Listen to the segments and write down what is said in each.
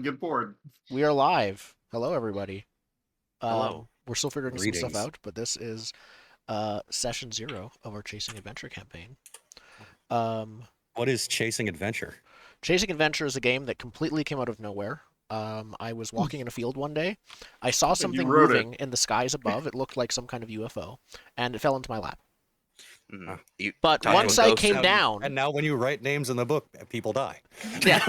Get bored. We are live. Hello, everybody. Hello. We're still figuring some stuff Greetings. out, but this is session 0 of our Chasing Adventure campaign. Um, What is chasing adventure? Chasing Adventure is a game that completely came out of nowhere. I was walking in a field one day. I saw And you something wrote it. moving in the skies above. It looked like some kind of UFO, and it fell into my lap. Huh. You But talk to a once I ghost came and down, And now when you write names in the book, people die. yeah,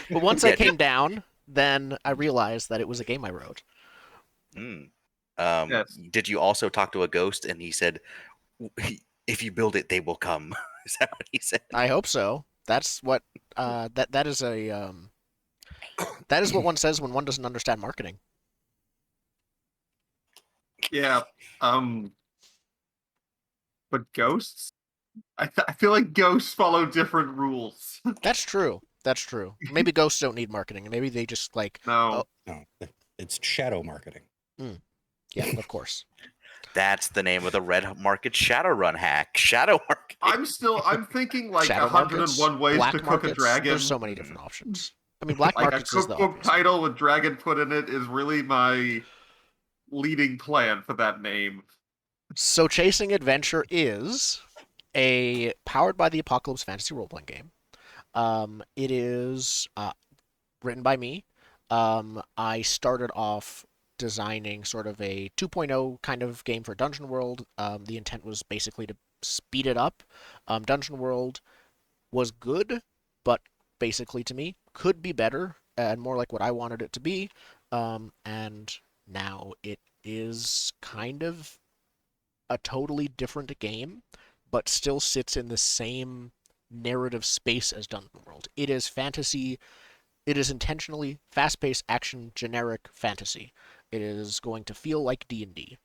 but once I yeah, came down, then I realized that it was a game I wrote. mm, Yes. did you also talk to a ghost and he said, "If you build it, they will come"? Is that what he said? I hope so. That's what that is what one says when one doesn't understand marketing. Yeah. Um. But ghosts? I feel like ghosts follow different rules. That's true. That's true. Maybe ghosts don't need marketing, and maybe they just like, oh, No. No, it's shadow marketing. yeah, of course. That's the name of the Red Market Shadowrun hack. Shadow marketing. I'm thinking like Shadow markets, 101 ways to black cook a markets. There's dragon. so many different options. I mean, black Like a markets is the cookbook obvious one. title with dragon put in it is really my leading plan for that name. So, Chasing Adventure is a powered by the Apocalypse fantasy role playing game. It is written by me. I started off designing sort of a 2.0 kind of game for Dungeon World. The intent was basically to speed it up. Dungeon World was good, but basically to me could be better and more like what I wanted it to be. And now it is kind of a totally different game, but still sits in the same narrative space as Dungeon World. It is fantasy. It is intentionally fast-paced action generic fantasy. It is going to feel like D&D.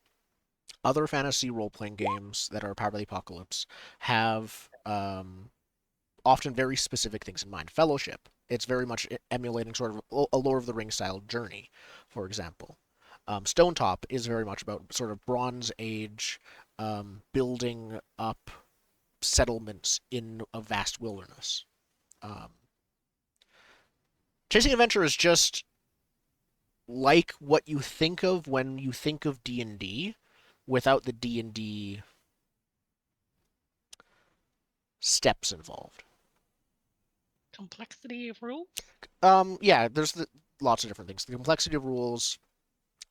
Other fantasy role-playing games that are powered by the apocalypse have often very specific things in mind. Fellowship, it's very much emulating sort of a Lord of the Rings style journey, for example. Stone Top is very much about sort of Bronze Age building up settlements in a vast wilderness. Um, Chasing Adventure is just like what you think of when you think of D&D without the D&D steps involved. Complexity of rules? Yeah, there's lots of different things. The complexity of rules,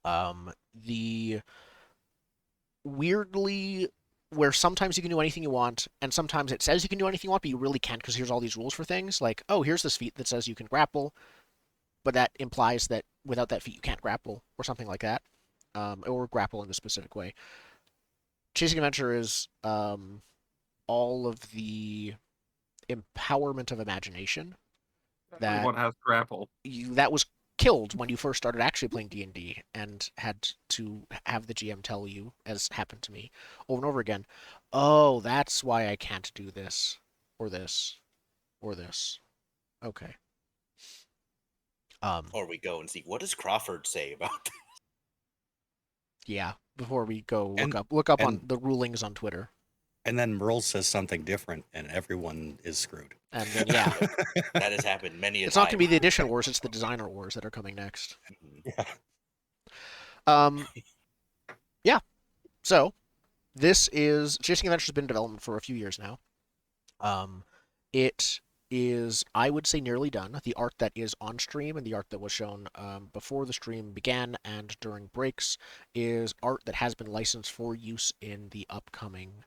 the weirdly where sometimes you can do anything you want, and sometimes it says you can do anything you want, but you really can't because here's all these rules for things. Like, oh, here's this feat that says you can grapple, but that implies that without that feat you can't grapple, or something like that, or grapple in a specific way. Chasing Adventure is all of the empowerment of imagination that Everyone has grapple. that was killed when you first started actually playing D&D and had to have the GM tell you, as happened to me over and over again, oh, that's why I can't do this or this or this. Okay. Or we go and see what does Crawford say about that? Yeah, before we go And look up on and the rulings on Twitter. and then Merle says something different, and everyone is screwed. And then yeah, That has happened many a it's not going to time. be the edition wars, it's the designer wars that are coming next. Yeah. Um yeah. So, this is Chasing Adventure has been in development for a few years now. It is, I would say, nearly done. The art that is on stream and the art that was shown before the stream began and during breaks is art that has been licensed for use in the upcoming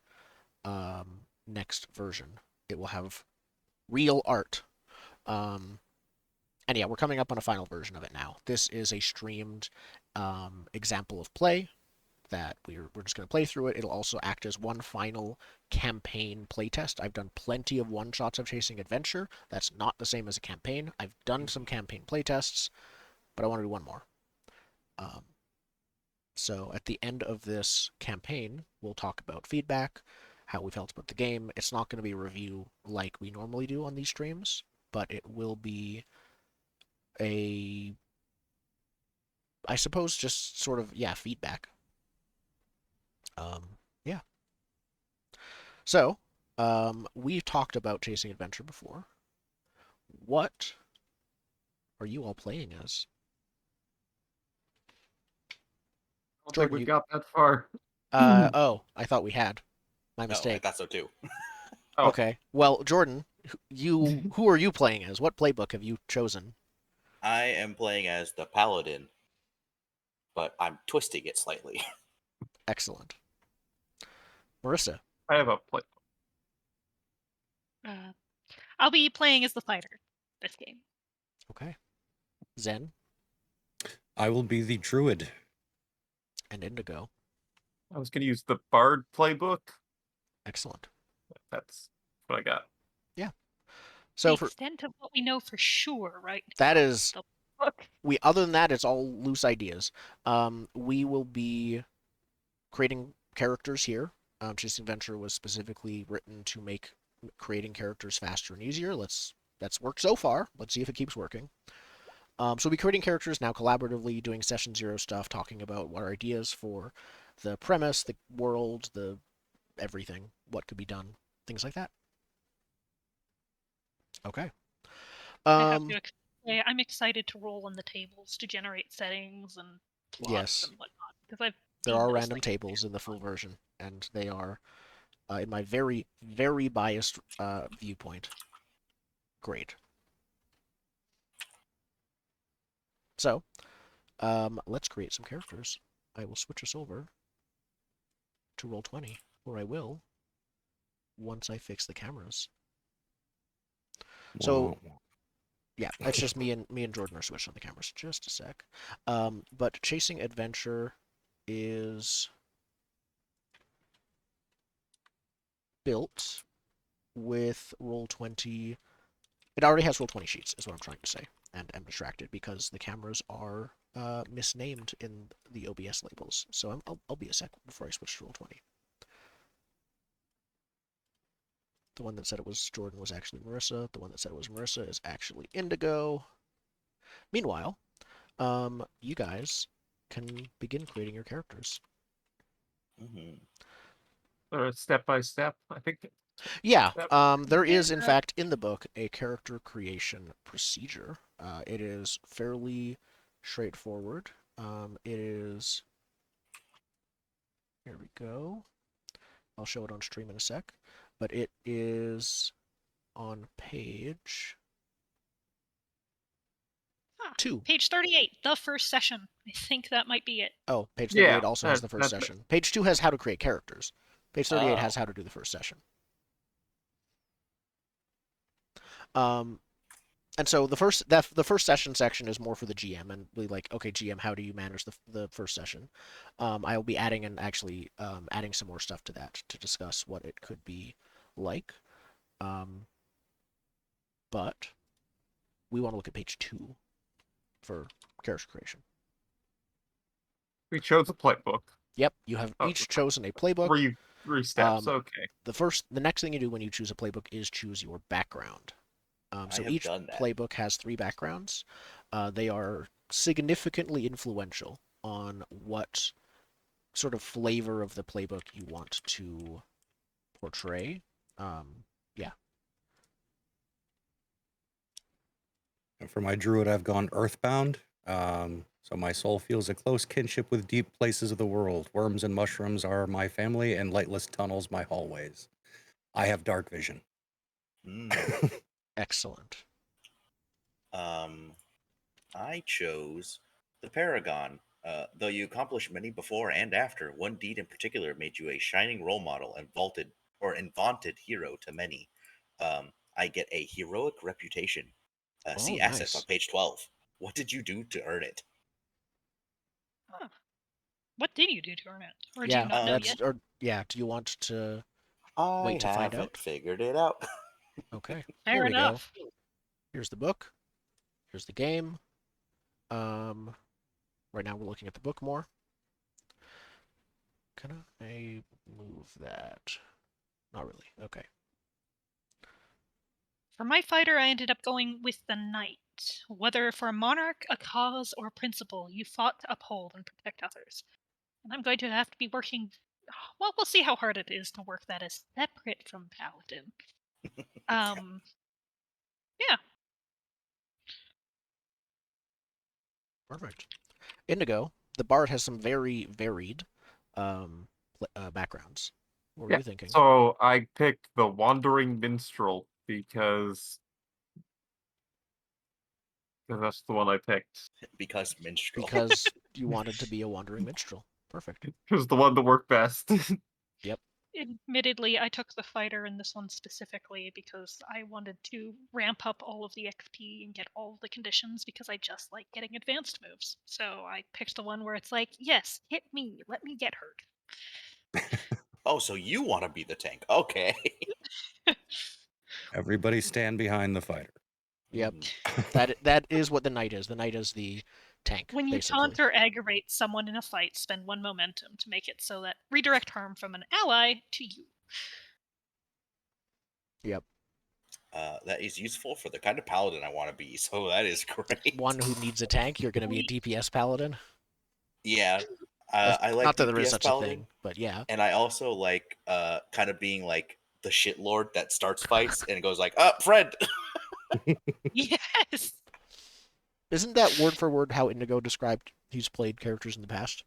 next version. It will have real art. Um, and yeah, we're coming up on a final version of it now. This is a streamed example of play that we're just going to play through it. It'll also act as one final campaign playtest. I've done plenty of one shots of Chasing Adventure. That's not the same as a campaign. I've done some campaign playtests, but I want to do one more. Um, so at the end of this campaign, we'll talk about feedback, how we felt about the game. It's not going to be a review like we normally do on these streams, but it will be a, I suppose, just sort of, yeah, feedback. Yeah. So, we've talked about Chasing Adventure before. What are you all playing as? I don't think Jordan, we you. got that far. Oh, I thought we had. My Oh, I mistake. thought so too. Oh, Okay. Well, Jordan, who are you playing as? What playbook have you chosen? I am playing as the paladin, but I'm twisting it slightly. Excellent. Marissa. I have a play. I'll be playing as the fighter this game. Okay. Zen I will be the druid. and Indigo. I was going to use the Bard playbook. Excellent. That's what I got. So The for extent of what we know for sure, right? that now, is the book. other than that, it's all loose ideas. We will be creating characters here. Chasing Adventure was specifically written to make creating characters faster and easier. That's worked so far. Let's see if it keeps working. So we'll be creating characters now collaboratively, doing session zero stuff, talking about what our ideas for the premise, the world, the everything, what could be done, things like that. Okay. I have to say, I'm excited to roll on the tables to generate settings and plots Yes. and whatnot because I've There seen are those random things. tables in the full version, and they are, in my very, very biased viewpoint, great. So, let's create some characters. I will switch us over to Roll20, or I will once I fix the cameras. So, yeah, it's just me and Jordan are switching on the cameras. Just a sec. But Chasing Adventure is built with Roll20. It already has Roll20 sheets, is what I'm trying to say, and I'm distracted because the cameras are misnamed in the OBS labels. So I'll be a sec before I switch to Roll20. The one that said it was Jordan was actually Marissa. The one that said it was Marissa is actually Indigo. Meanwhile, you guys can begin creating your characters. Step by step, I think. Yeah, Yep. there is, in fact, in the book, a character creation procedure. It is fairly straightforward. It is... Here we go. I'll show it on stream in a sec. But it is on page... 2. Page 38, the first session. I think that might be it. Oh, page 38 Yeah, also has the first that's it. session. Page 2 has how to create characters. Page 38 has Oh. how to do the first session. And so the first session section is more for the GM, and we like, okay, GM, how do you manage the first session? I will be adding and actually adding some more stuff to that to discuss what it could be like. But we want to look at page 2 for character creation. We chose a playbook. Yep, you have each chosen a playbook. Three steps. Okay. The next thing you do when you choose a playbook is choose your background. So each playbook has 3 backgrounds. They are significantly influential on what sort of flavor of the playbook you want to portray. Yeah. And for my druid, I've gone earthbound. So my soul feels a close kinship with deep places of the world. Worms and mushrooms are my family, and lightless tunnels my hallways. I have dark vision. Excellent. I chose the Paragon. Though you accomplished many before and after, one deed in particular made you a shining role model and vaunted hero to many. I get a heroic reputation. See assets on Nice. page 12. What did you do to earn it? Huh. What did you do to earn it? Or do Yeah, you not know yet? Or yeah, do you want to I wait to find haven't out? figured it out. Okay. Fair Here we enough. go. Here's the book. Here's the game. Right now we're looking at the book more. Can I move that? Not really. Okay. For my fighter, I ended up going with the knight. Whether for a monarch, a cause, or a principle, you fought to uphold and protect others. And I'm going to have to be working... Well, we'll see how hard it is to work that as separate from Paladin. Yeah. Perfect. Indigo, the bard has some very varied backgrounds. What were Yeah. you thinking? So I picked the Wandering Minstrel because that's the one I picked. Because minstrel. Because you wanted to be a wandering minstrel. Perfect. It was the one that worked best. Admittedly, I took the fighter in this one specifically because I wanted to ramp up all of the XP and get all of the conditions because I just like getting advanced moves. So I picked the one where it's like, yes, hit me, let me get hurt. Oh, so you want to be the tank? Okay. Everybody stand behind the fighter. Yep. Mm. That is what the knight is. The knight is the tank, When you basically. taunt or aggravate someone in a fight, spend 1 momentum to make it so that redirect harm from an ally to you. Yep. That is useful for the kind of paladin I want to be. So that is great. One who needs a tank, you're going to be a DPS paladin. Yeah. That's- I like not that there is DPS such paladin, a thing, but yeah. and I also like kind of being like the shitlord that starts fights and goes like, "Up, friend." Yes! Isn't that word for word how Indigo described he's played characters in the past?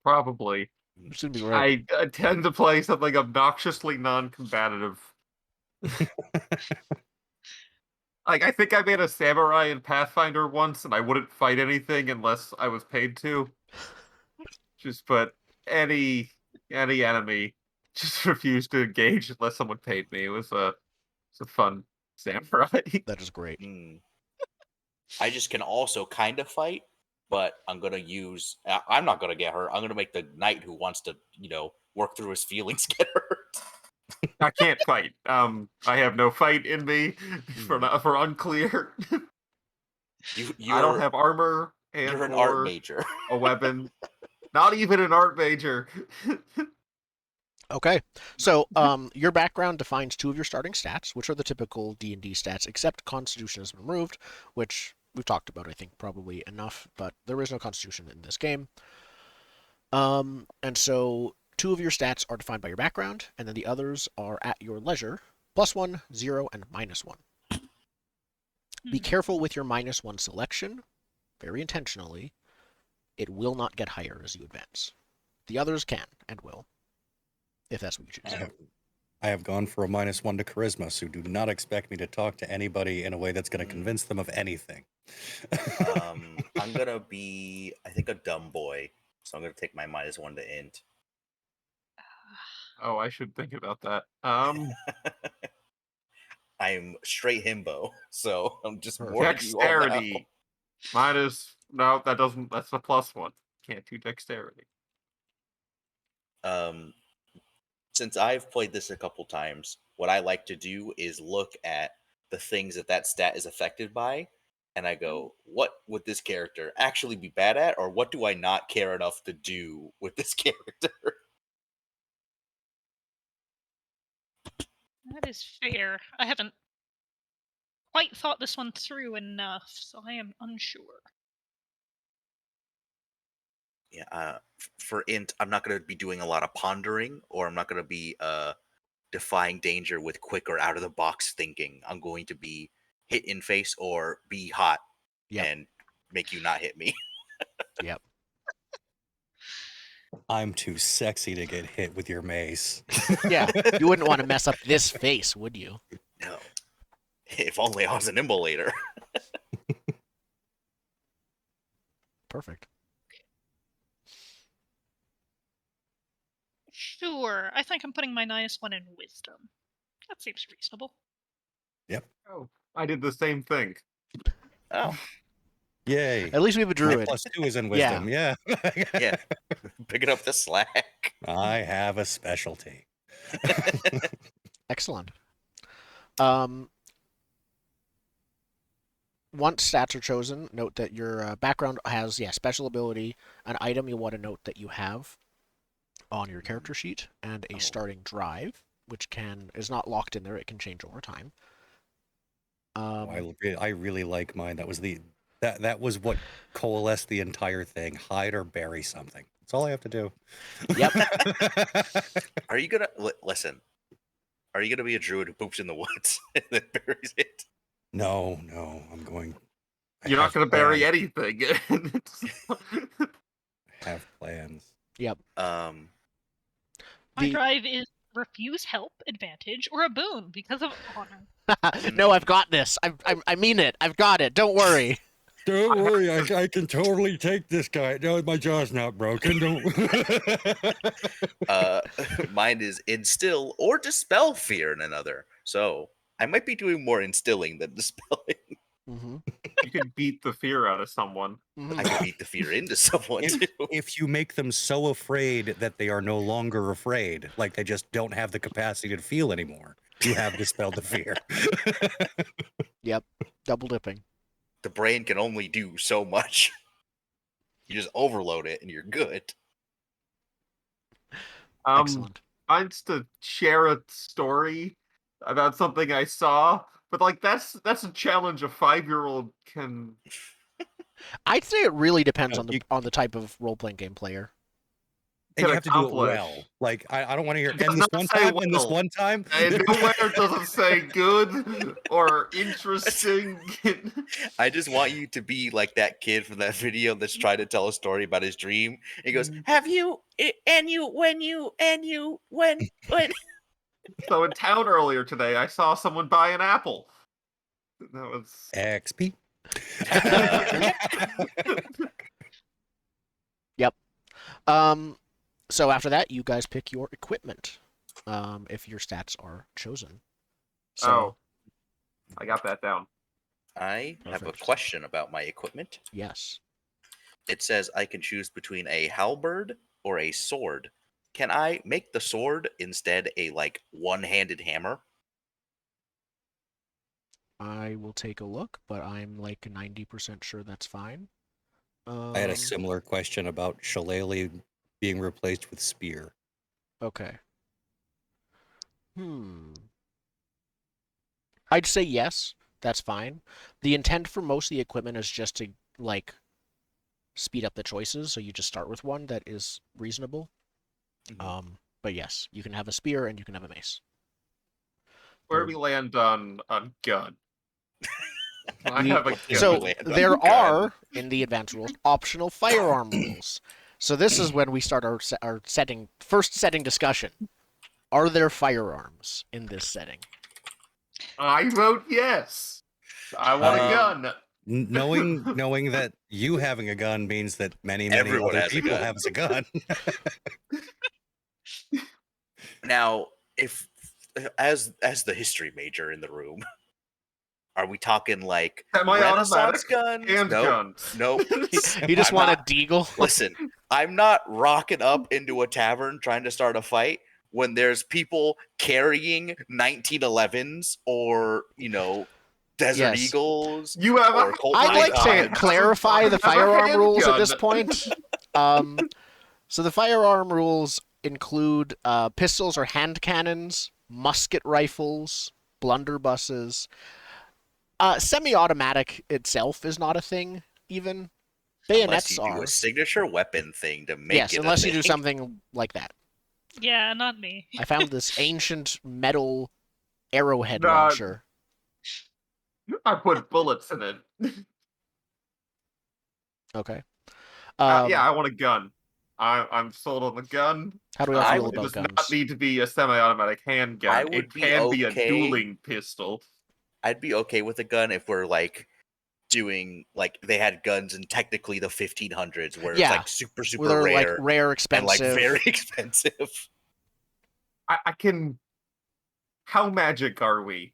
Probably. It should be right. I tend to play something obnoxiously non-combative. Like, I think I made a samurai in Pathfinder once, and I wouldn't fight anything unless I was paid to. Just put any enemy, just refused to engage unless someone paid me. It was a fun samurai. That is great. I just can also kind of fight, but I'm gonna use. I'm not gonna get hurt. I'm gonna make the knight who wants to, work through his feelings get hurt. I can't fight. I have no fight in me for unclear. I don't You're have armor and you're an art or major. a weapon. Not even an art major. Okay, so your background defines 2 of your starting stats, which are the typical D&D stats, except Constitution has been removed, which we've talked about, I think, probably enough, but there is no Constitution in this game. And so 2 of your stats are defined by your background, and then the others are at your leisure, +1, 0, and -1. Be careful with your -1 selection, very intentionally. It will not get higher as you advance. The others can and will, if that's what you choose. I have gone for a -1 to charisma, so do not expect me to talk to anybody in a way that's going to convince them of anything. I'm gonna be, I think, a dumb boy, so I'm gonna take my -1 to int. Oh, I should think about that. I'm straight himbo, so I'm just warning you all now. Dexterity. No, that doesn't. That's a +1. Can't do dexterity. Since I've played this a couple times, what I like to do is look at the things that stat is affected by, and I go, what would this character actually be bad at, or what do I not care enough to do with this character? That is fair. I haven't quite thought this one through enough, so I am unsure. Yeah, for int, I'm not going to be doing a lot of pondering, or I'm not going to be defying danger with quick or out of the box thinking. I'm going to be hit in face or be hot and make you not hit me. Yep. I'm too sexy to get hit with your mace. Yeah, you wouldn't want to mess up this face, would you? No. If only I was an immolator. Perfect. Sure, I think I'm putting my -1 in wisdom. That seems reasonable. Yep. Oh, I did the same thing. Oh, Yay. At least we have a My druid. +2 is in wisdom. Yeah. yeah. Picking up the slack. I have a specialty. Excellent. Once stats are chosen, note that your background has special ability, an item you want to note that you have on your character sheet, and a starting drive, which is not locked in there. It can change over time. I really like mine. That was that was what coalesced the entire thing. Hide or bury something. That's all I have to do. Yep. Are you gonna listen? Are you gonna be a druid who poops in the woods and then buries it? No, I'm going I You're not have going to bury plans. anything. Have plans. Yep. Um, My The drive is refuse help, advantage, or a boon because of honor. no, I've got this. I mean it. I've got it. Don't worry. Don't I worry, I can totally take this guy. No, my jaw's not broken. Don't. mine is instill or dispel fear in another. So I might be doing more instilling than dispelling. Mm-hmm. You can beat the fear out of someone. I can beat the fear into someone if, too. if you make them so afraid that they are no longer afraid, like they just don't have the capacity to feel anymore, you have dispelled the fear. Yep. Double dipping. The brain can only do so much. You just overload it and you're good. Excellent. Mine's to share a story about something I saw, but like that's a challenge a 5-year-old can. I'd say it really depends No, on the type of role playing game player. And you have to do it accomplish. well. Like, I don't want to hear, It does and this not one say time, and this well. one time. And nowhere does it say good or interesting. I just want you to be like that kid from that video that's trying to tell a story about his dream. He goes, "Have you and you when?" So in town earlier today, I saw someone buy an apple. That was XP. Yep. So after that, you guys pick your equipment. If your stats are chosen. So oh, I got that down. I have a Perfect. question about my equipment. yes. It says I can choose between a halberd or a sword. Can I make the sword instead a like one-handed hammer? I will take a look, but I'm like 90% sure that's fine. I had a similar question about shillelagh being replaced with spear. Okay. I'd say yes. That's fine. The intent for most of the equipment is just to like speed up the choices, so you just start with one that is reasonable. But yes, you can have a spear and you can have a mace. Where do we land on gun? I have a gun. So land on there gun. are in the advanced rules optional firearm rules. So this is when we start our first setting discussion. Are there firearms in this setting? I vote yes. I want a Um, gun. Knowing that you having a gun means that many Everyone other has a people gun. have a gun. Now, if as the history major in the room, are we talking like Renaissance Semi-automatic guns? handguns. Nope. You just I'm want not- a deagle? Listen, I'm not rocking up into a tavern trying to start a fight when there's people carrying 1911s or, Desert Yes. Eagles. You have or a. Colt I'd like to 911s. clarify the As a firearm rules at handgun. this point. So the firearm rules include pistols or hand cannons, musket rifles, blunderbusses. Semi-automatic itself is not a thing, even. Unless Bayonets you do are. a signature weapon thing to make Yes, it unless a you do thing. something like that. Yeah, not me. I found this ancient metal arrowhead Nah. launcher. I put bullets in it. Okay. Yeah, I want a gun. I'm sold on the gun. How do we all I feel would- It about does guns? not need to be a semi-automatic handgun. I would It be can be a okay. dueling pistol. I'd be okay with a gun if we're like doing like they had guns in technically the 1500s where Yeah, it's like super Where they're rare like rare, and expensive. like very expensive. I can. How magic are we?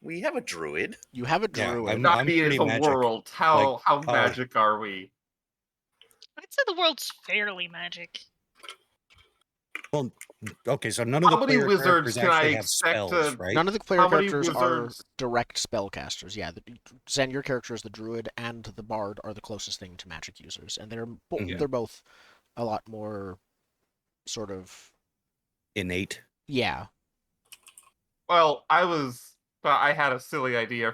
We have a druid. You have a Yeah, druid. I'm Not is pretty a magic. world. How Like, magic are we? I'd say the world's fairly magic. Well, okay, so none of the How many player wizards characters can I actually have expect spells, to- right? None of the player How many characters are wizards- direct spellcasters. Yeah, Zen, your character is the druid, and the bard are the closest thing to magic users, and they're both a lot more sort of Innate. yeah. Well, I had a silly idea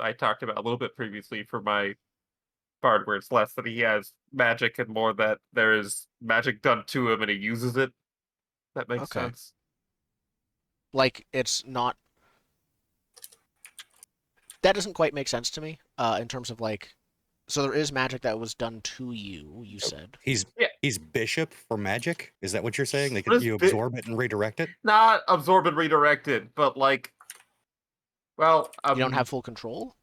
I talked about a little bit previously for my bard, where it's less that he has magic and more that there is magic done to him and he uses it. That makes Okay. sense. Like it's not. that doesn't quite make sense to me. In terms of like, so there is magic that was done to you. You said. He's Yeah. he's bishop for magic. Is that what you're saying? Like What is you absorb it and redirect it? Not absorb and redirect it, but like, well, You don't have full control.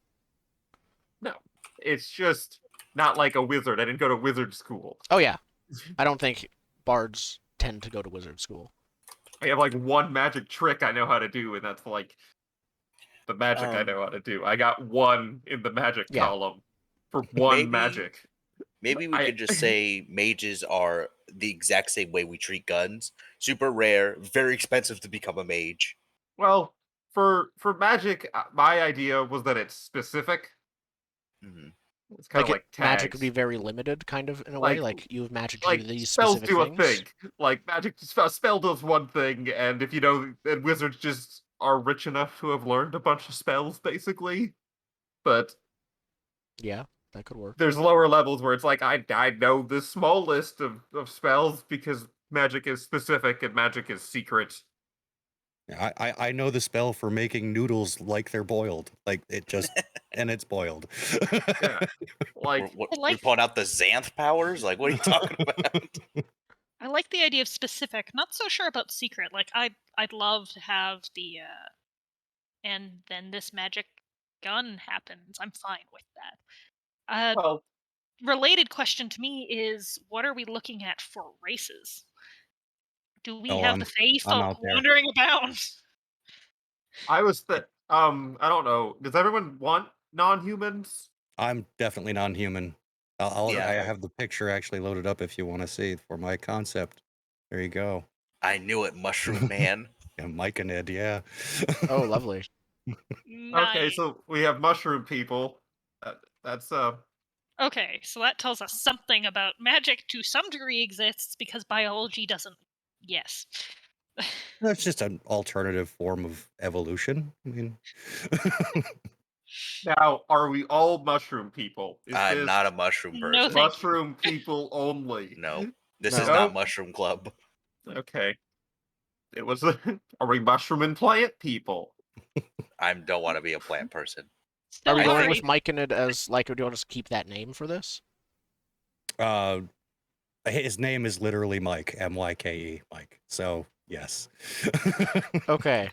no, it's just not like a wizard. I didn't go to wizard school. Oh yeah, I don't think bards tend to go to wizard school. I have like one magic trick I know how to do, and that's like the magic I know how to do. I got one in the magic Yeah. column for one Maybe- magic. Maybe we I- could just say mages are the exact same way we treat guns. Super rare, very expensive to become a mage. Well, for magic, my idea was that it's specific. Mhm. It's kind Like, of like tags. magic would be very limited, kind of in a way. Like- Like you have magic to like do these spells specific do a things. thing. Like magic, a spell does one thing, and if you know, and wizards just are rich enough to have learned a bunch of spells, basically. But Yeah, that could work. there's lower levels where it's like I know the small list of spells because magic is specific and magic is secret. I know the spell for making noodles like they're boiled. Like it just and it's boiled. Yeah. Like We're like- pulling out the Xanth powers? Like, what are you talking about? I like the idea of specific. Not so sure about secret. Like I'd love to have the and then this magic gun happens. I'm fine with that. well, Related question to me is, what are we looking at for races? Do we Oh, have the faith I'm of out there. wandering about? I was I don't know. Does everyone want non-humans? I'm definitely non-human. I Yeah. have the picture actually loaded up if you want to see for my concept. There you go. I knew it, Mushroom Man. Yeah, Mike and Ed, yeah. Oh, lovely. Okay, Nice. so we have mushroom people. That's Okay, so that tells us something about magic to some degree exists because biology doesn't. Yes. That's just an alternative form of evolution. I mean, now. Are we all mushroom people? Is I'm this not a mushroom No, person. thank you. mushroom people only? No, this No. is not Mushroom Club. Okay. It was. Are we mushroom and plant people? I don't want to be a plant person. Are we I going agree. with Mike and it as like, or do you want us to keep that name for this? his name is literally Mike, Myke, Mike. So yes. Okay.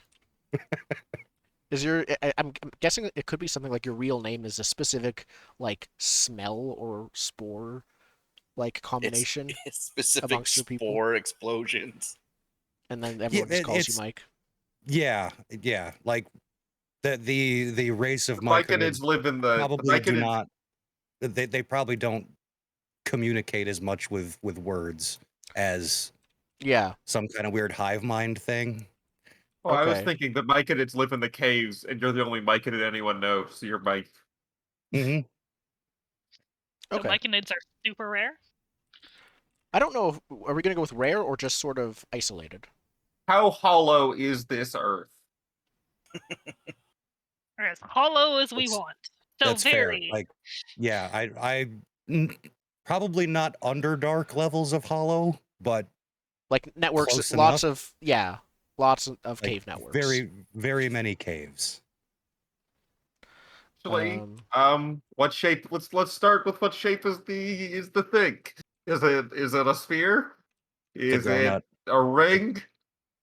Is your? I'm guessing it could be something like your real name is a specific like smell or spore like combination, It's specific amongst your people? spore explosions. and then everyone just calls you it's- Mike. Yeah, like the race of Myconids myconids live in the probably do myconids- not. They probably don't communicate as much with words as Yeah. some kind of weird hive mind thing. Oh, I was Okay. thinking the myconids live in the caves, and you're the only myconid anyone knows. So you're Mike. Hmm. So Okay. myconids are super rare. I don't know. Are we gonna go with rare or just sort of isolated? How hollow is this Earth? Or as hollow as we That's- want. So That's very. fair. Like, yeah, probably not Underdark levels of hollow, but Like networks, Close lots enough. of lots of like, cave networks. very many caves. Actually, what shape? Let's start with what shape is the thing? Is it a sphere? Is it donut. a ring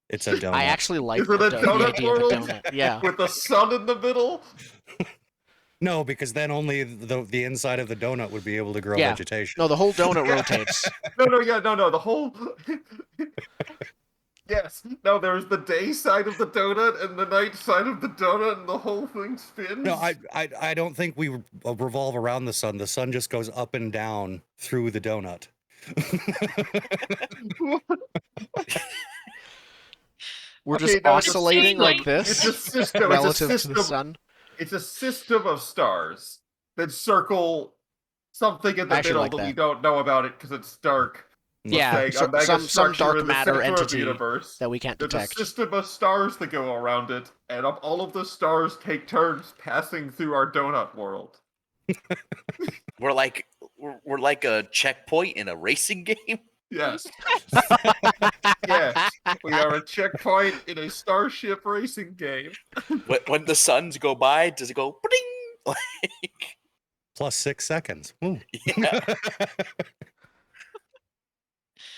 It's a donut. I actually like Is it a the donut idea of a world? donut. Yeah. with a sun in the middle? No, because then only the inside of the donut would be able to grow Yeah. vegetation. No, the whole donut Yeah. rotates. No. The whole. Yes. No, there's the day side of the donut and the night side of the donut, and the whole thing spins. No, I don't think we revolve around the sun. The sun just goes up and down through the donut. We're Okay, just no, it's a oscillating system. like It's a this system. relative it's to a the system. sun. It's a system of stars that circle something in the I actually middle like that we that. don't know about it because it's dark. Yeah, Saying so- a mega some structure dark in the matter center of the entity universe. that we can't There's detect. a system of stars that go around it, and all of the stars take turns passing through our donut world. We're like a checkpoint in a racing game. Yes. Yes. We are a checkpoint in a starship racing game. When the suns go by, does it go ding Like, Plus 6 seconds. Ooh. yeah.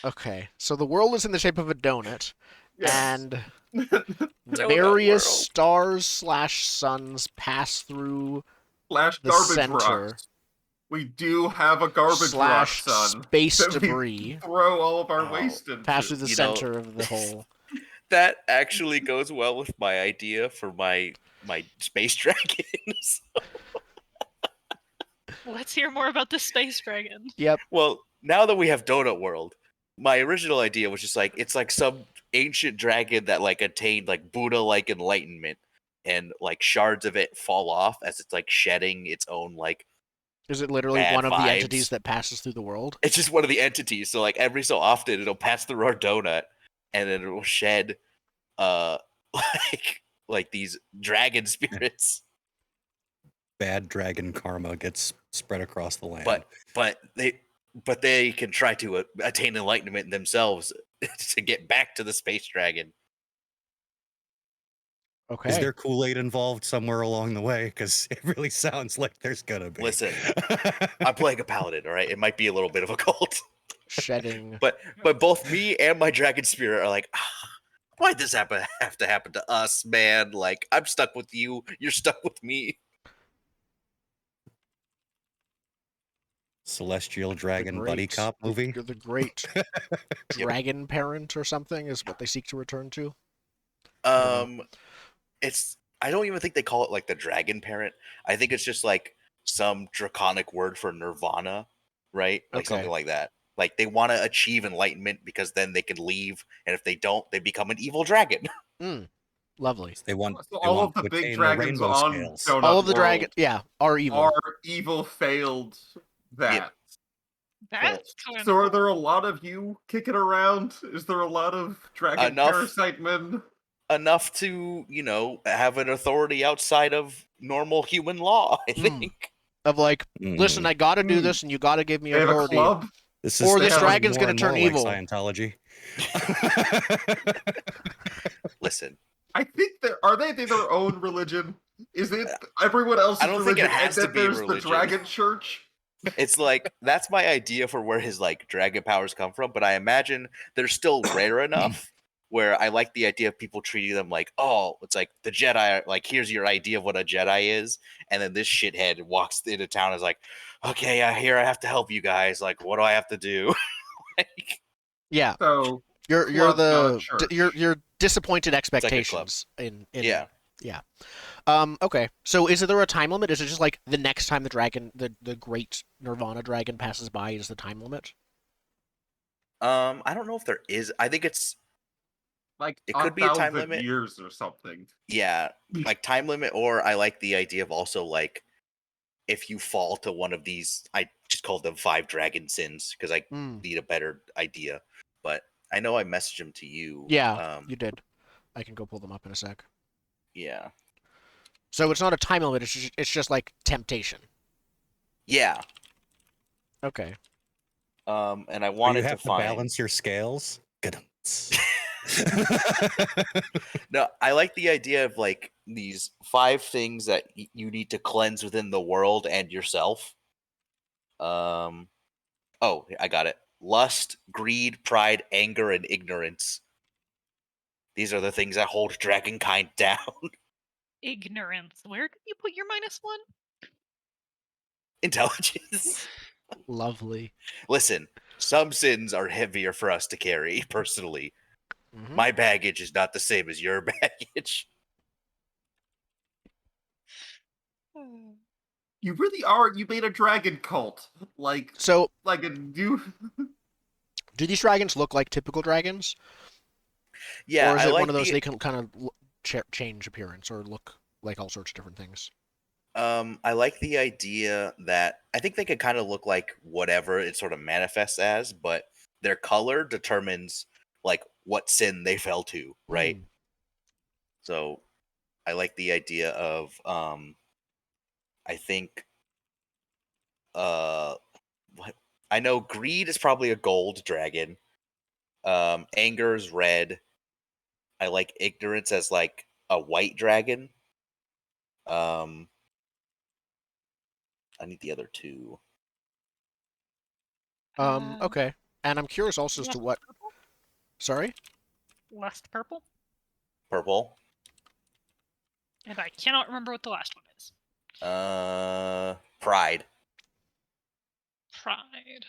Okay, so the world is in the shape of a donut, Yes. and Donut various world. stars/suns pass through Slash the garbage center rocks. We do have a garbage rock, slash son. space That we debris throw all of our Oh, waste pass through into. the You know, center of the hole. that actually goes well with my idea for my space dragons. Let's hear more about the space dragon. Yep. Well, now that we have Donut World, my original idea was just like it's like some ancient dragon that like attained like Buddha-like enlightenment, and like shards of it fall off as it's like shedding its own like Is it literally bad one of the entities vibes. that passes through the world? It's just one of the entities. So like every so often it'll pass through our donut, and then it will shed uh like these dragon spirits. Bad dragon karma gets spread across the land. But they can try to attain enlightenment themselves to get back to the space dragon. Okay. Is there Kool-Aid involved somewhere along the way? Because it really sounds like there's gonna be. Listen, I'm playing a paladin, all right? It might be a little bit of a cult, shedding? but both me and my dragon spirit are like, why'd this have to happen to us, man? Like, I'm stuck with you, you're stuck with me. Celestial Dragon Buddy Cop movie. The great dragon parent or something is what they seek to return to. It's I don't even think they call it like the dragon parent. I think it's just like some draconic word for nirvana, right? Like Okay. something like that. Like they want to achieve enlightenment because then they can leave, and if they don't, they become an evil dragon. Lovely. They want, So they all want of the to big attain dragons rainbow on scales. Donut All of the World dragons, yeah, are evil. are evil failed that. That's Cool. kind So are of there a lot of you kicking around? Is there a lot of dragon Enough- parasite men? Enough to, have an authority outside of normal human law, I think. Of like, listen, I gotta do Hmm. this, and you gotta give me They have a authority. club? This Or is this sounding dragon's more gonna and turn more like evil. Scientology. Listen, I think are they their own religion? Is it everyone else's I don't think religion it has and to then be there's religion. the dragon church? it's like that's my idea for where his like dragon powers come from, but I imagine they're still rare enough where I like the idea of people treating them like, oh, it's like the Jedi, like here's your idea of what a Jedi is, and then this shithead walks into town and is like, okay, here I have to help you guys. Like, what do I have to do? Like, Yeah, So you're club, not a the church. you're disappointed like a club. expectations in Yeah. Okay. So is there a time limit? Is it just like the next time the great Nirvana dragon passes by is the time limit? I don't know if there is. I think it's Like it could be a time 1,000 limit. years or something. Yeah, like time limit, or I like the idea of also like if you fall to one of these, I just called them 5 dragon sins because I need a better idea. But I know I messaged them to you. Yeah, you did. I can go pull them up in a sec. Yeah. So it's not a time limit. It's just like temptation. Yeah. Okay. And I So wanted you have to find balance your scales. No, I like the idea of like these 5 things that you need to cleanse within the world and yourself. Oh, I got it. Lust, greed, pride, anger, and ignorance. These are the things that hold dragonkind down. ignorance. Where did you put your -1? Intelligence. Lovely. Listen, some sins are heavier for us to carry, personally. Mhm. My baggage is not the same as your baggage. You really are. You made a dragon cult, So like a new. do these dragons look like typical dragons? Yeah, Or is I it like one of those the, they can kind of change appearance or look like all sorts of different things? I like the idea that I think they could kind of look like whatever it sort of manifests as, but their color determines like what sin they fell to, right? So I like the idea of I think what I know greed is probably a gold dragon. Anger is red. I like ignorance as like a white dragon. I need the other two. Okay. And I'm curious also as to Lust what. purple? Sorry. Lust purple? Purple. And I cannot remember what the last one is. Pride. Pride.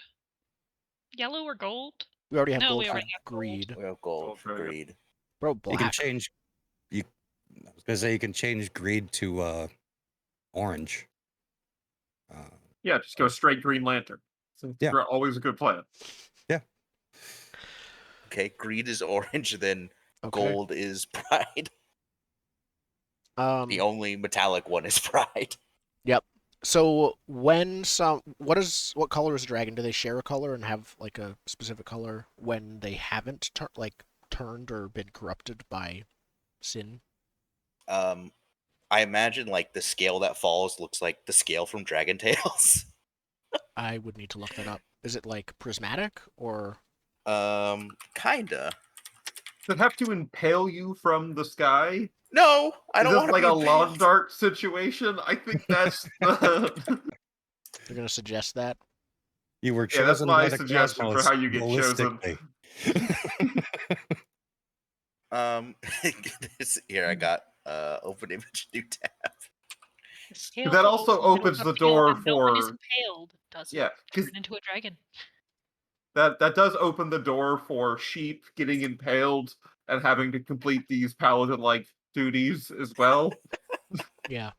Yellow or gold? We already have No, gold we for already have gold. greed. We have gold Gold for for greed. Bro, You can black. change. I was gonna say you can change greed to orange. Yeah, just go straight Green Lantern. So Yeah. always a good plan. Okay, greed is orange, then Okay. gold is pride. Um. The only metallic one is pride. Yep. So when what color is a dragon? Do they share a color and have like a specific color when they haven't turned or been corrupted by sin? I imagine like the scale that falls looks like the scale from Dragon Tales. I would need to look that up. Is it like prismatic or? Kinda. Does it have to impale you from the sky? No, I Is don't this want to like be a lawn impaled. dart situation? I think that's the You're gonna suggest that? You were yeah, that's chosen my by the suggestion for cosmos how you get chosen. ballistically. Here I got open image new tab. The scale That falls also and you don't opens have the to go door and no one is for impaled. Does yeah, it because turn into a dragon? that does open the door for sheep getting impaled and having to complete these paladin-like duties as well. Yeah.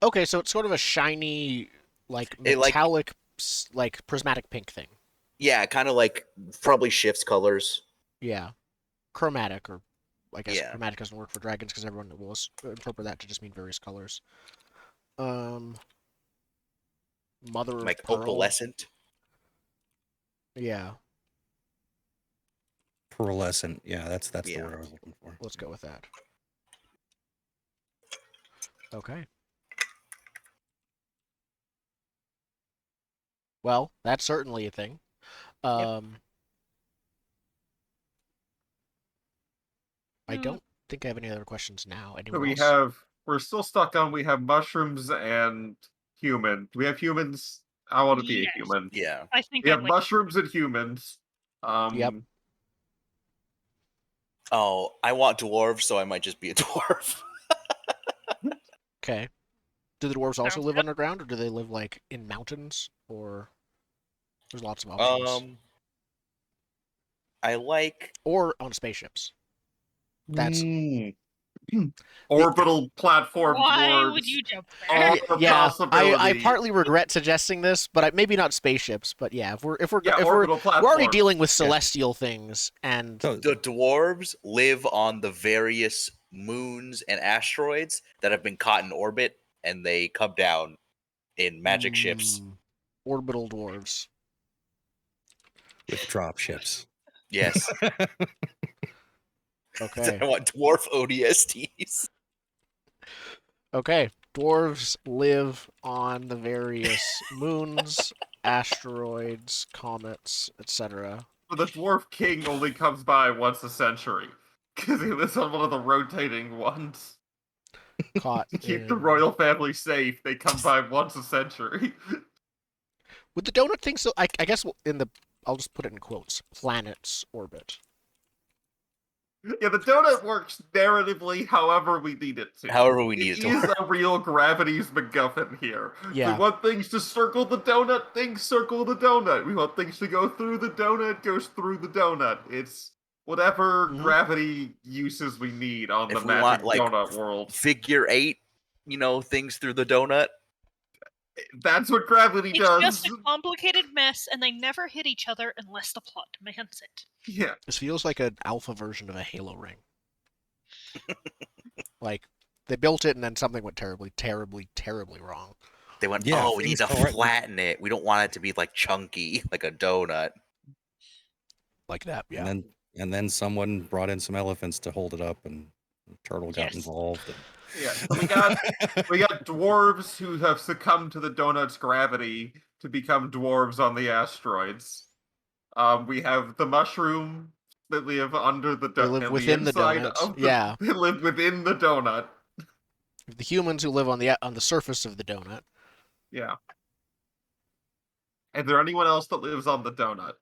Okay, so it's sort of a shiny, like It like metallic, like prismatic pink thing. yeah, kind of like probably shifts colors. Yeah. Chromatic, or I guess Yeah. chromatic doesn't work for dragons because everyone will interpret that to just mean various colors. Mother of Like pearl. opalescent. Yeah, Pearlescent. Yeah, that's the Yeah. word I was looking for. let's go with that. Okay. Well, that's certainly a thing. I don't think I have any other questions now. So Anyone else? we're still stuck on we have mushrooms and human. Do we have humans? I want to be a Yes. human. Yeah. I think We I'd have like mushrooms and humans. Yep. Oh, I want dwarves, so I might just be a dwarf. Okay. Do the dwarves also Sounds live good. underground, or do they live like in mountains, or there's lots of options, I like or on spaceships? That's orbital platform Why dwarves would you jump are there? a yeah. I possibility. partly regret suggesting this, but maybe not spaceships. But yeah, if we're orbital we're already platforms. dealing with celestial things, and So, the dwarves live on the various moons and asteroids that have been caught in orbit, and they come down in magic ships. Orbital dwarves. with drop ships. Yes. Okay. I want dwarf ODSTs. Okay. Dwarves live on the various moons, asteroids, comets, etc. But the dwarf king only comes by once a century because he lives on one of the rotating ones. Caught To keep the in... royal family safe, they come by once a century. Would the donut thing still... I guess in the... I'll just put it in quotes. Planet's orbit. Yeah, the donut works narratively however we need it to. However we need it to is work. a real gravity's MacGuffin here. Yeah. We want things to circle the donut, things circle the donut. We want things to go through the donut, goes through the donut. It's whatever gravity uses we need on If the we magic want, like, donut world. Figure 8, things through the donut. That's what gravity It's does. just a complicated mess, and they never hit each other unless the plot demands it. Yeah. This feels like an alpha version of a Halo ring. Like, they built it and then something went terribly, terribly, terribly wrong. They went, Yeah, we need things to go right- flatten it. We don't want it to be like chunky, like a donut. Like that, yeah. And then someone brought in some elephants to hold it up, and the turtle got Yes. involved. And... Yeah. We got dwarves who have succumbed to the donut's gravity to become dwarves on the asteroids. We have the mushroom that live under the They live within the donut. Yeah. They live within the donut. The humans who live on the surface of the donut. Yeah. Is there anyone else that lives on the donut?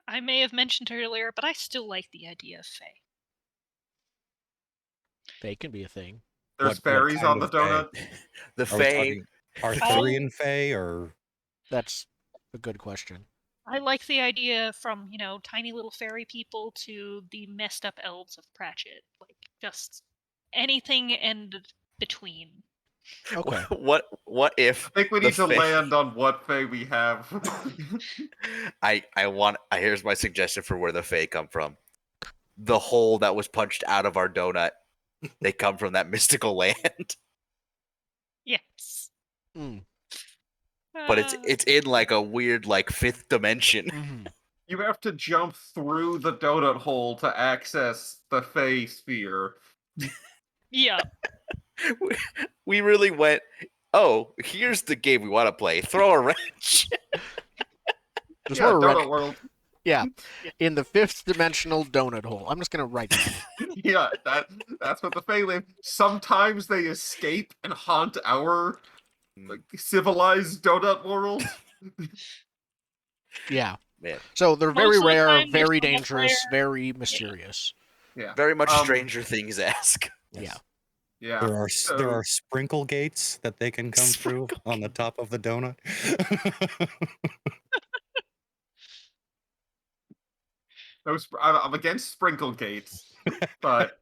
I may have mentioned earlier, but I still like the idea of Fae. They can be a thing. There's What fairies kind on the of fae? donut? The Are we Fae. talking Arthurian fae or That's a good question. I like the idea from, tiny little fairy people to the messed up elves of Pratchett. Like, just anything in between. Okay. What if I think we the need to Fae- land on what fae we have. here's my suggestion for where the Fae come from. The hole that was punched out of our donut. They come from that mystical land. Yes. Mm. But it's in like a weird like fifth dimension. Mm-hmm. You have to jump through the donut hole to access the fae sphere. Yeah. We really went, oh, here's the game we want to play. Throw a wrench. Just Yeah, want to donut world. Yeah, in the fifth dimensional donut hole. I'm just gonna write that. Yeah, that's what the fae live. Sometimes they escape and haunt our civilized donut world. Yeah. Man, So they're Most very of the rare, time, they're very somewhere- dangerous, very mysterious. Yeah. very much Um, Stranger Things esque. Yeah. Yeah. There are So- there are sprinkle gates that they can come through Sprinkle on the top of the donut. I'm against sprinkle gates, but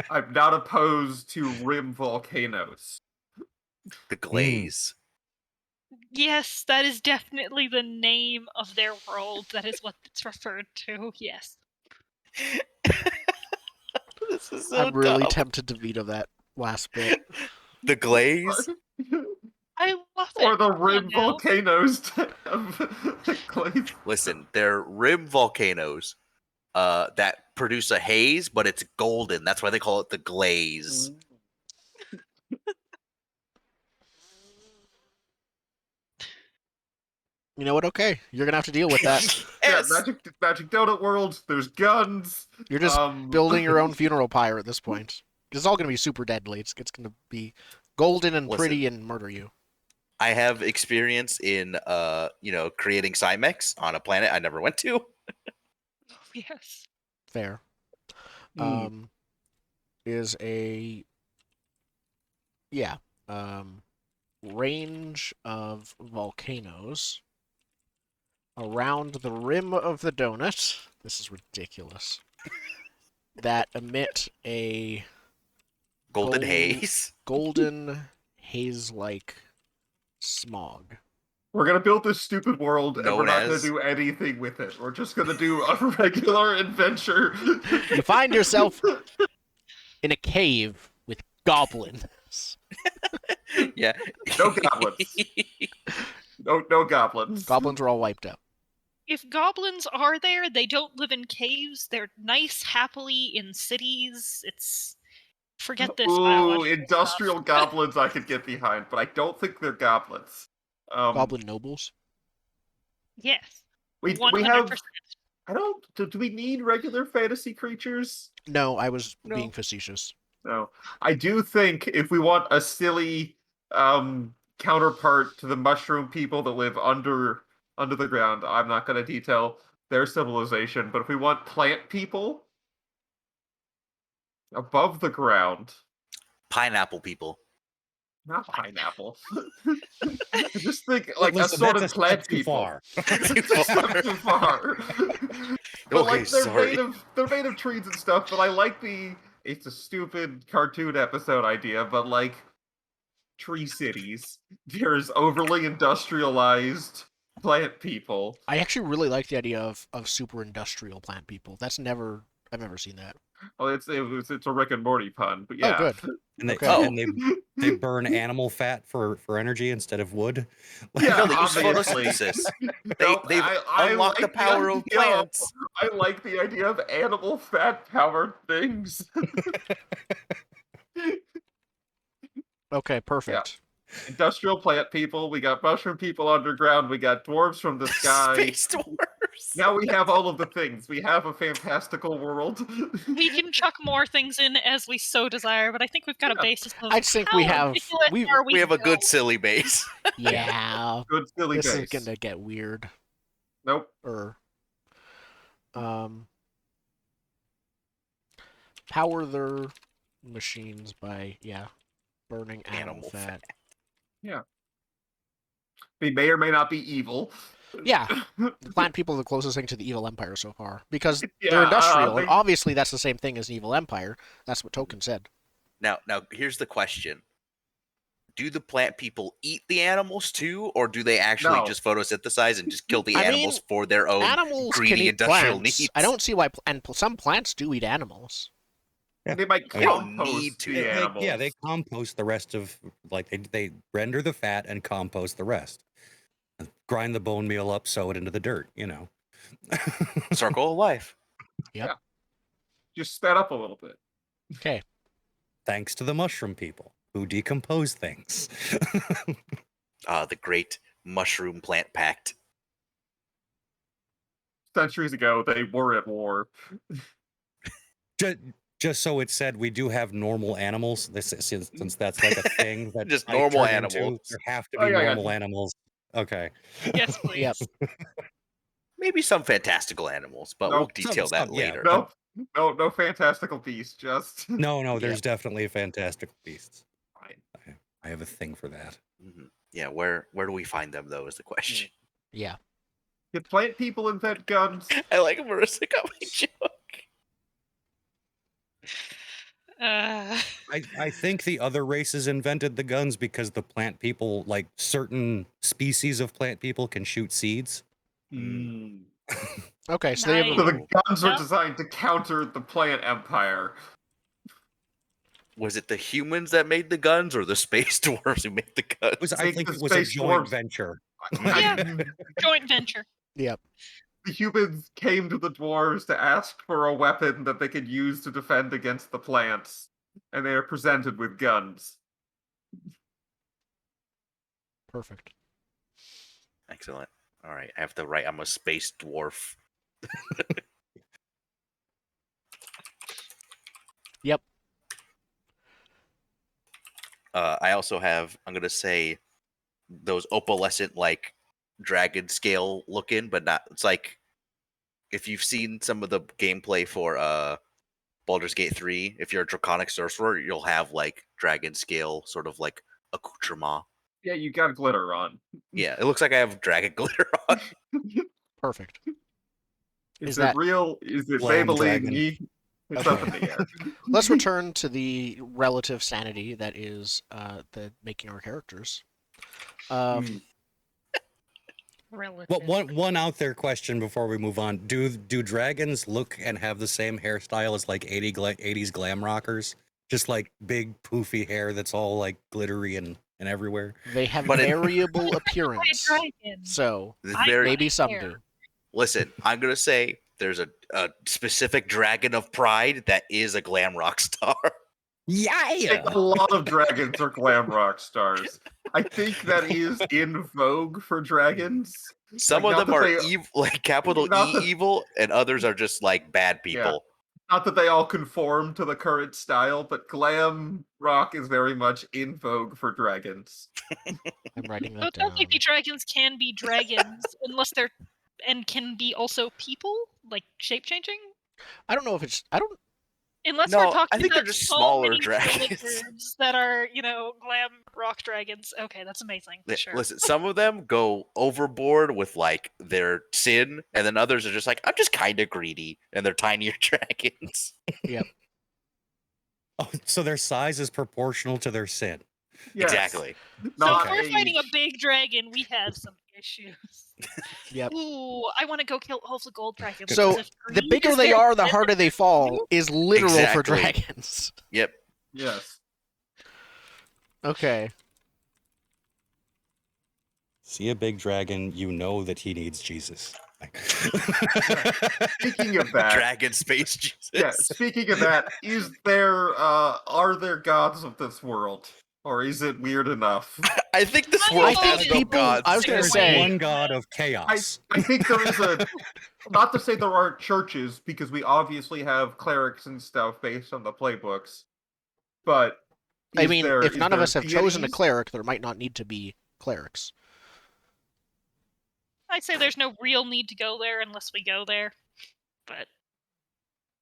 I'm not opposed to rim volcanoes. The glaze. Yes, that is definitely the name of their world. That is what it's referred to. Yes. This is so I'm really dumb. tempted to veto that last bit. The glaze. I love it. Or the Come on rim now. volcanoes of glaze. Listen, they're rim volcanoes that produce a haze, but it's golden. That's why they call it the glaze. You know what? Okay, you're gonna have to deal with that. Yes. Yeah, magic donut world. There's guns. You're just Um, building your own funeral pyre at this point. It's all gonna be super deadly. It's gonna be golden and Listen. pretty and murder you. I have experience in creating Cymex on a planet I never went to. Yes. Fair. Mm. Is a range of volcanoes around the rim of the donut. This is ridiculous. That emit a Golden Gold- haze. golden haze-like smog. We're gonna build this stupid world, and we're Known not gonna as- do anything with it. We're just gonna do a regular adventure. You find yourself in a cave with goblins. Yeah. No goblins. No goblins. Goblins are all wiped out. If goblins are there, they don't live in caves. They're nice, happily in cities. Forget this. Ooh, biological industrial stuff. goblins I could get behind, but I don't think they're goblins. Goblin nobles. Yes. we 100%. have. I don't. Do we need regular fantasy creatures? No, I was No. being facetious. No. I do think if we want a silly counterpart to the mushroom people that live under the ground, I'm not going to detail their civilization, but if we want plant people above the ground, Pineapple people. not pineapple. I just think like Listen, assorted that's a plant step too people. far. That's not too far. But Okay, like they're sorry. made of trees and stuff, but I like it's a stupid cartoon episode idea, but like tree cities. There's overly industrialized plant people. I actually really like the idea of super industrial plant people. I've never seen that. Well, it's a Rick and Morty pun, but yeah. Oh, good. And they, Okay. Oh. and they burn animal fat for energy instead of wood. Yeah, No, they use obviously. photosynthesis. No, They've I unlocked the like power of idea plants. I like the idea of animal fat powered things. Okay, perfect. Industrial plant people. We got mushroom people underground. We got dwarves from the sky. Space dwarves. course. Now we have all of the things. We have a fantastical world. We can chuck more things in as we so desire, but I think we've got a Yeah. basis of I think how we have ridiculous are We have a good go. silly base. yeah. Good silly This is base. gonna get weird. Nope. Power their machines by burning animal fat. Yeah. They may or may not be evil. Yeah. The plant people are the closest thing to the evil empire so far because Yeah, they're industrial, and they- obviously that's the same thing as an evil empire. That's what Token said. Now, here's the question: do the plant people eat the animals too, or do they actually No. just photosynthesize and just kill the I animals mean, for their own Animals can greedy eat industrial plants. needs? I don't see why, some plants do eat animals. They might They don't compost need to. the animals. They compost the rest of they render the fat and compost the rest. Grind the bone meal up, sow it into the dirt. Circle of life. Just sped up a little bit. Okay. Thanks to the mushroom people who decompose things. The great mushroom plant pact. Centuries ago, they were at war. Just so it's said, we do have normal animals. Since that's like a thing that Just I normal turn into, animals. there have to Oh, be yeah, normal animals. Okay. Yes, please. Yep. Maybe some fantastical animals, but No, we'll detail that yeah, later. No fantastical beasts, just No, there's Yep. definitely fantastic beasts. fine. I have a thing for that. Mhm. Yeah, where do we find them though? Is the question. Yeah. Can plant people invent guns? I like Marissa got my joke. I think the other races invented the guns because the plant people, like certain species of plant people, can shoot seeds. Hmm. Okay, so they have So a, the guns were Yep. designed to counter the plant empire. Was it the humans that made the guns or the space dwarves who made the guns? I Make think the it was a space joint dwarves- venture. Yeah. Joint venture. yep. The humans came to the dwarves to ask for a weapon that they could use to defend against the plants, and they are presented with guns. Perfect. Excellent. All right, I have to write. I'm a space dwarf. Yep. I also have. I'm gonna say those opalescent like dragon scale looking, but not. It's like if you've seen some of the gameplay for Baldur's Gate 3, if you're a draconic sorcerer, you'll have like dragon scale sort of like accoutrement. Yeah, you got glitter on. Yeah, it looks like I have dragon glitter on. Perfect. Is Is it that- real? Is it Glam Maybelline? dragon. It's Okay. up in the air. Let's return to the relative sanity that is the making our characters. Hmm. Relative. Well, one out there question before we move on: Do dragons look and have the same hairstyle as like 80s glam rockers? Just like big poofy hair that's all like glittery and everywhere. They have But it- variable By a appearance. dragon. So It's I- very maybe some hair. do. Listen, I'm gonna say there's a specific dragon of pride that is a glam rock star. A lot of dragons are glam rock stars. I think that is in vogue for dragons. Some Like, of not them that are they- evil, like capital not E that- evil, and others are just like bad people. Not that they all conform to the current style, but glam rock is very much in vogue for dragons. I'm writing So that it sounds down. like the dragons can be dragons unless they're and can be also people, like shape changing. I don't know if it's. I don't. Unless No, we're talking I think they're about just so smaller many dragons. villagers that are, glam rock dragons. Okay, that's amazing. Sure. Listen, some of them go overboard with like their sin, and then others are just like, I'm just kind of greedy, and they're tinier dragons. Oh, so their size is proportional to their sin. Yes. Exactly. So Not if we're fighting a age. big dragon, we have some issues. Yep. Ooh, I want to go kill all the gold dragons. So because if the greed bigger is they their are, the sin, harder they fall. Is literal for Exactly. dragons. Yep. Yes. Okay. See a big dragon, you know that he needs Jesus. Speaking of that, Dragon space Jesus. yeah. Speaking of that, are there gods of this world, or is it weird enough? I think this I world think has no people- gods. I was gonna There's say- one god of chaos. I think there is a. Not to say there aren't churches, because we obviously have clerics and stuff based on the playbooks. But I is mean, there, if is none of there us have chosen a deities? cleric, there might not need to be clerics. I say there's no real need to go there unless we go there. But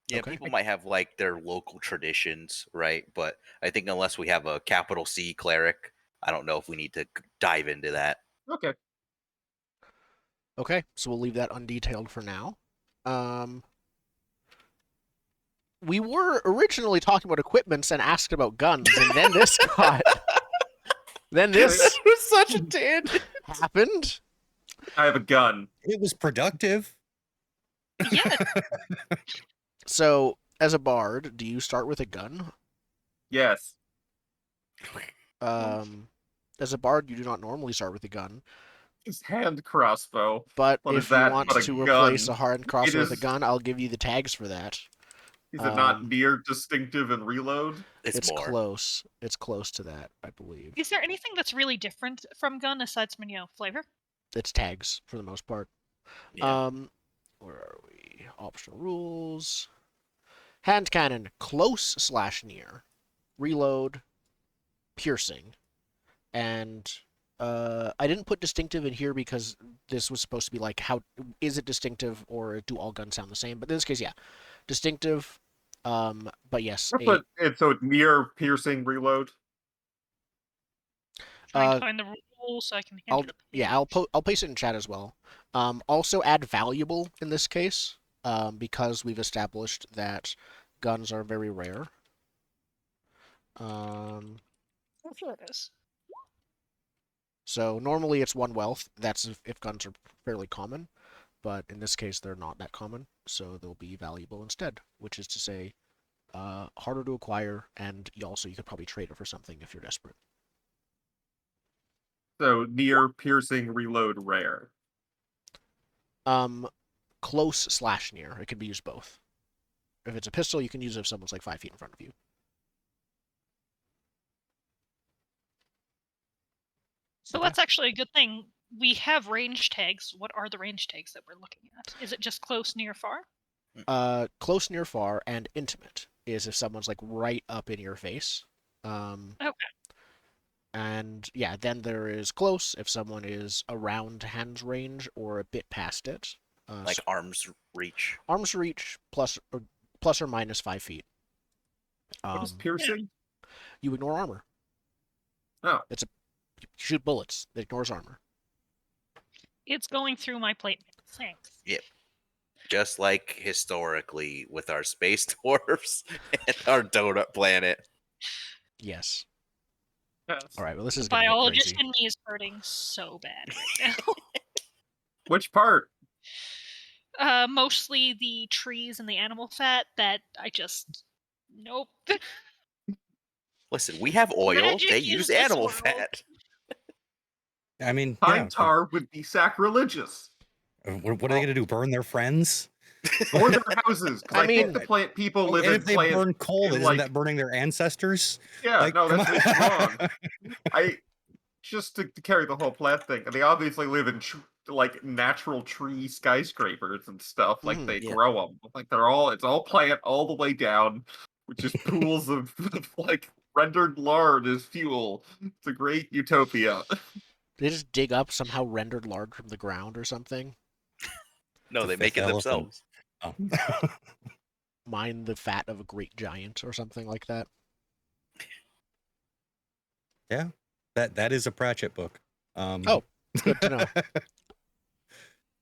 Yeah, Okay. people might have like their local traditions, right? But I think unless we have a capital C cleric, I don't know if we need to dive into that. Okay. Okay, so we'll leave that undetailed for now. We were originally talking about equipments and asked about guns, and then this then this was such a tangent. happened. I have a gun. It was productive. yeah, So, as a bard, do you start with a gun? Yes. As a bard, you do not normally start with a gun, It's hand crossbow. but What is if you that want but a to replace gun? a hard crossbow with a is- gun, I'll give you the tags for that. Is it not Um, near distinctive and reload? It's more. close. It's close to that, I believe. is there anything that's really different from gun aside from flavor? It's tags for the most part. Yeah. Where are we? Optional rules. Hand cannon, close/near, reload, piercing, and I didn't put distinctive in here because this was supposed to be like, how is it distinctive or do all guns sound the same? But in this case, yeah, distinctive. But yes, But it's so near piercing reload. Trying Uh, to find the rule so I can hand it up. I'll paste it in chat as well. Also add valuable in this case, because we've established that guns are very rare. I'm sure it is. So normally it's 1 wealth. That's if guns are fairly common, but in this case they're not that common, so they'll be valuable instead. Which is to say, harder to acquire, and you could probably trade it for something if you're desperate. So near piercing reload rare. Close/near. It can be used both. If it's a pistol, you can use it if someone's like 5 feet in front of you. So Okay. that's actually a good thing. We have range tags. What are the range tags that we're looking at? Is it just close, near, far? Close, near, far, and intimate is if someone's like right up in your face. Okay. And yeah, then there is close if someone is around hand's range or a bit past it. Like arm's reach. Arm's reach plus or minus 5 feet. What is piercing? You ignore armor. Oh. You shoot bullets. It ignores armor. It's going through my plate. Thanks. Yep. Just like historically with our space dwarfs and our donut planet. Yes. Yes. All right. Well, this is The getting biologist crazy. in me is hurting so bad right now. Which part? Mostly the trees and the animal fat that I just nope. Listen, we have oil. Magic They is use this animal world. fat. I mean, Pine tar would be sacrilegious. What are they going to do? Burn their friends? Or their houses. Because I I think mean- the plant people live and in if they plant. burn coal, in, isn't like- that burning their ancestors? Yeah, Like, no, come that's on. wrong. I just to carry the whole plant thing. They obviously live in like natural tree skyscrapers and stuff. Like Mhm, they yeah. grow them. Like it's all plant all the way down, which is pools of like rendered lard as fuel. It's a great utopia. They just dig up somehow rendered lard from the ground or something. No, The they make fifth it elephant. themselves. Oh. Mine the fat of a great giant or something like that. Yeah, that is a Pratchett book. Oh, good to know.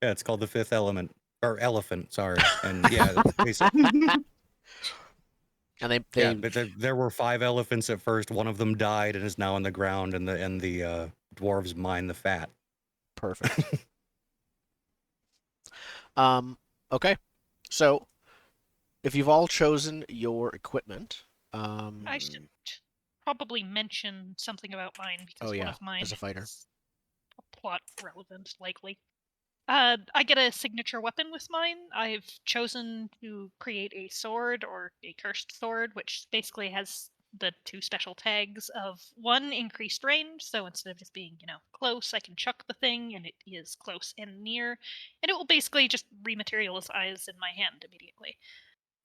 Yeah, it's called The Fifth Element or Elephant. Sorry, and yeah, basically, And they yeah. But there were 5 elephants at first. One of them died and is now on the ground, and the dwarves mine the fat. perfect. Okay. So if you've all chosen your equipment, I should probably mention something about mine because Oh, one yeah, of mine as a fighter. is plot relevant, likely. I get a signature weapon with mine. I've chosen to create a sword or a cursed sword, which basically has the 2 special tags of 1 increased range, so instead of just being, close, I can chuck the thing and it is close and near, and it will basically just rematerialize in my hand immediately.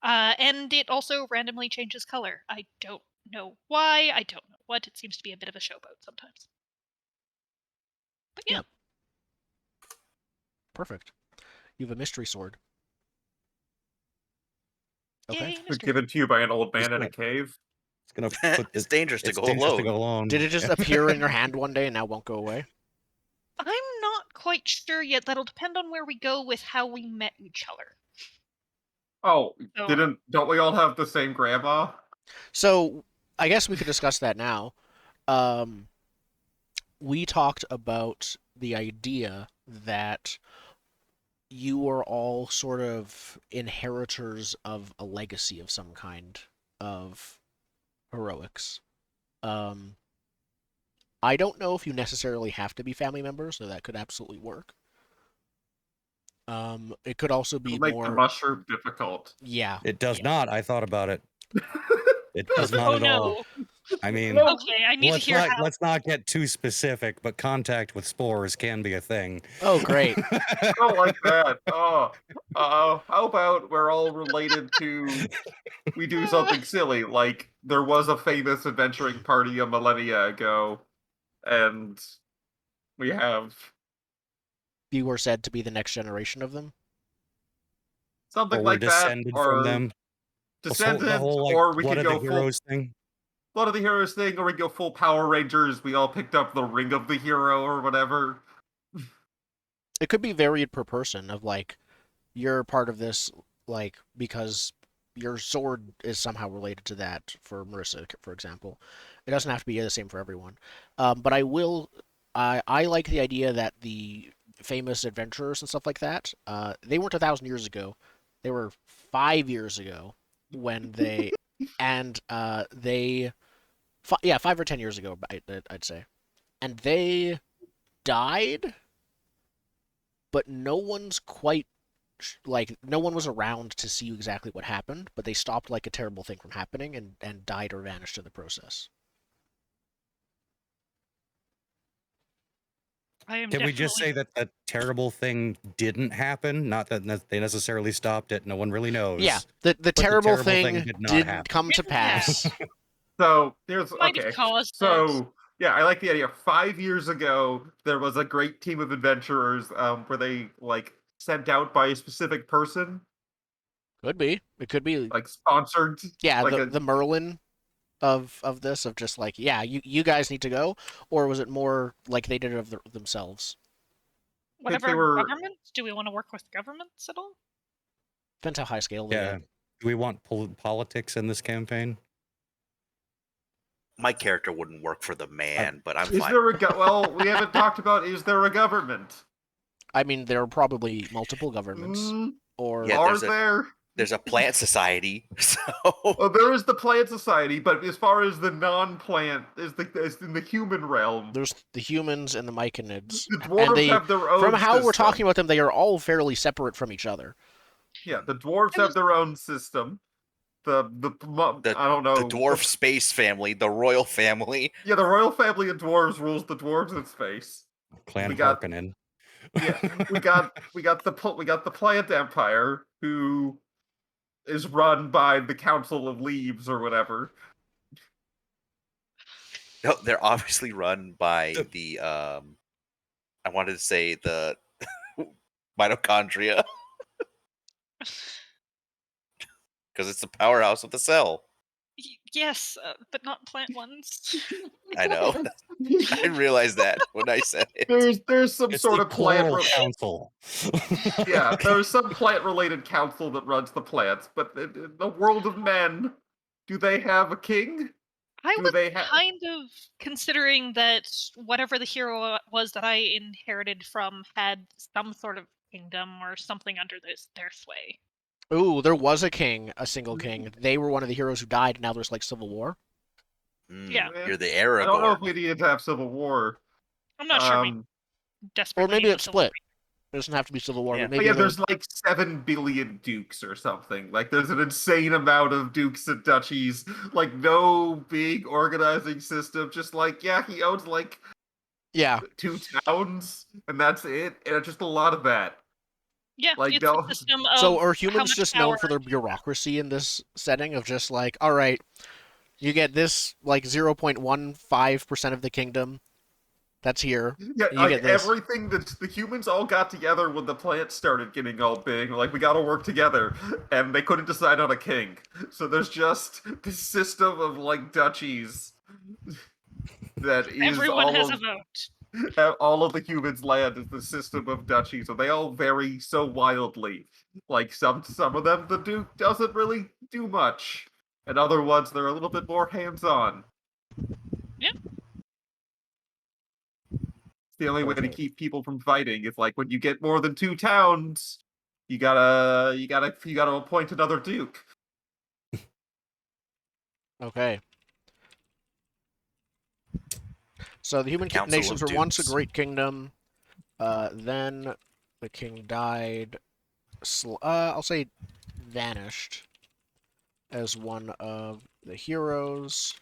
And it also randomly changes color. I don't know why, I don't know what. It seems to be a bit of a showboat sometimes. But yeah. Perfect. You have a mystery sword. Okay. Yay, It's mystery. given to you by an old man Just in a gonna- cave. It's gonna put It's dangerous to it's go dangerous to alone. go alone. Did it just Yeah. appear in your hand one day and now won't go away? I'm not quite sure yet. That'll depend on where we go with how we met each other. Oh, So, don't we all have the same grandma? So, I guess we could discuss that now. We talked about the idea that you are all sort of inheritors of a legacy of some kind of heroics. I don't know if you necessarily have to be family members, so that could absolutely work. It could also be It'll make the more, mushroom difficult. yeah. It does Yeah. not. I thought about it. It does not oh at all. no. I mean, No, Okay, I need to hear how. let's not get too specific, but contact with spores can be a thing. Oh, great. I don't like that. Oh, how about we're all related to? We do something silly, like there was a famous adventuring party a millennia ago, and we have You were said to be the next generation of them. something Or we're like that, descended from or them. The descendant, whole like or we blood could of the go full heroes thing. Blood of the Heroes thing, or we go full Power Rangers. We all picked up the Ring of the Hero or whatever. It could be varied per person of like you're part of this like because your sword is somehow related to that for Marissa, for example. It doesn't have to be the same for everyone. But I like the idea that the famous adventurers and stuff like that, they weren't 1,000 years ago. They were 5 years ago when they, and yeah, 5 or 10 years ago, I'd say. And they died, but no one's quite like no one was around to see exactly what happened, but they stopped like a terrible thing from happening and died or vanished in the process. I am Can we just say definitely. that that terrible thing didn't happen? Not that they necessarily stopped it. No one really knows. Yeah, the But the terrible terrible thing thing did not didn't happen. come to Yeah. pass. So here's Might have okay. caused it. So yeah, I like the idea. 5 years ago, there was a great team of adventurers where they like sent out by a specific person, Could be. It could be. like sponsored, Yeah, like the Merlin of this of just like yeah you guys need to go, or was it more like they did it of themselves? I think Whatever they were. government? Do we want to work with governments at all? Depends how high scale they Yeah. get. Do we want politics in this campaign? My character wouldn't work for the man, but I'm Is fine. there a well? We haven't talked about. Is there a government? I mean, there are probably multiple governments, or Yeah, Are there? There's a plant society, so Well, there is the plant society, but as far as the non-plant is in the human realm. there's the humans and the Myconids, The and dwarves they have their own from how we're system. talking about them, they are all fairly separate from each other. Yeah, the dwarves I have was- their own system. The I don't know. the dwarf space family, the royal family. Yeah, the royal family of dwarves rules the dwarves in space. Clan We got- Harkonnen. Yeah, we got the plant empire, who is run by the Council of Leaves or whatever. No, they're obviously run by The- the I wanted to say the mitochondria because it's the powerhouse of the cell. Yes, but not plant ones. I know. I realized that when I said it. There's some It's sort the of plant. plural council. Yeah, there's some plant-related council that runs the plants, but in the world of men, do they have a king? I Do was they have? kind of considering that whatever the hero was that I inherited from had some sort of kingdom or something under their sway. Ooh, there was a king, a single king. They were one of the heroes who died, and now there's like civil war. Yeah. You're the I don't know if Aragorn. we needed to have civil war. I'm not sure we Or desperately maybe need it's a civil split. It doesn't have to be civil war, Yeah. but But maybe yeah, the there's like 7 billion dukes or something. Like, there's an insane amount of dukes and duchies. Like, no big organizing system. Just like, yeah, he owns like yeah. 2 towns, and that's it. And it's just a lot of that. Yeah, Like, it's a no, system So of are how humans much just power. known for their bureaucracy in this setting of just like, all right, you get this like 0.15% of the kingdom that's here. yeah, You like get this. everything that the humans all got together when the plants started getting all big. Like, we gotta work together, and they couldn't decide on a king. So there's just this system of like duchies that is Everyone has a vote. all of the humans' land is the system of duchies, so they all vary so wildly. Like, some of them, the Duke doesn't really do much, and other ones they're a little bit more hands-on. Yeah. It's the only way to Perfect. keep people from fighting. It's like when you get more than 2 towns, you gotta appoint another Duke. Okay. So the human Council nations of were once a Dukes. great kingdom. Then the king died. I'll say vanished as one of the heroes.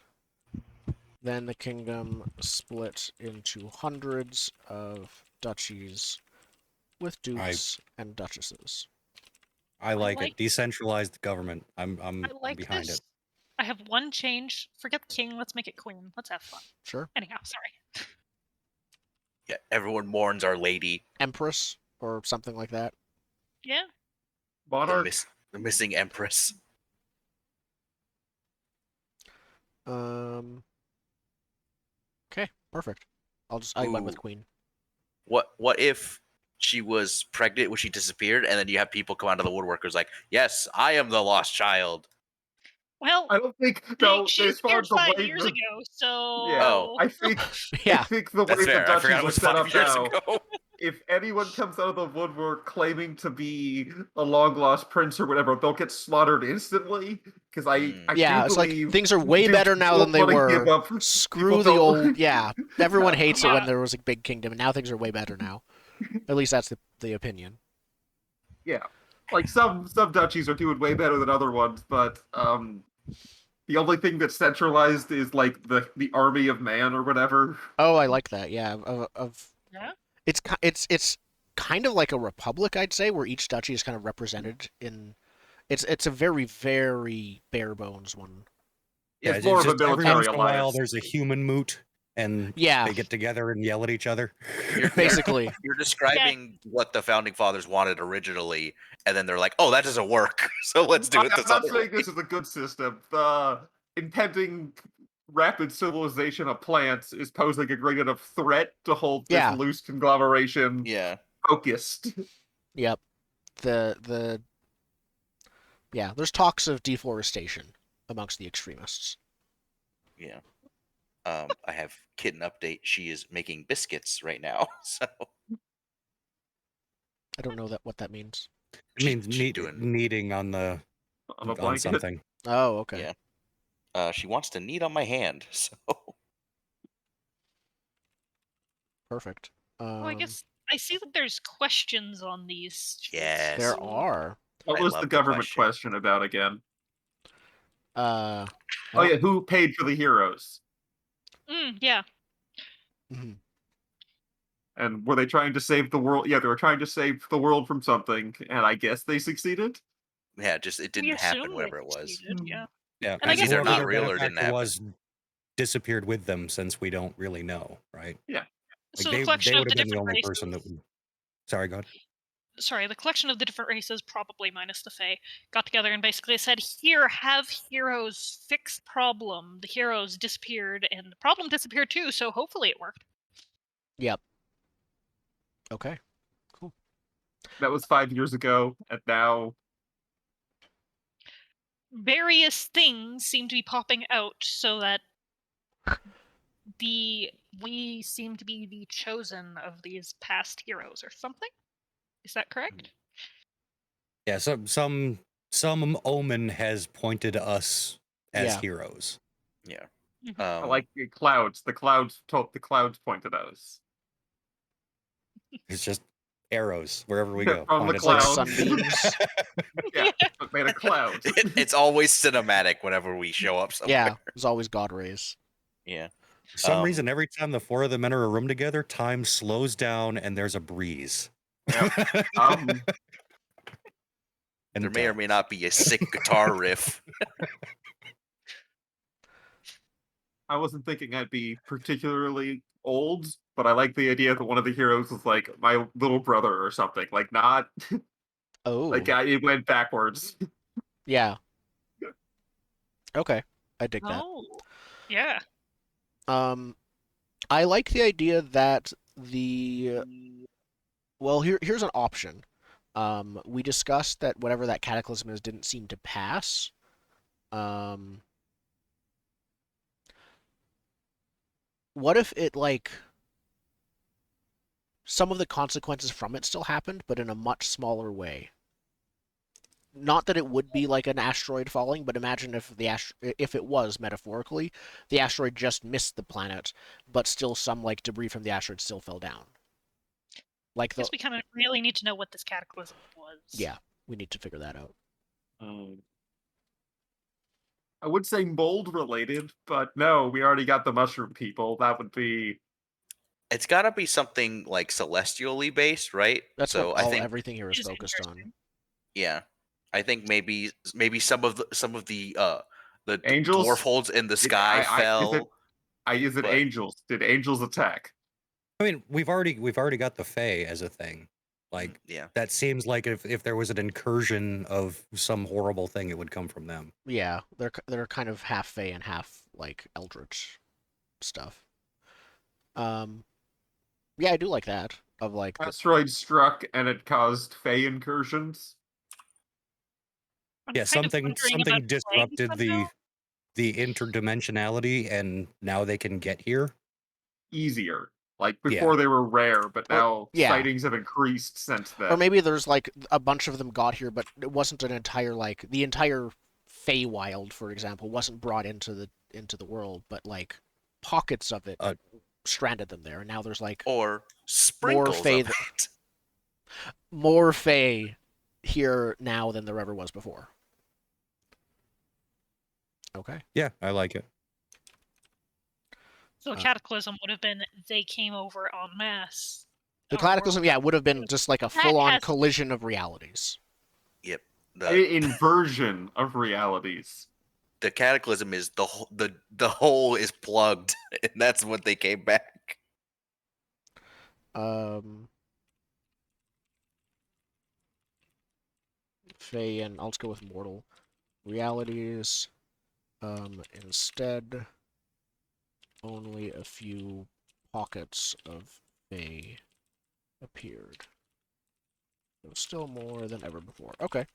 Then the kingdom split into hundreds of duchies with dukes and duchesses. I like like- it. Decentralized government. I I'm like behind this. it. I have one change. Forget the king. Let's make it queen. Let's have fun. Sure. Anyhow, sorry. Yeah, everyone mourns Our Lady, Empress or something like that. Yeah. the, Monarch. the missing Empress. Okay, perfect. I went with Ooh. queen. What if she was pregnant when she disappeared, and then you have people come out of the woodworkers like, yes, I am the lost child. Well, I don't think no. she As far disappeared as the 5 way years the ago, so yeah, Oh. I think Yeah. the That's way the fair. I forgot duchies it are was set 5 up years now. ago. If anyone comes out of the woodwork claiming to be a long lost prince or whatever, they'll get slaughtered instantly. Because I Yeah, do it's like believe things are way Dukes better now than don't they want to give were. up. Screw People the don't- old. Yeah, everyone hates it when Yeah. there was a big kingdom, and now things are way better now. At least that's the opinion. Yeah, like some duchies are doing way better than other ones, but the only thing that's centralized is like the army of man or whatever. Oh, I like that. Yeah, yeah. it's kind of like a republic, I'd say, where each duchy is kind of represented in. It's a very bare bones one. Yeah, It's more of a just every military once in a while alliance. there's a human moot, and Yeah, they get together and yell at each other. basically. You're describing what the founding fathers wanted originally, and then they're like, "Oh, that doesn't work. So let's do it I'm this not other saying way." this is a good system. The impending rapid civilization of plants is posing a great enough threat to hold this Yeah. loose conglomeration Yeah, focused. Yep. The yeah. There's talks of deforestation amongst the extremists. yeah. I have kitten update. She is making biscuits right now, so I don't know what that means. It means she's doing. kneading on the On a on blanket. something. Oh, okay. Yeah. She wants to knead on my hand, so Perfect. Well, I guess I see that there's questions on these sheets. Yes. There so- are. What I was love the the government question. question about again? I Oh don't- yeah, who paid for the heroes? Yeah. Mhm. And were they trying to save the world? Yeah, they were trying to save the world from something, and I guess they succeeded. Yeah, just it We didn't happen assume whatever they it was. succeeded, yeah. Yeah, And I and guess either whoever not their real or didn't benefactor happen. was disappeared with them, since we don't really know, right? Yeah. Like So they the collection of would the have been the different only races. person that would. Sorry, go ahead. Sorry, the collection of the different races, probably minus the Fae, got together and basically said, "Here, have heroes fix problem." The heroes disappeared, and the problem disappeared too. So hopefully it worked. Yep. Okay. That was 5 years ago, and now Various things seem to be popping out, so that we seem to be the chosen of these past heroes, or something. Is that correct? Yeah, some omen has pointed us as Yeah. heroes. Yeah. Mhm. I like the clouds. The clouds pointed at us. It's just arrows wherever we go. From the Find It's like attack. clouds. sunbeams. Yeah, but made of clouds. It's always cinematic whenever we show up somewhere. Yeah, there's always god rays. Yeah. For some Um, reason, every time the four of the men are in a room together, time slows down and there's a breeze. Yep. And There may or death. may not be a sick guitar riff. I wasn't thinking I'd be particularly old, but I like the idea that one of the heroes was like my little brother or something. Like not Oh, like it went backwards. yeah. Okay, I dig that. Oh, yeah. I like the idea that well, here's an option. We discussed that whatever that cataclysm is didn't seem to pass. What if it like some of the consequences from it still happened, but in a much smaller way? Not that it would be like an asteroid falling, but imagine if if it was metaphorically, the asteroid just missed the planet, but still some like debris from the asteroid still fell down. Like I guess we kind of really need to know what this cataclysm was. yeah, we need to figure that out. I would say mold related, but no, we already got the mushroom people. That would be It's got to be something like celestially based, right? That's so what I think, everything here is Is focused on. interesting. yeah, I think maybe some of the Angels? dwarf holds in the Is sky it fell. is it but- angels? Did angels attack? I mean, we've already got the Fae as a thing. Like Yeah, that seems like if there was an incursion of some horrible thing, it would come from them. Yeah, they're kind of half Fey and half like Eldritch stuff. Yeah, I do like that. Of like Asteroid struck and it caused Fey incursions. I'm Yeah, kind of something wondering about plague disrupted somehow. the interdimensionality, and now they can get here. Easier. Like Yeah. before they were rare, but Or- now yeah. sightings have increased since then. or maybe there's like a bunch of them got here, but it wasn't an entire like the entire Feywild, for example, wasn't brought into the world, but like pockets of it stranded them there, and now there's like or sprinkles Fae of it. more Fey here now than there ever was before. Okay. Yeah, I like it. So a cataclysm would have been they came over en masse. The Or- cataclysm, yeah, would have been just like a That full-on has- collision of realities. Yep. Inversion of realities. The cataclysm is the hole is plugged, and that's what they came back. Fey and I'll just go with mortal realities. Instead, only a few pockets of Fey appeared. It was still more than ever before. Okay.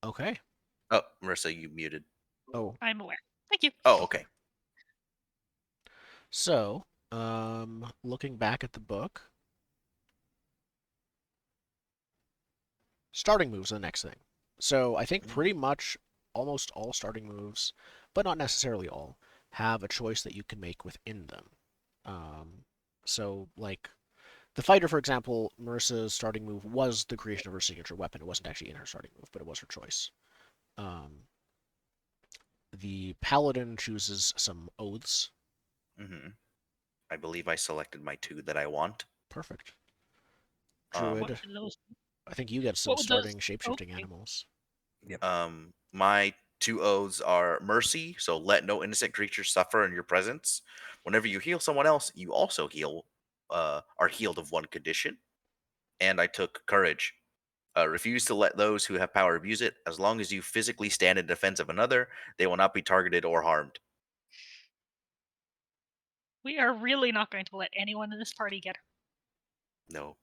Okay. Oh, Marissa, you muted. Oh, I'm aware. Thank you. Oh, okay. so, looking back at the book, starting moves are the next thing. So I think pretty much almost all starting moves, but not necessarily all, have a choice that you can make within them. So like the fighter, for example, Marissa's starting move was the creation of her signature weapon. It wasn't actually in her starting move, but it was her choice. The paladin chooses some oaths. hmm I believe I selected my 2 that I want. Perfect. What Druid. And those- I think you get some What would those starting shapeshifting be? animals. My 2 oaths are mercy, so let no innocent creature suffer in your presence. Whenever you heal someone else, you also are healed of one condition. And I took courage. Refuse to let those who have power abuse it. As long as you physically stand in defense of another, they will not be targeted or harmed. We are really not going to let anyone in this party get her. No.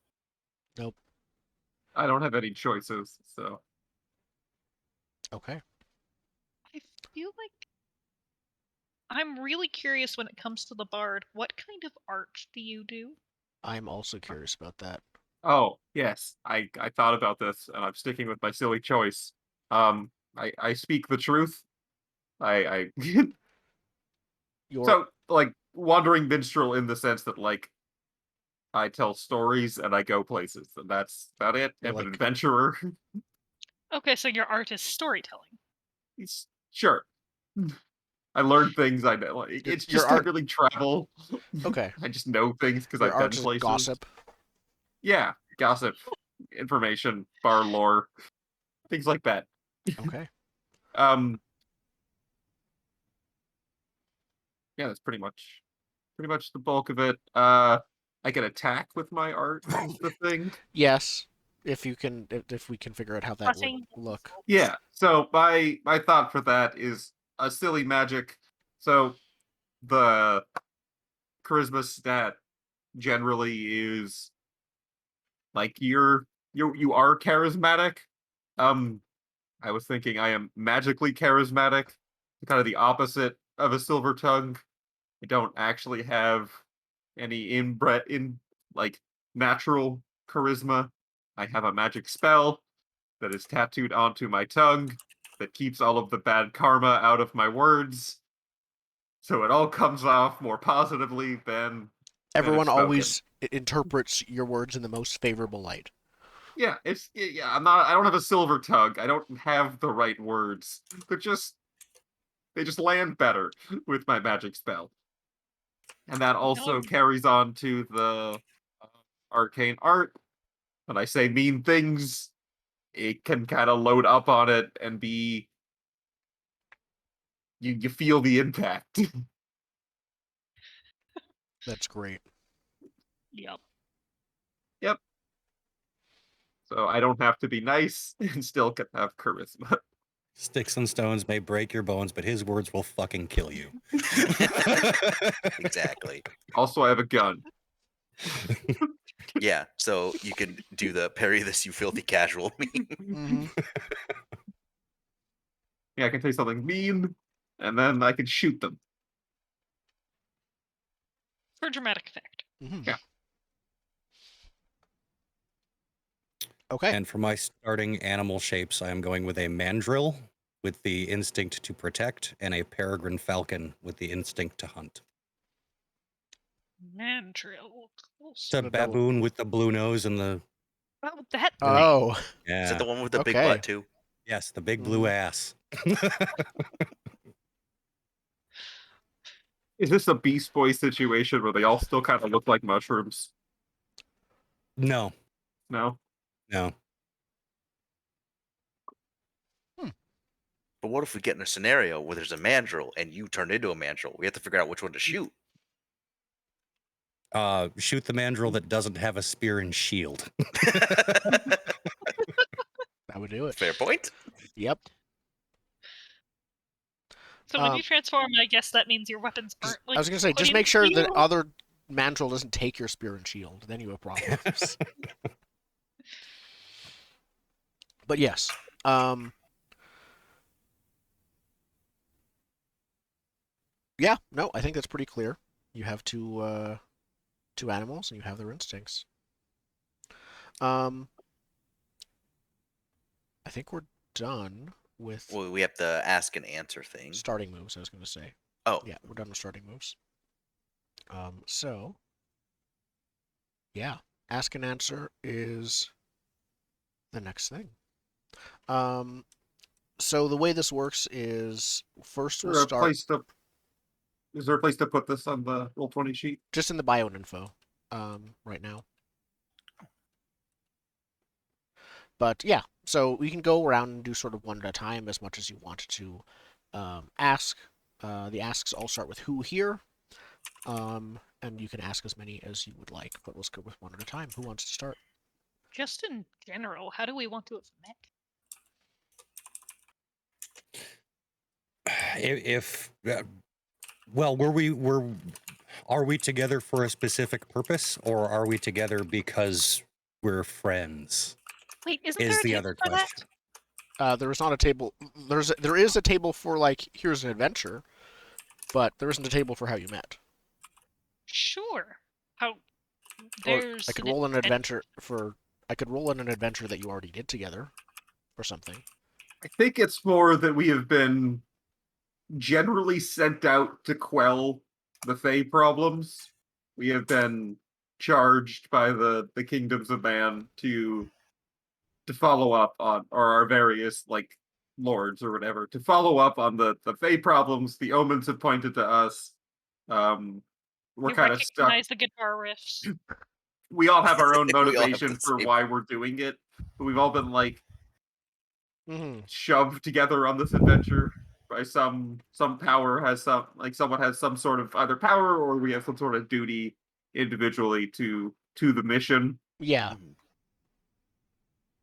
Nope. I don't have any choices, so Okay. I feel like I'm really curious when it comes to the bard. What kind of art do you do? I'm also curious about that. oh yes, I thought about this and I'm sticking with my silly choice. I speak the truth. I Your so like wandering minstrel in the sense that like I tell stories and I go places, and that's about it. You're I'm an like- adventurer. Okay, so your art is storytelling. Sure. I learn things I know. Like, Your- it's your just art- not really travel. Okay. I just know things because Your I've art been is places. gossip. Yeah, gossip, information, bar lore, things like that. Okay. Um, yeah, that's pretty much the bulk of it. I can attack with my art. Is the thing. Yes. If you can, if we can figure out how that would Pressing look. Yeah. So my thought for that is a silly magic. So the charisma stat generally is like you are charismatic. Um, I was thinking I am magically charismatic, kind of the opposite of a silver tongue. I don't actually have any inbred in like natural charisma. I have a magic spell that is tattooed onto my tongue that keeps all of the bad karma out of my words. So it all comes off more positively than Everyone it's spoken. always interprets your words in the most favorable light. Yeah, I don't have a silver tongue. I don't have the right words. They just land better with my magic spell. And that also carries on to the uh, arcane art. When I say mean things, it can kind of load up on it and be you feel the impact. That's great. Yep. Yep. So I don't have to be nice and still can have charisma. Sticks and stones may break your bones, but his words will fucking kill you. Exactly. Also, I have a gun. Yeah, so you can do the parry this, you filthy casual meme. Mm-hmm. Yeah, I can say something mean, and then I can shoot them. For dramatic effect. Mm-hmm. Yeah. Okay. And for my starting animal shapes, I am going with a mandrill with the instinct to protect and a peregrine falcon with the instinct to hunt. Mandrill. It's a baboon with the blue nose and the... Oh, that Oh. Is Yeah. that the one with the big Okay. butt too? Yes, the big blue ass. Is this a Beast Boy situation where they all still kind of look like mushrooms? No, No? no. But what if we get in a scenario where there's a mandrill and you turn into a mandrill? We have to figure out which one to shoot. Shoot the mandrill that doesn't have a spear and shield. That would do it. Fair point. Yep. So when you transform, I guess that means your weapons aren't like. I was gonna say, put just in make sure that steel? other mandrill doesn't take your spear and shield. Then you have problems. But yes. Yeah, no, I think that's pretty clear. You have two animals and you have their instincts. I think we're done with Well, we have the ask and answer thing. starting moves, I was gonna say. Oh, Yeah, we're done with starting moves. So yeah, ask and answer is the next thing. So the way this works is first Is we'll there a start place to put this on the Roll20 sheet? just in the bio info right now. But yeah, so we can go around and do sort of one at a time as much as you want to ask. The asks all start with who here, and you can ask as many as you would like, but let's go with one at a time. Who wants to start? Just in general, how do we want to have met? If well, are we together for a specific purpose, or are we together because we're friends? Wait, isn't Is there a the table other for question. There is not a table. There is a table for like here's an adventure, but there isn't a table for how you met. Sure. How? Or There's I could an roll an adventure for. I could roll in an adventure that you already did together, or something. I think it's more that we have been generally sent out to quell the Fae problems. We have been charged by the kingdoms of man to follow up on, or our various like lords or whatever, to follow up on the Fae problems. The omens have pointed to us. We're You kind of stuck. recognize the guitar riffs. We all have our own We all have motivation the for same- why we're doing it, but we've all been like Hmm. shoved together on this adventure by some power has some like someone has some sort of either power or we have some sort of duty individually to the mission. Yeah. Mhm.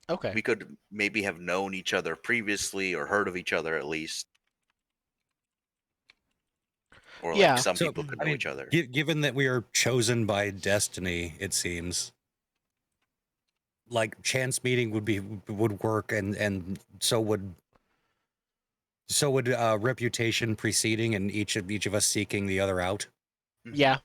Okay. We could maybe have known each other previously or heard of each other at least. Or like Yeah. some So, people could I know mean, each other. given that we are chosen by destiny, it seems like chance meeting would work, and so would reputation preceding and each of us seeking the other out. Mhm. Yeah.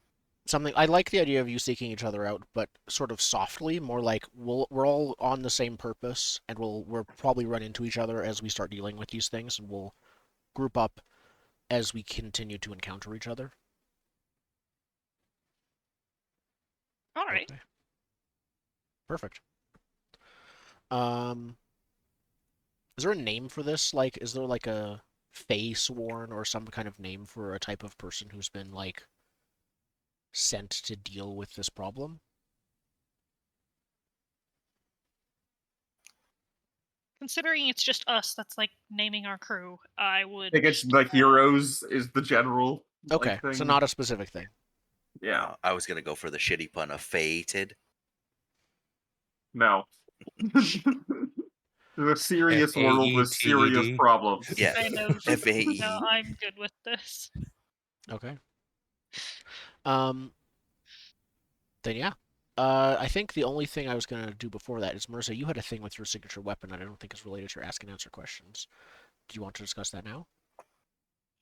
Something I like the idea of you seeking each other out, but sort of softly, more like we're all on the same purpose, and we'll probably run into each other as we start dealing with these things, and we'll group up as we continue to encounter each other. All right. Okay. Perfect. Um, is there a name for this? Like, is there like a Fey Sworn or some kind of name for a type of person who's been like sent to deal with this problem? Considering it's just us, that's like naming our crew. I I would. think it's the heroes is the general Okay, like thing. so not a specific thing. Yeah. I was gonna go for the shitty pun of fated. No. The serious world with serious FAETED. problems. Yeah. Kind of. FAE. No, I'm good with this. Okay. Um. Then yeah. I think the only thing I was gonna do before that is Marissa, you had a thing with your signature weapon that I don't think is related to your ask and answer questions. Do you want to discuss that now?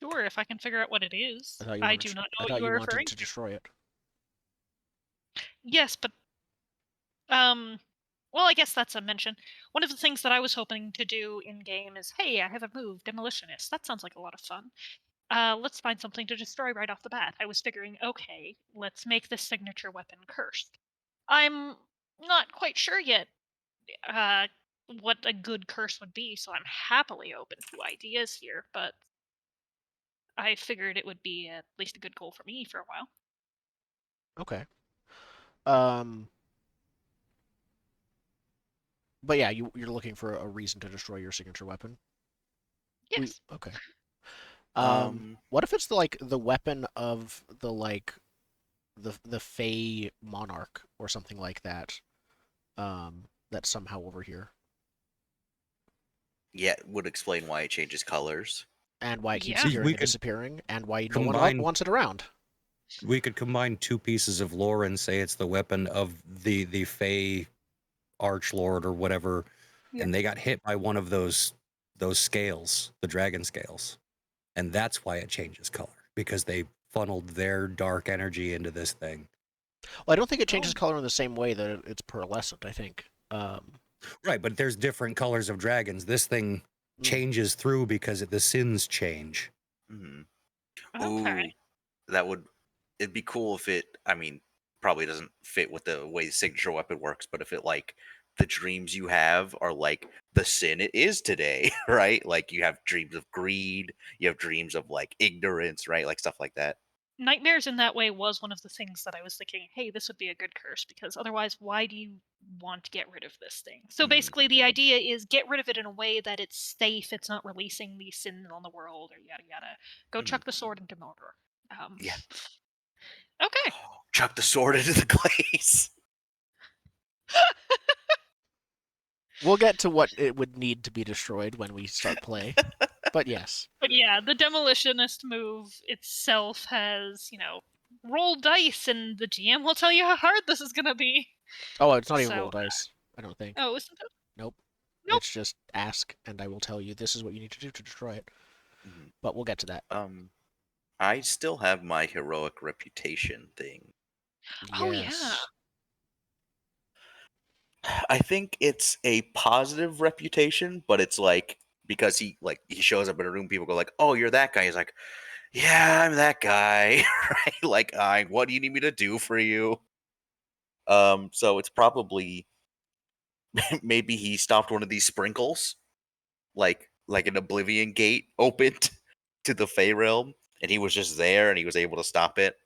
Sure, if I can figure out what it is. I thought you I wanted do to, not know I what thought you you are wanted referring to destroy it. Yes, but well, I guess that's a mention. One of the things that I was hoping to do in game is, hey, I have a move, demolitionist. That sounds like a lot of fun. Let's find something to destroy right off the bat. I was figuring, okay, let's make this signature weapon cursed. I'm not quite sure yet uh, what a good curse would be, so I'm happily open to ideas here, but I figured it would be at least a good goal for me for a while. Okay. Um. But yeah, you're looking for a reason to destroy your signature weapon. Yes. Okay. Um, What if it's the weapon of the Fey monarch or something like that? That's somehow over here, yeah, would explain why it changes colors. and why it keeps Yeah. We, appearing we and could disappearing, and why no one combine wants it around. we could combine two pieces of lore and say it's the weapon of the Fey Archlord or whatever, Yeah. and they got hit by one of those scales, the dragon scales, and that's why it changes color because they funneled their dark energy into this thing. Well, I don't think it changes Oh. color in the same way that it's pearlescent. I think. Right, but there's different colors of dragons. This thing changes through because the sins change. Hmm. Okay. Ooh, that would. It'd be cool if it. I mean, probably doesn't fit with the way the signature weapon works, but if it like the dreams you have are like the sin it is today, right? Like you have dreams of greed, you have dreams of like ignorance, right? Like stuff like that. Nightmares in that way was one of the things that I was thinking, hey, this would be a good curse because otherwise, why do you want to get rid of this thing? So Mhm. basically, the idea is get rid of it in a way that it's safe, it's not releasing these sins on the world, or yada yada. Go Mhm. chuck the sword into Mordor. Yeah. Okay. Chuck the sword into the glaze. We'll get to what it would need to be destroyed when we start play, but yes. But yeah, the demolitionist move itself has, roll dice, and the GM will tell you how hard this is going to be. Oh, it's not even So, roll dice. I don't think. oh, isn't it? Nope. Nope. It's just ask, and I will tell you this is what you need to do to destroy it. Mhm. But we'll get to that. I still have my heroic reputation thing. Oh, yeah. Yes. I think it's a positive reputation, but it's like because he shows up in a room, people go like, "Oh, you're that guy." He's like, yeah, I'm that guy, right? Like, what do you need me to do for you? So it's probably maybe he stopped one of these sprinkles, like an Oblivion gate opened to the Fey realm, and he was just there, and he was able to stop it.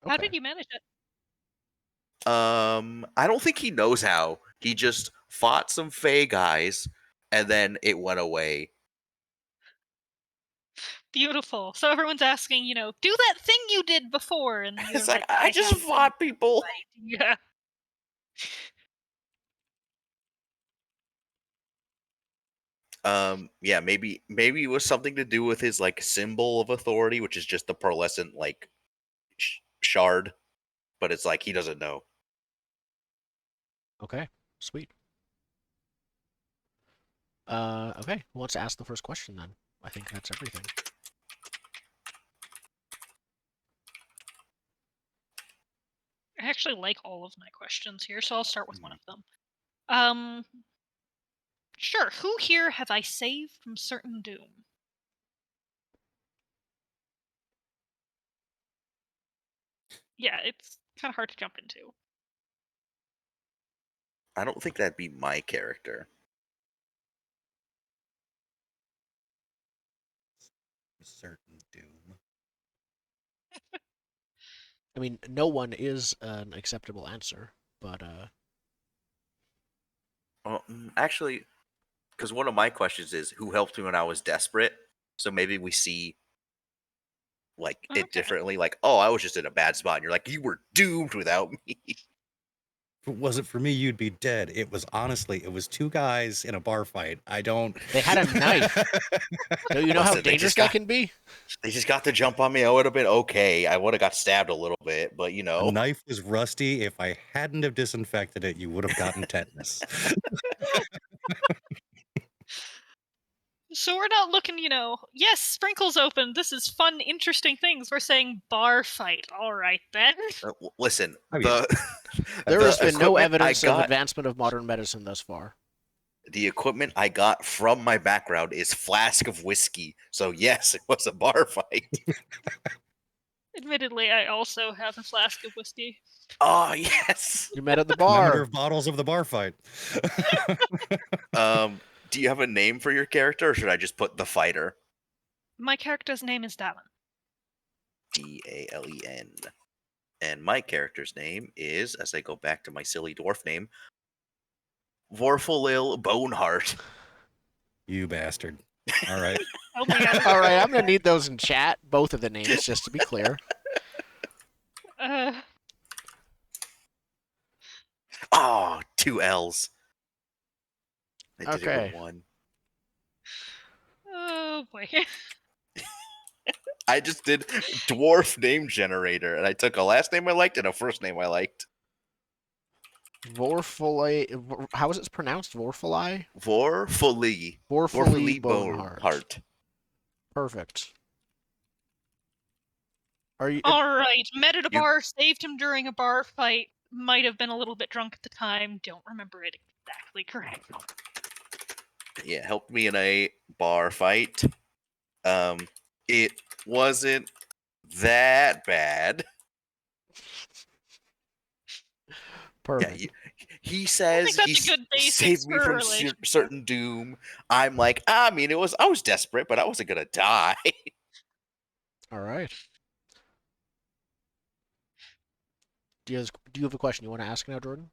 How Okay. did you manage it? I don't think he knows how. He just fought some Fey guys, and then it went away. Beautiful. So everyone's asking, do that thing you did before, and you're It's like, like, I just have fought people. yeah. Yeah, maybe it was something to do with his like symbol of authority, which is just the pearlescent like shard, but it's like he doesn't know. Okay. Sweet. Okay. Who wants to ask the first question then? I think that's everything. I actually like all of my questions here, so I'll start with one of them. Sure. Who here have I saved from certain doom? Yeah, it's kind of hard to jump into. I don't think that'd be my character. Certain doom. I mean, no one is an acceptable answer, but Actually, because one of my questions is who helped me when I was desperate. So maybe we see like it Okay. differently. Like, oh, I was just in a bad spot, and you're like, you were doomed without me. If it wasn't for me, you'd be dead. It was two guys in a bar fight. I don't. they had a knife. Don't you know how Listen, they dangerous just that got can be? they just got the jump on me. I would have been okay. I would have got stabbed a little bit, but you A know. knife was rusty. If I hadn't have disinfected it, you would have gotten tetanus. So we're not looking, yes, sprinkles open. This is fun, interesting things. We're saying bar fight. All right, then. Listen, Oh, yeah. There the has been no equipment evidence I of got, advancement of modern medicine thus far. the equipment I got from my background is flask of whiskey. So yes, it was a bar fight. Admittedly, I also have a flask of whiskey. Oh yes. You met at the Commemorative bar. of bottles of the bar fight. Do you have a name for your character, or should I just put the fighter? My character's name is Dallen. Dalen. And my character's name is, as I go back to my silly dwarf name, Vorfalil Boneheart. You bastard. All right. Oh my god. All right, I'm gonna need those in chat, both of the names, just to be clear. Oh, 2 L's. I did it Okay. with 1. Oh boy. I just did dwarf name generator, and I took a last name I liked and a first name I liked. Vorfalai. How is it pronounced? Vorfalai? Vorfali. Vorfali Boneheart. Boneheart. Perfect. Are you? All right, met at a You- bar, saved him during a bar fight. Might have been a little bit drunk at the time. Don't remember it exactly correct. Yeah, helped me in a bar fight. It wasn't that bad. Perfect. Yeah, he says that's he a good basis saved me for a from relationship. certain doom. I'm like, I mean, I was desperate, but I wasn't gonna die. All right. Do you have a question you want to ask now, Jordan?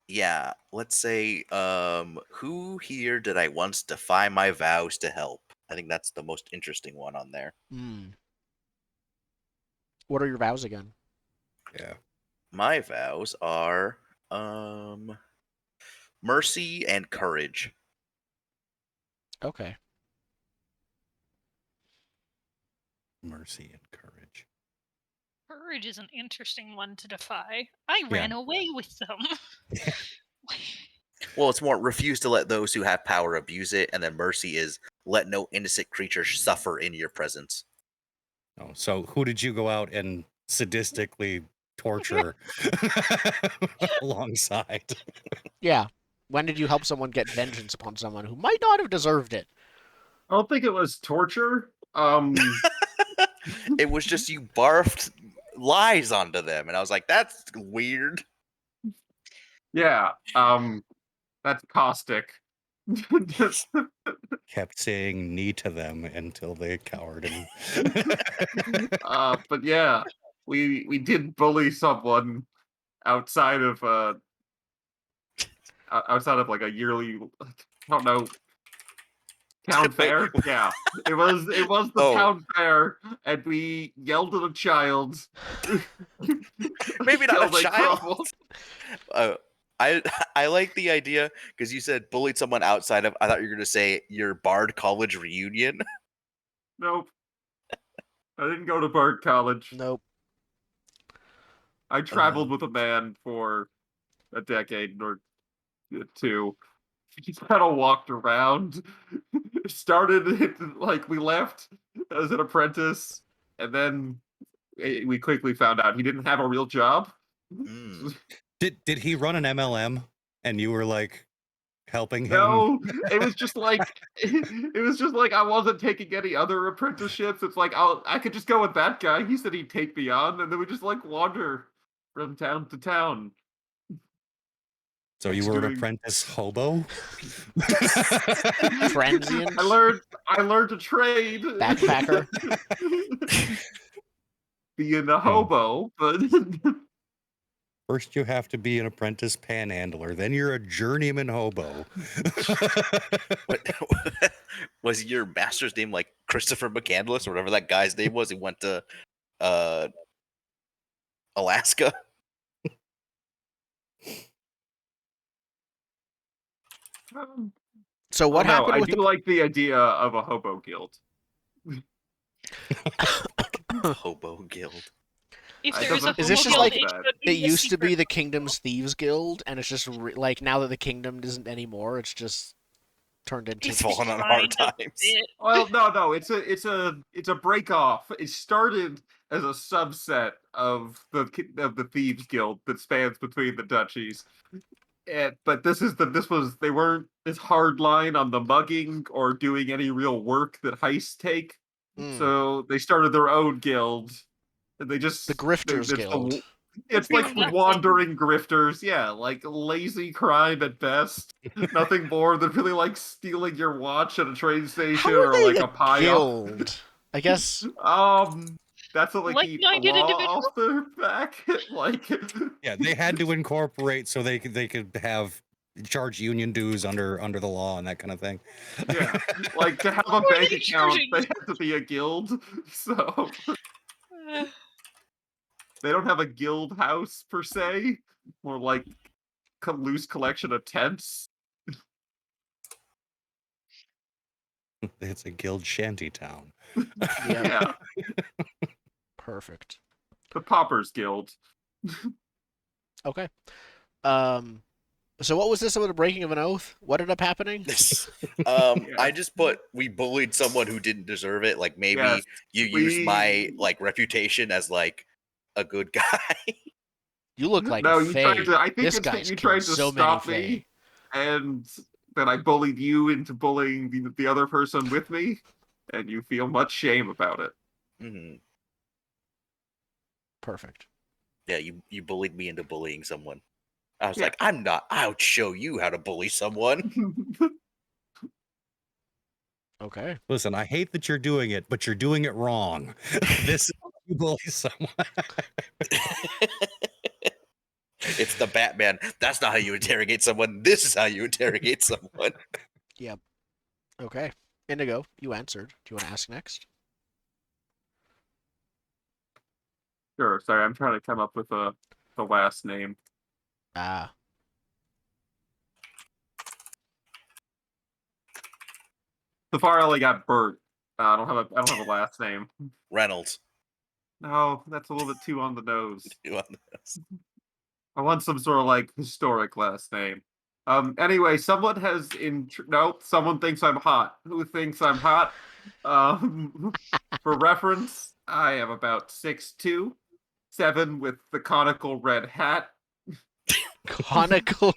Yeah, let's say, who here did I once defy my vows to help? I think that's the most interesting one on there. What are your vows again? Yeah. My vows are, mercy and courage. Okay. Mercy and courage. Courage is an interesting one to defy. I ran away with them. Well, it's more refuse to let those who have power abuse it, and then mercy is let no innocent creature suffer in your presence. Oh, so who did you go out and sadistically torture alongside? Yeah. When did you help someone get vengeance upon someone who might not have deserved it? I don't think it was torture. It was just you barfed lies onto them, and I was like, that's weird. Yeah. That's caustic. Kept saying knee to them until they cowered him. But yeah, we did bully someone outside of like a yearly, I don't know, town Wait, fair. Yeah, it was the Oh. town fair, and we yelled at a child. Maybe not a until they child. crumbled. I like the idea because you said bullied someone outside of. I thought you were going to say your Bard College reunion. Nope, I didn't go to Bard College. Nope. I traveled with a man for a decade or two. He just kind of walked around. Started like we left as an apprentice, and then we quickly found out he didn't have a real job. Mm. Did he run an MLM and you were like helping him? No, it was just like I wasn't taking any other apprenticeships. It's like I could just go with that guy. He said he'd take me on, and then we just like wander from town to town. So you were an apprentice hobo? Transient. I learned to trade. Backpacker. Being a hobo, but First you have to be an apprentice panhandler, then you're a journeyman hobo. What was your master's name, like Christopher McCandless or whatever that guy's name was? He went to Alaska. So what happened I with do like the idea of a hobo guild. Hobo Guild. If It there is a doesn't Is this hobo just guild, like- it should be It a used to be secret the Kingdom's Thieves Guild, and it's just like now that the Kingdom isn't anymore, it's just turned into. It's fallen on hard kind of times. it. Well, no, it's a break off. It started as a subset of the thieves guild that spans between the duchies. But they weren't as hard line on the mugging or doing any real work that heists take. Mm. So they started their own guild, and they just The Grifters it's Guild. It's Doing like nothing. wandering grifters, yeah, like lazy crime at best. Nothing more than really like stealing your watch at a train station How are or they like a a pie guild? I guess. That's what like Like keep the minded law individuals? off their back. Like Yeah, they had to incorporate so they could have charge union dues under the law and that kind of thing. yeah, like to have a Who are bank they account, charging? they have to be a guild. So Uh, they don't have a guild house per se, more like a loose collection of tents. It's a guild shanty town. Yeah. Yeah, Perfect. the Paupers Guild. Okay. So what was this about the breaking of an oath? What ended up happening? This, Yeah. I just put we bullied someone who didn't deserve it. Like maybe Yes, you used my like reputation as like a good guy. You look like no, a you fae. tried to. I think This it's that guy's you killed tried to so stop many me, and then I bullied you into bullying the other person with me, and you feel much shame about it. Mhm. Perfect. Yeah, you bullied me into bullying someone. I was Yeah. like, I'm not. I'll show you how to bully someone. Okay. Listen, I hate that you're doing it, but you're doing it wrong. This is how you bully someone. It's the Batman. That's not how you interrogate someone. This is how you interrogate someone. Yep. Okay. Indigo, you answered. Do you want to ask next? Sure. Sorry, I'm trying to come up with the last name. Ah. So far, I only got Bert. I don't have a last name. Reynolds. No, that's a little bit too on the nose. You on this? I want some sort of like historic last name. Anyway, someone someone thinks I'm hot. Who thinks I'm hot? For reference, I am about 6'2", 7 with the conical red hat. Conical.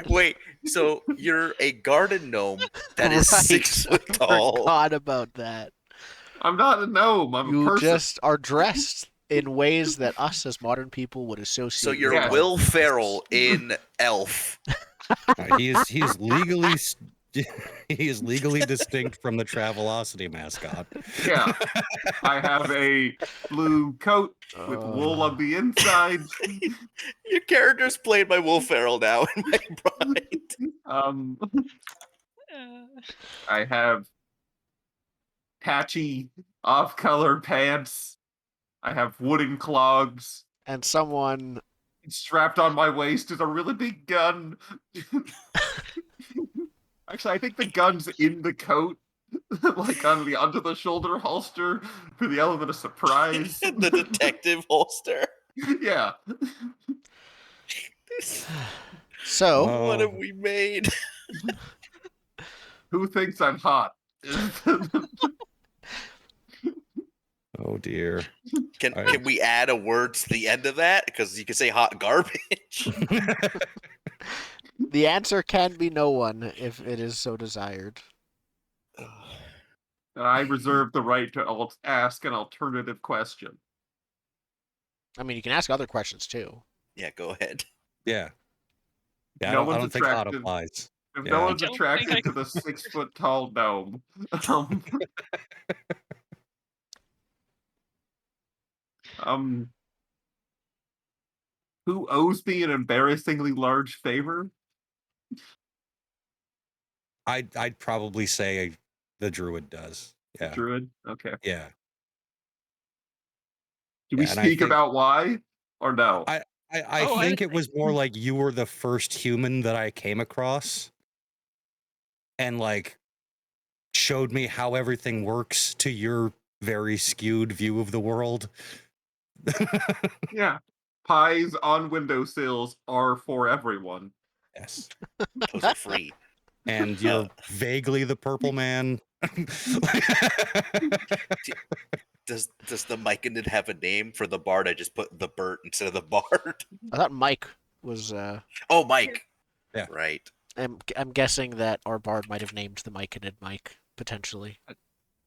Wait. So you're a garden gnome that is Right. 6 foot I tall. forgot about that. I'm not a gnome. I'm a You person. just are dressed in ways that us as modern people would associate. So you're with Yes. Will garden Ferrell in Elf. He is legally he is legally distinct from the Travelocity mascot. Yeah. I have a blue coat with wool on the inside. Your character's played by Will Ferrell now in my mind. Um, Uh, I have patchy, off-color pants. I have wooden clogs. And someone. Strapped on my waist is a really big gun. Actually, I think the gun's in the coat, like on the under the shoulder holster for the element of surprise. The detective holster. Yeah. So. Oh. What have we made? Who thinks I'm hot? Oh dear. Can All right. we add a word to the end of that? Because you could say hot garbage. The answer can be no one if it is so desired. I reserve the right to ask an alternative question. I mean, you can ask other questions too. Yeah, go ahead. Yeah. Yeah, No I one's don't think hot attracted. applies. If Yeah. no I one's don't think attracted I to the 6 foot tall gnome, um, who owes me an embarrassingly large favor? I'd probably say the druid does. Yeah. Druid? Okay. Yeah. Do we Yeah, and I speak think- about why or no? I Oh, I think would it was more like you were the first human that I came across and like showed me how everything works to your very skewed view of the world. Yeah. Pies on windowsills are for everyone. Yes. Those are free. And you're vaguely the purple man. Does the Myconid have a name for the bard? I just put the Bert instead of the bard. I thought Mike was. Oh, Mike. Yeah. Right. I'm guessing that our bard might have named the Myconid Mike potentially.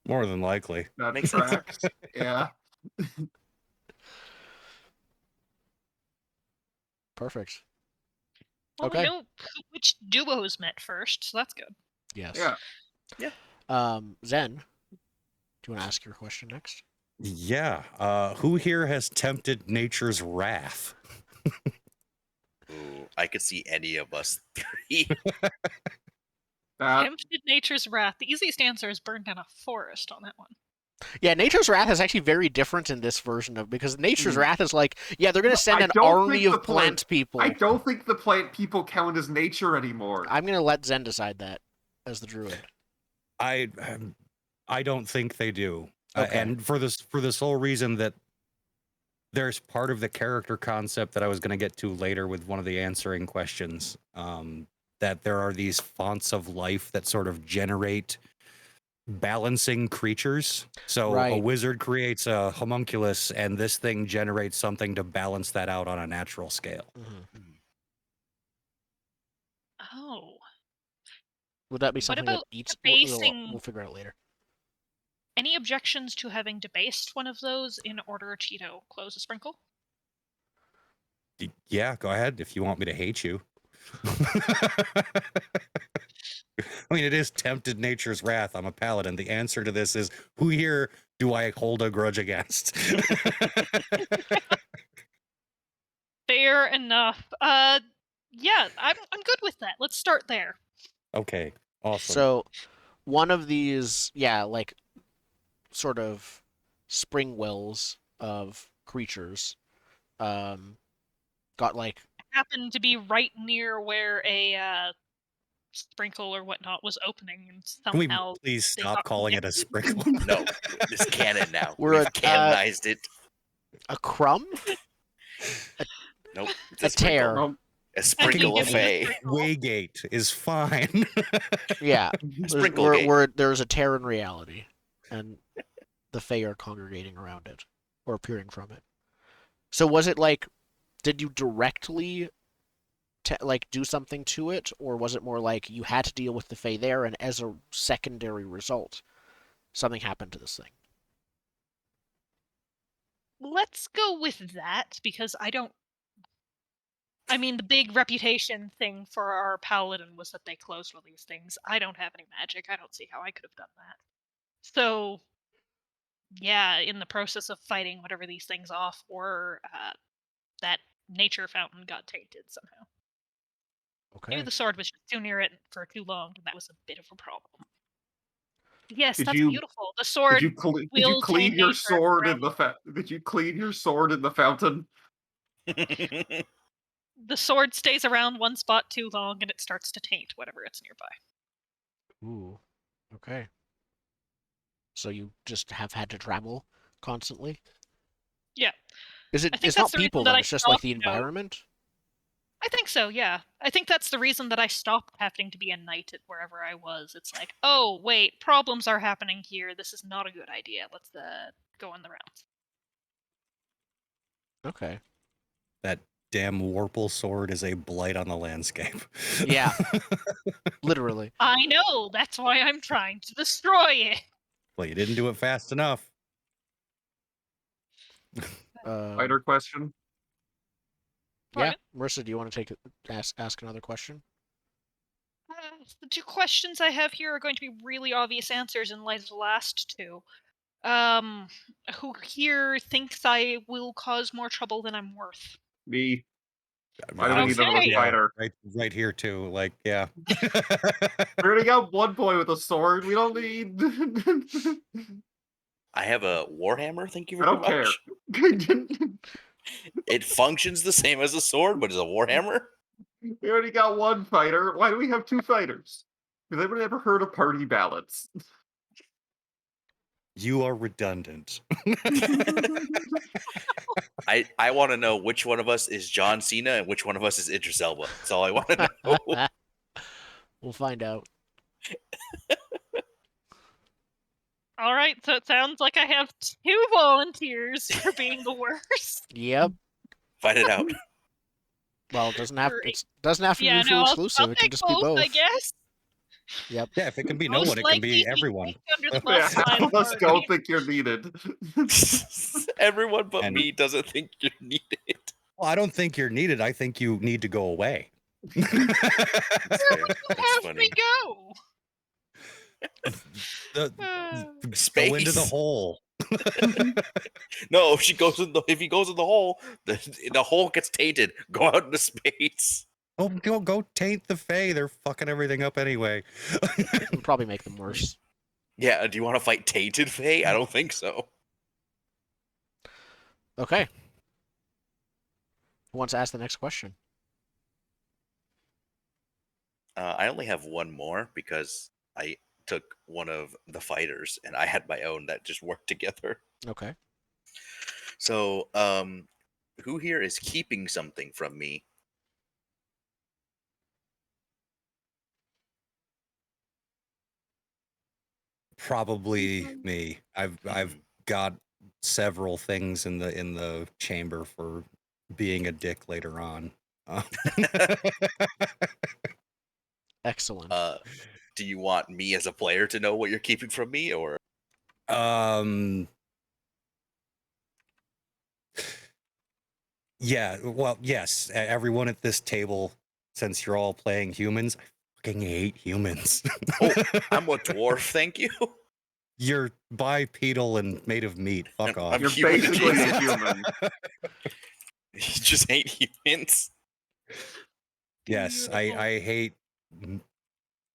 More than likely. That Makes sense. tracks. Yeah. Perfect. well, Okay. we know which duos met first, so that's good. Yes. Yeah. Zen, do you want to ask your question next? Yeah. Who here has tempted nature's wrath? Ooh, I could see any of us three. Tempted nature's wrath. The easiest answer is burn down a forest on that one. Yeah, Nature's Wrath is actually very different in this version of because Nature's Wrath is like, yeah, they're gonna send I an don't army think of plant people. I don't think the plant people count as nature anymore. I'm gonna let Zen decide that as the druid. I don't think they do. Okay. And for the sole reason that there's part of the character concept that I was going to get to later with one of the answering questions, that there are these fonts of life that sort of generate balancing creatures. So a Right. wizard creates a homunculus and this thing generates something to balance that out on a natural scale. Mm-hmm. Oh. Would that be What something that about eats? debasing- We'll figure it out later. Any objections to having debased one of those in order to, close a sprinkle? Yeah, go ahead if you want me to hate you. I mean, it is tempted nature's wrath. I'm a paladin. The answer to this is, who here do I hold a grudge against? Fair enough. Yeah, I'm good with that. Let's start there. Okay, awesome. So, one of these, yeah, like sort of spring wells of creatures, got like Happened to be right near where a sprinkle or whatnot was opening, and Can we somehow please they stop got calling it a connected. sprinkle? No, it's canon now. We're We've a- canonized it. a crumb, Nope, it's a tear. sprinkle. A sprinkle of Fucking a. Waygate is fine. Yeah, Sprinkle gate. where there's a tear in reality, and the Fae are congregating around it or appearing from it. So was it like, did you directly do something to it, or was it more like you had to deal with the Fae there, and as a secondary result, something happened to this thing? Let's go with that, because I mean, the big reputation thing for our paladin was that they closed all these things. I don't have any magic. I don't see how I could have done that. So, yeah, in the process of fighting whatever these things off, or that nature fountain got tainted somehow. Maybe Okay. the sword was just too near it for too long, and that was a bit of a problem. Yes, Did that's you beautiful. The did sword you will clean taint your nature sword around. in the did you clean your sword in the fountain? The sword stays around one spot too long, and it starts to taint whatever it's nearby. Ooh. Okay. So you just have had to travel constantly? Yeah, I think It's that's not the reason people that then, I it's just like stopped. the environment? I think so. Yeah, I think that's the reason that I stopped having to be a knight at wherever I was. It's like, oh wait, problems are happening here. This is not a good idea. Let's go on the rounds. Okay. That damn Warple sword is a blight on the landscape. Yeah. Literally. I know. That's why I'm trying to destroy it. Well, you didn't do it fast enough. Fighter question. Yeah. Pardon? Marissa, do you want to ask another question? The two questions I have here are going to be really obvious answers in light of the last two. Who here thinks I will cause more trouble than I'm worth? Me. Why do we need Okay. another Yeah, fighter? right here too. Like, yeah. We already got one boy with a sword. We don't need. I have a Warhammer, thank you I very don't care. much. It functions the same as a sword, but it's a Warhammer. We already got one fighter. Why do we have two fighters? Has anyone ever heard of party balance? You are redundant. I want to know which one of us is John Cena and which one of us is Idris Elba. That's all I want to know. We'll find out. All right, so it sounds like I have two volunteers for being the worst. Yep. Fight it out. Well, it doesn't have Great. to be Yeah, mutually no, I'll exclusive. It can take just be both, I both. guess. Yep. Yeah, if it can be no Most one, it can likely be everyone. think under the Yeah, bus by half the of us party. don't think you're needed. Everyone but And- me doesn't think you're needed. Well, I don't think you're needed. I think you need to go away. That's fair. You That's have funny. me go. Go Space. into the hole. No, if he goes in the hole, the hole gets tainted. Go out into space. Oh, go taint the Fae. They're fucking everything up anyway. It'll probably make them worse. Yeah, do you want to fight tainted Fae? I don't think so. Okay. Who wants to ask the next question? I only have one more because I took one of the fighters and I had my own that just worked together. Okay. So, who here is keeping something from me? Probably me. I've Mhm. got several things in the chamber for being a dick later on. Excellent. Do you want me as a player to know what you're keeping from me, or Yeah, well, yes, everyone at this table, since you're all playing humans, I fucking hate humans. I'm a dwarf, thank you. You're bipedal and made of meat. Fuck off. I'm You're human basically a adjacent. human. You just hate humans. Yes, I hate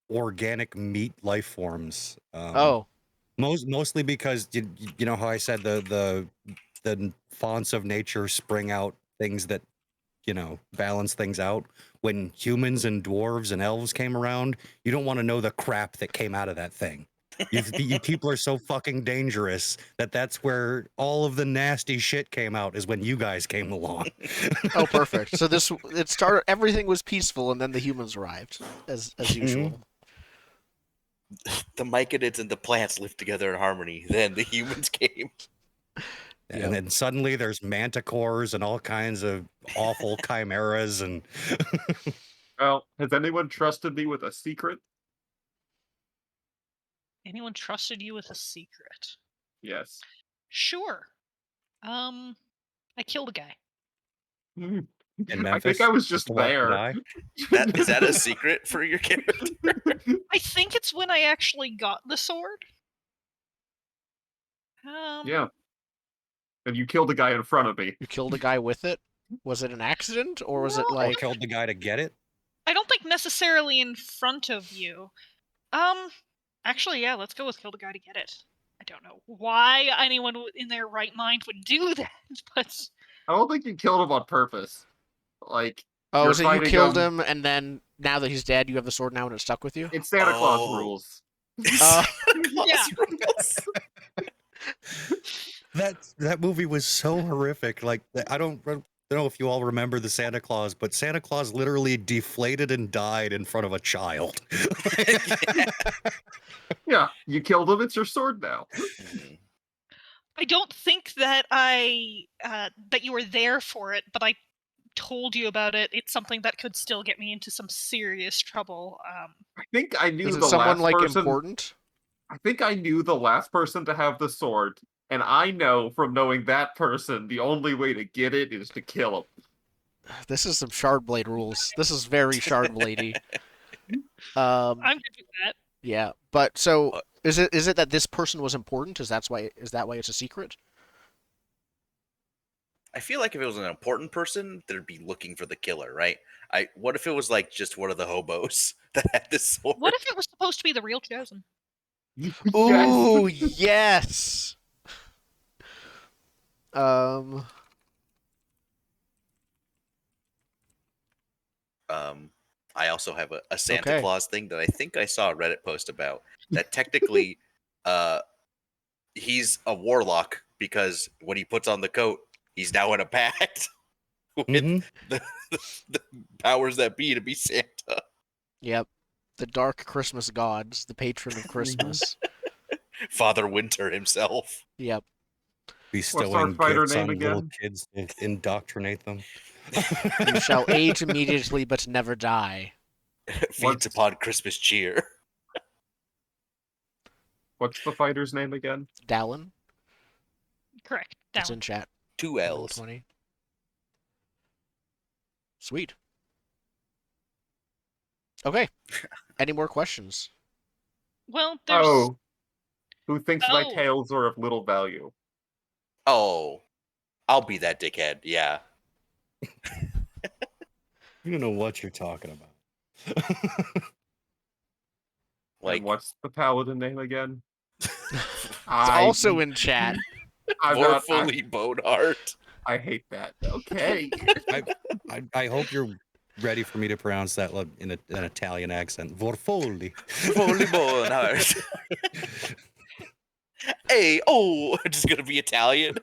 organic meat life forms. Oh, Mostly because you know how I said the fonts of nature spring out things that balance things out. When humans and dwarves and elves came around, you don't want to know the crap that came out of that thing. You people are so fucking dangerous that's where all of the nasty shit came out, is when you guys came along. oh, perfect. So it started. Everything was peaceful, and then the humans arrived, as usual. The myconids and the plants lived together in harmony. Then the humans came. And then suddenly there's manticores and all kinds of awful chimeras and Well, has anyone trusted me with a secret? Anyone trusted you with a secret? Yes. Sure. I killed a guy. in I think Memphis. I was just to watch him there. die. Is that a secret for your character? I think it's when I actually got the sword. Yeah. And you killed a guy in front of me. You killed a guy with it? Was it an accident, or was it No, Or like... killed the guy to get it. I don't think necessarily in front of you. Actually, yeah, let's go with kill the guy to get it. I don't know why anyone in their right mind would do that, but I don't think you killed him on purpose. Like, Oh, you're so you fighting killed him, and then now that he's dead, you have the sword now and it's stuck with you? It's Santa Claus Oh. rules. Uh, yeah. That movie was so horrific. Like I don't know if you all remember the Santa Claus, but Santa Claus literally deflated and died in front of a child. Yeah, you killed him, it's your sword now. Mhm. I don't think that that you were there for it, but I told you about it. It's something that could still get me into some serious trouble. I think I knew is it the someone, last like, person. important? I think I knew the last person to have the sword, and I know from knowing that person the only way to get it is to kill him. This is some Shardblade rules. This is very Shardbladey. I'm good with that. Yeah, but so is it that this person was important? Is that why it's a secret? I feel like if it was an important person, they'd be looking for the killer, right? What if it was like just one of the hobos that had this sword? What if it was supposed to be the real chosen? Ooh, yes. Um, I also have a Santa Okay. Claus thing that I think I saw a Reddit post about. That technically, he's a warlock because when he puts on the coat, he's now in a pact with Mhm. the powers that be to be Santa. Yep. The dark Christmas gods, the patron of Christmas. Father Winter himself. Yep. Bestowing fighter gifts name on little again? kids to indoctrinate them. You shall age immediately but never die. Feeds What's- upon Christmas cheer. What's the fighter's name again? Dallen. Correct. It's Down. in chat. 2 Roll L's. 20. Sweet. Okay. Any more questions? Well, there's Oh. Who thinks my Oh. tales are of little value? Oh, I'll be that dickhead. Yeah. You don't know what you're talking about. Like, And what's the paladin name again? It's I- also in chat. I'm not. Vorfully Boneheart. I hate that. Okay. I hope you're ready for me to pronounce that in an Italian accent. Vorfoli. Vorfully Boneheart. Hey, oh, just gonna be Italian.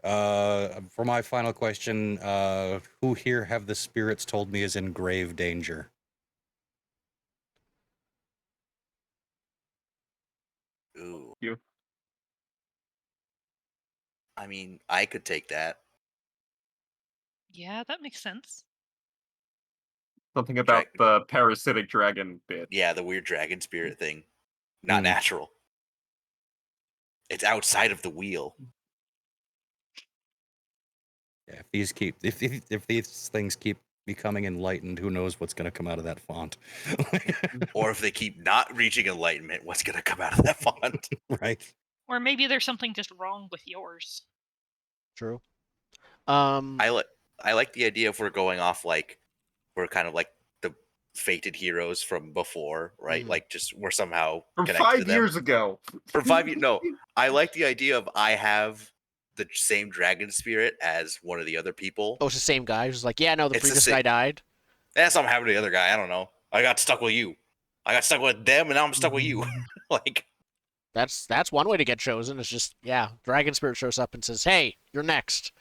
For my final question, who here have the spirits told me is in grave danger? Ooh. You. I mean, I could take that. Yeah, that makes sense. Something about the parasitic dragon bit. Yeah, the weird dragon spirit thing. Not Hmm. natural. It's outside of the wheel. Yeah, if these things keep becoming enlightened, who knows what's going to come out of that font? Or if they keep not reaching enlightenment, what's gonna come out of that font? Right. Or maybe there's something just wrong with yours. True. I like the idea if we're going off like we're kind of like the fated heroes from before, right? Mhm. Like just we're somehow From connected to 5 them. years ago. From 5 years. No, I like the idea of I have the same dragon spirit as one of the other people. Oh, it's the same guy who's like, yeah, no, the It's the previous same- guy died. That's something happened to the other guy. I don't know. I got stuck with you. I got stuck with them, and now I'm stuck with you. Like, That's one way to get chosen. It's just, yeah, Dragon Spirit shows up and says, hey, you're next.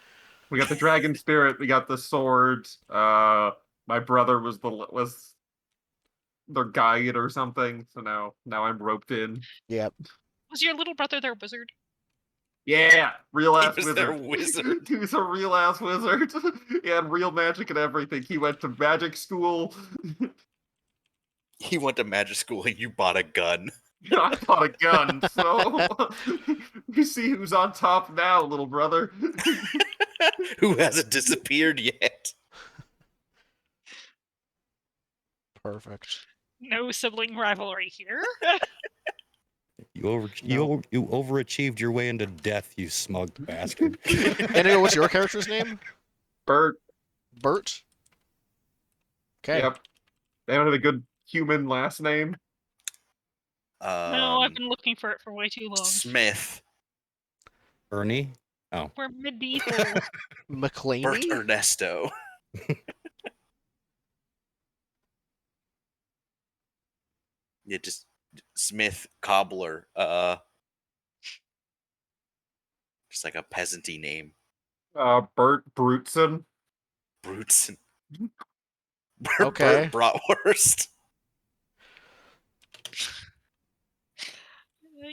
We got the dragon spirit. We got the sword. My brother was their guide or something. So now I'm roped in. Yep. Was your little brother their wizard? Yeah, real He ass was their wizard. wizard. He was a real ass wizard. He had real magic and everything. He went to magic school. He went to magic school and you bought a gun. I bought a gun, so you see who's on top now, little brother. Who hasn't disappeared yet? Perfect. No sibling rivalry here. You No. overachieved your way into death, you smug bastard. Indigo, what's your character's name? Bert. Bert? Okay. Yep. They don't have a good human last name. No, I've been looking for it for way too long. Smith. Ernie? We're medieval. Bert McClaney? Ernesto. Yeah, just Smith Cobbler. Just like a peasanty name. Bert Brutson. Brutson. Okay. Bert Bratwurst.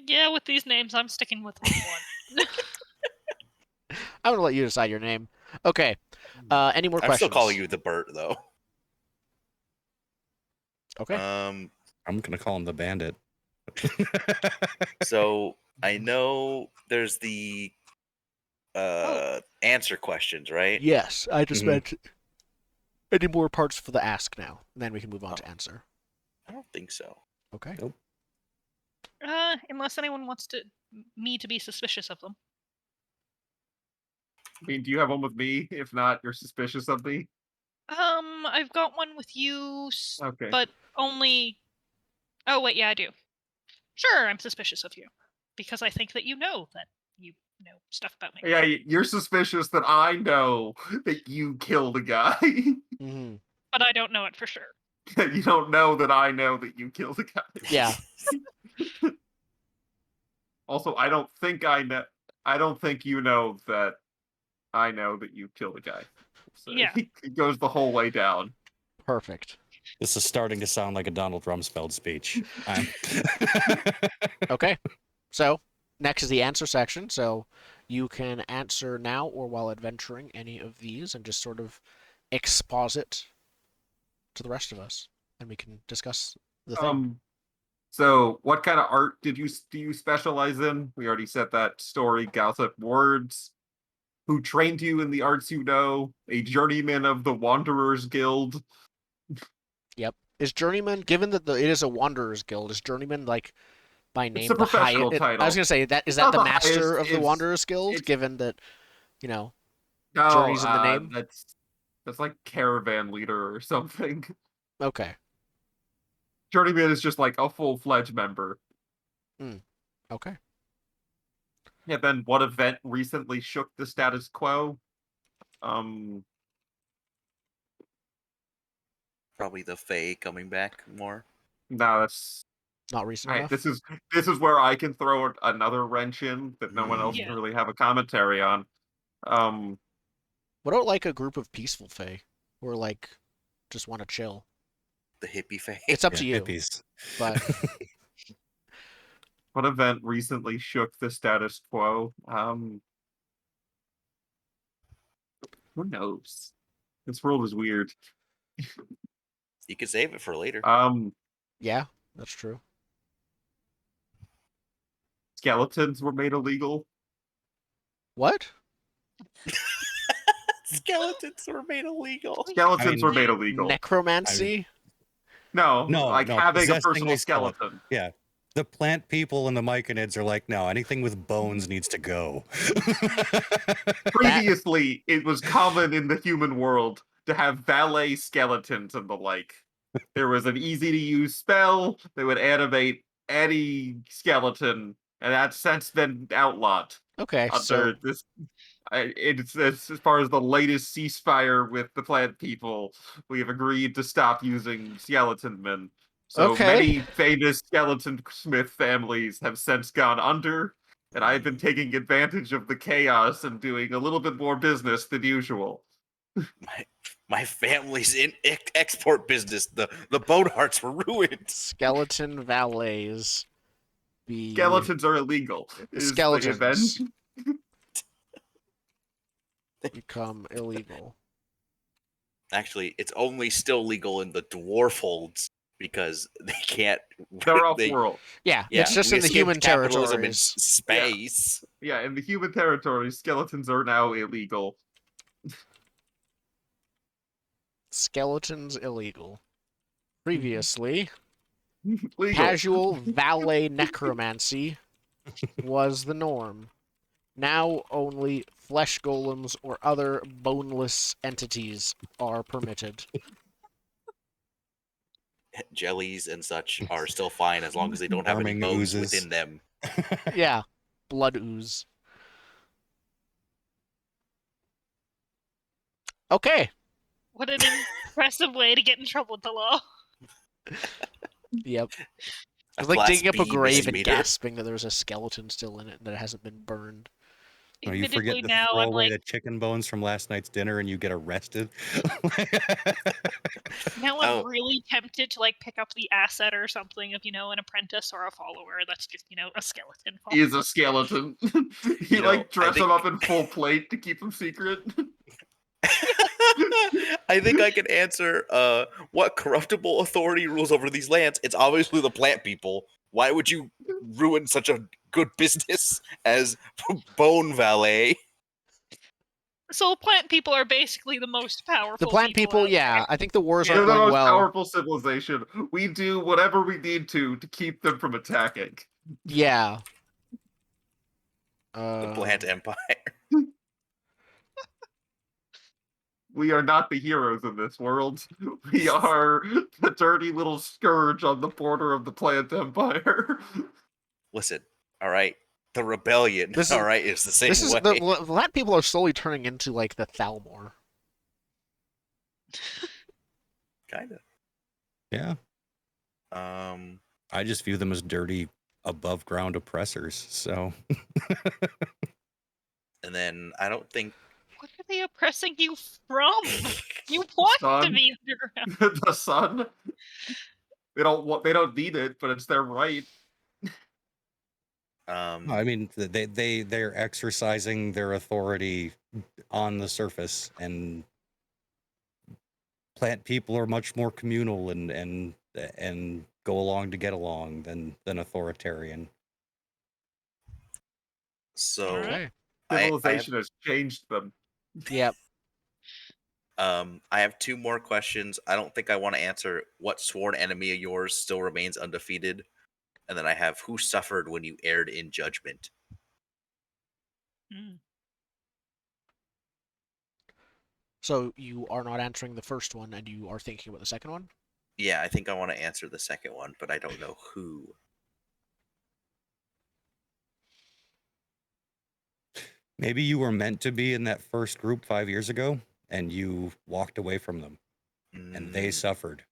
Yeah, with these names, I'm sticking with one. I'm going to let you decide your name. Okay. Any more I'm questions? still calling you the Bert, though. Okay. I'm gonna call him the bandit. So I know there's the answer questions, right? Yes, I just Mhm. meant any more parts for the ask now. Then we can move on to answer. I don't think so. Okay. Nope. Unless anyone wants me to be suspicious of them. I mean, do you have one with me? If not, you're suspicious of me. I've got one with you, Okay. but only. Oh wait, yeah, I do. Sure, I'm suspicious of you because I think that you know stuff about me. Yeah, you're suspicious that I know that you killed a guy. Mm-hmm. But I don't know it for sure. You don't know that I know that you killed a guy. Yeah. Also, I don't think I know. I don't think you know that I know that you killed a guy. So Yeah. it goes the whole way down. Perfect. This is starting to sound like a Donald Rumsfeld speech. Okay. So, next is the answer section. So, you can answer now or while adventuring any of these and just sort of exposit to the rest of us. And we can discuss the thing. So what kind of art do you specialize in? We already said that: story, gossip, words. Who trained you in the arts you know? A journeyman of the Wanderers Guild. Yep. Is Journeyman, given that it is a Wanderers Guild, is Journeyman like by name a the highest? professional I title. was gonna say that is Not that the the master highest, of the Wanderers Guild, it's- given that No, Journey's in the name. That's like caravan leader or something. Okay. Journeyman is just like a full-fledged member. Okay. Yeah, then what event recently shook the status quo? Probably the Fae coming back more. No, that's Not recent right. enough. This is where I can throw another wrench in that no one else Yeah. can really have a commentary on. What about like a group of peaceful Fae who are like just want to chill? The hippie Fae. It's up to you. Hippies. But What event recently shook the status quo? Who knows? This world is weird. You could save it for later. yeah, that's true. Skeletons were made illegal. What? Skeletons were made illegal. Skeletons were made illegal. Necromancy? No, No, like no, having a possessing personal a skeleton. skeleton. Yeah. The plant people and the Myconids are like, no, anything with bones needs to go. Previously, it was common in the human world to have valet skeletons and the like. There was an easy-to-use spell that would animate any skeleton, and that's since been outlawed. Okay, so Under this, it's as far as the latest ceasefire with the plant people, we have agreed to stop using skeleton men. So Okay. many famous skeleton smith families have since gone under, and I've been taking advantage of the chaos and doing a little bit more business than usual. My family's in export business. The boat hearts were ruined. skeleton valets. be Skeletons are illegal. Is the skeletons event. become illegal. Actually, it's only still legal in the dwarf holds because they can't. They're off they, world. Yeah, yeah, it's just we in the escaped human capitalism in territories. space. Yeah, in the human territory, skeletons are now illegal. Skeletons illegal. Previously, Legal. casual valet necromancy was the norm. Now only flesh golems or other boneless entities are permitted. Jellies and such are still fine as long as they don't have any Arming bones oozes. within them. Yeah, blood ooze. Okay. What an impressive way to get in trouble with the law. Yep. A It's like Class digging up a B grave and misdemeanor. gasping that there's a skeleton still in it that hasn't been burned. Oh, you forget Admittedly, to now throw I'm away like, the chicken bones from last night's dinner and you get arrested. now I'm Oh. really tempted to like pick up the asset or something of an apprentice or a follower that's just a skeleton. He is a skeleton. He You know, I dress him think- up in full plate to keep him secret. I think I can answer what corruptible authority rules over these lands. It's obviously the plant people. Why would you ruin such a good business as bone valet? So plant people are basically the most powerful. The plant people, out yeah. there. I think the wars They're aren't the going most well. powerful civilization. We do whatever we need to keep them from attacking. Yeah. The plant empire. We are not the heroes in this world. We are the dirty little scourge on the border of the plant empire. Listen, all right. The rebellion, This is- all right, is the same This is way. the plant people are slowly turning into like the Thalmor. Kind of. Yeah. Um, I just view them as dirty, above ground oppressors. So and then I don't think What are they oppressing you from? You want to Son. be underground. The sun. They don't need it, but it's their right. I mean, they're exercising their authority on the surface, and plant people are much more communal and go along to get along than authoritarian. so. Okay. Civilization has changed them. Yep. I have two more questions. I don't think I want to answer what sworn enemy of yours still remains undefeated. And then I have who suffered when you erred in judgment. Hmm. So you are not answering the first one, and you are thinking about the second one? Yeah, I think I want to answer the second one, but I don't know who. Maybe you were meant to be in that first group 5 years ago, and you walked away from them, and they Mm, suffered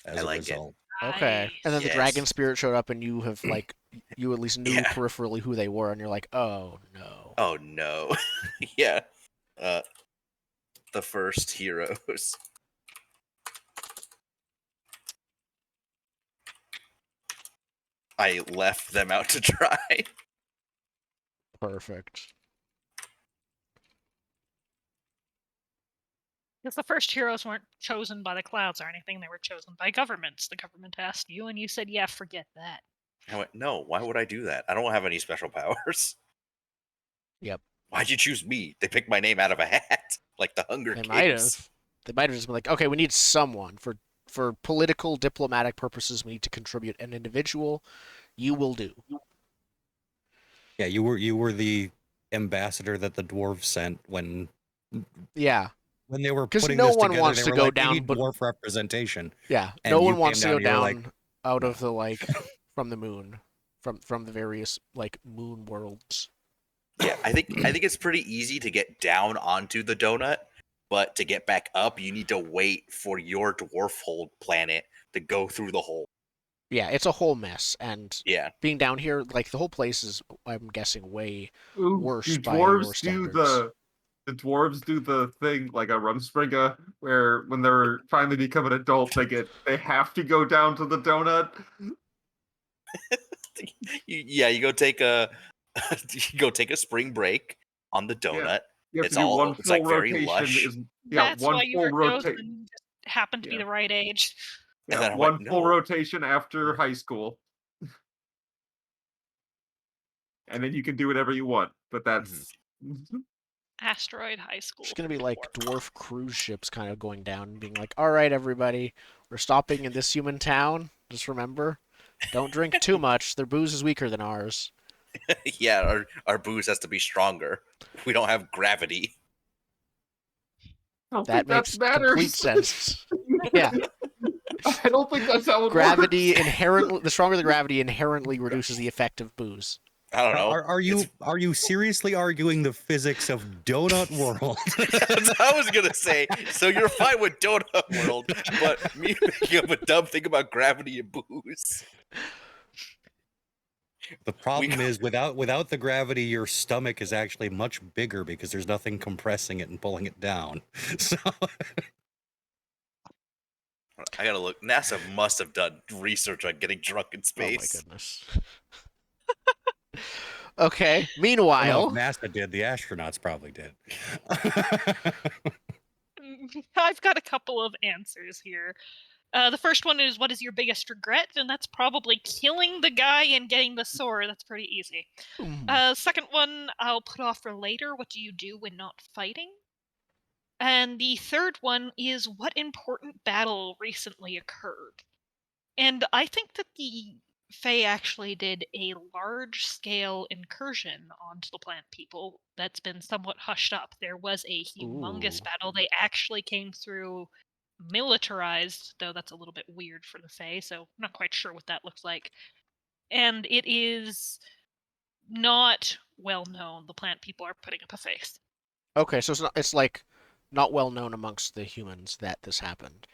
as I a like it. result. Okay. And then the dragon Yes. spirit showed up, and you have like you at least knew Yeah. peripherally who they were, and you're like, oh no. Oh no. Yeah. The first heroes. I left them out to dry. Perfect. Because the first heroes weren't chosen by the clouds or anything; they were chosen by governments. The government asked you, and you said, "Yeah, forget that." I went, no, why would I do that? I don't have any special powers. Yep. Why'd you choose me? They picked my name out of a hat, like the Hunger They Games. might have. They might have just been like, okay, we need someone for political, diplomatic purposes. We need to contribute an individual. You will do. Yeah, you were the ambassador that the dwarves sent when Yeah. they were 'Cause putting no this one together. wants They to were go like, down, we need but- dwarf representation. Yeah. And No you one came wants to down go and you were like, down out of "No." the like from the moon, from the various like moon worlds. Yeah, I think it's pretty easy to get down onto the donut, but to get back up, you need to wait for your dwarf hold planet to go through the hole. Yeah, it's a whole mess, and Yeah, being down here, like the whole place is, I'm guessing, way worse Do by your dwarves do standards. the dwarves do the thing like a Rumspringa, where when they're finally become an adult, they have to go down to the donut. You go take a spring break on the Yeah. donut. You have to do one It's full like very rotation. lush. That's One why you full were rotation. chosen. Just happened to be Yeah. the right age. And Yeah, then I went, one full "No." rotation after high school, and then you can do whatever you want. But that's Asteroid High School. It's gonna be like dwarf cruise ships kind of going down and being like, all right, everybody, we're stopping in this human town. Just remember, don't drink too much. Their booze is weaker than ours. Yeah, our booze has to be stronger. We don't have gravity. I don't That think that makes matters. complete sense. Yeah, I don't think that's how it gravity works. inherently, the stronger the gravity inherently reduces the effect of booze. I don't know. Are you seriously arguing the physics of Donut World? That's what I was gonna say. So you're fine with Donut World, but me making up a dumb thing about gravity and booze. The problem is without the gravity, your stomach is actually much bigger because there's nothing compressing it and pulling it down. So I gotta look. NASA must have done research on getting drunk in Oh my space. goodness. Okay. I don't know if Meanwhile, NASA did. The astronauts probably did. I've got a couple of answers here. The first one is, what is your biggest regret? And that's probably killing the guy and getting the sword. That's pretty easy. Second one, I'll put off for later. What do you do when not fighting? And the third one is, what important battle recently occurred? And I think that the Fae actually did a large-scale incursion onto the plant people that's been somewhat hushed up. There was a humongous Ooh. battle. They actually came through militarized, though that's a little bit weird for the Fae, so I'm not quite sure what that looks like. And it is not well known. The plant people are putting up a face. okay, so it's like not well known amongst the humans that this happened,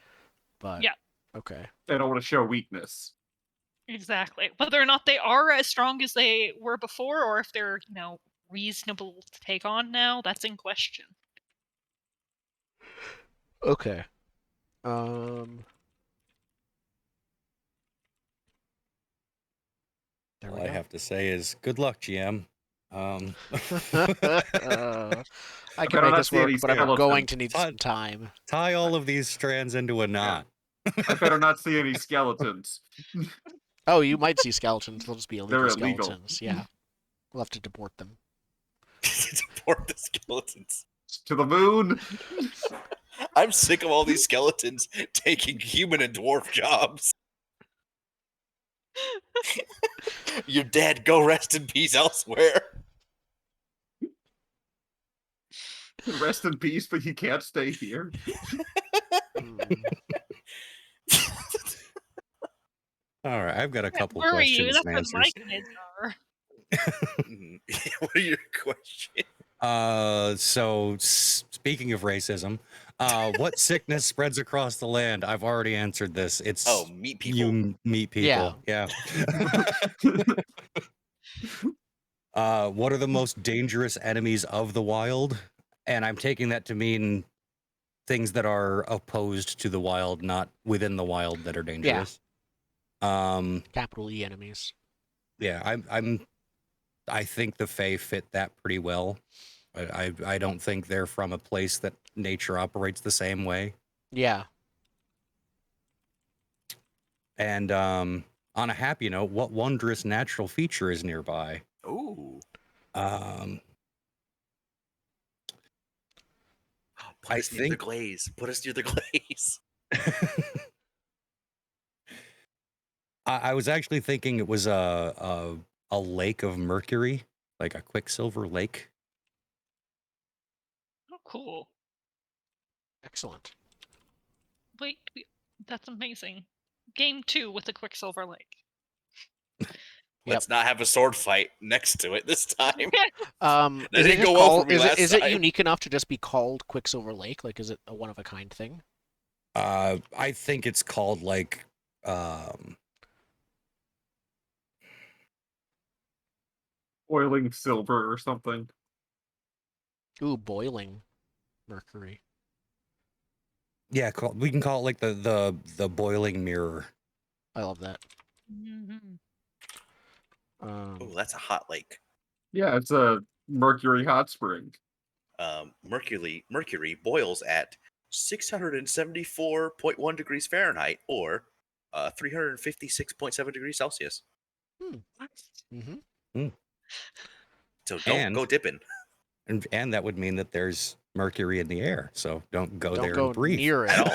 but Yeah. Okay. They don't want to show weakness. Exactly. Whether or not they are as strong as they were before, or if they're, reasonable to take on now, that's in question. Okay. There we All I go. have to say is good luck, GM. I can better make not this see work, any but I'm going skeletons. to need some time. Tie all of these strands into a knot. I better not see any skeletons. Oh, you might see skeletons. They'll just be illegal They're illegal. skeletons. Yeah. We'll have to deport them. Deport the skeletons. To the moon. I'm sick of all these skeletons taking human and dwarf jobs. You're dead. Go rest in peace elsewhere. Rest in peace, but you can't stay here. All right, I've got a couple Where are you? questions That's and where my answers. kids are. What are your questions? So speaking of racism, what sickness spreads across the land? I've already answered this. It's Meat people. you meet people. Yeah. What are the most dangerous enemies of the wild? And I'm taking that to mean things that are opposed to the wild, not within the wild that are dangerous. Capital E enemies. Yeah, I think the Fae fit that pretty well. I don't think they're from a place that nature operates the same way. Yeah. And on a happy note, what wondrous natural feature is nearby? Ooh. Put us near the glaze. Put us near the glaze. I was actually thinking it was a lake of mercury, like a quicksilver lake. Oh, cool. Excellent. Wait, that's amazing. Game 2 with the Quicksilver Lake. Let's not have a sword fight next to it this time. That Is it didn't just go well called? for me Is last it time. unique enough to just be called Quicksilver Lake? Like, is it a one of a kind thing? I think it's called like Boiling silver or something. Ooh, boiling mercury. yeah, we can call it like the boiling mirror. I love that. Mm-hmm. Oh, that's a hot lake. Yeah, it's a Mercury hot spring. Mercury boils at 674.1 degrees Fahrenheit or 356.7 degrees Celsius. Mm-hmm. So don't And go dipping. and that would mean that there's mercury in the air, so don't go Don't there go and breathe near it. At all.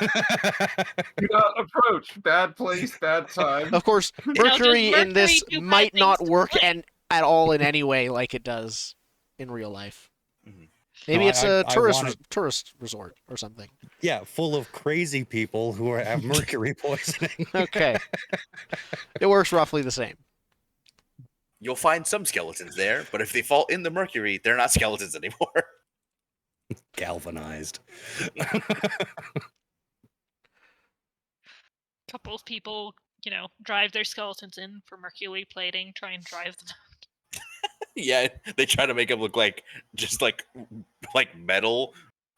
Do not approach. Bad place, bad time. Of course, Now, does Mercury in this Mercury do bad might not things to work plants? at all in any way like it does in real life. Mhm. Maybe No, it's a I want it, tourist resort or something. yeah, full of crazy people who have mercury poisoning. Okay, it works roughly the same. You'll find some skeletons there, but if they fall in the mercury, they're not skeletons anymore. Galvanized. Couple of people, drive their skeletons in for mercury plating, try and drive them. Yeah, they try to make them look like just like metal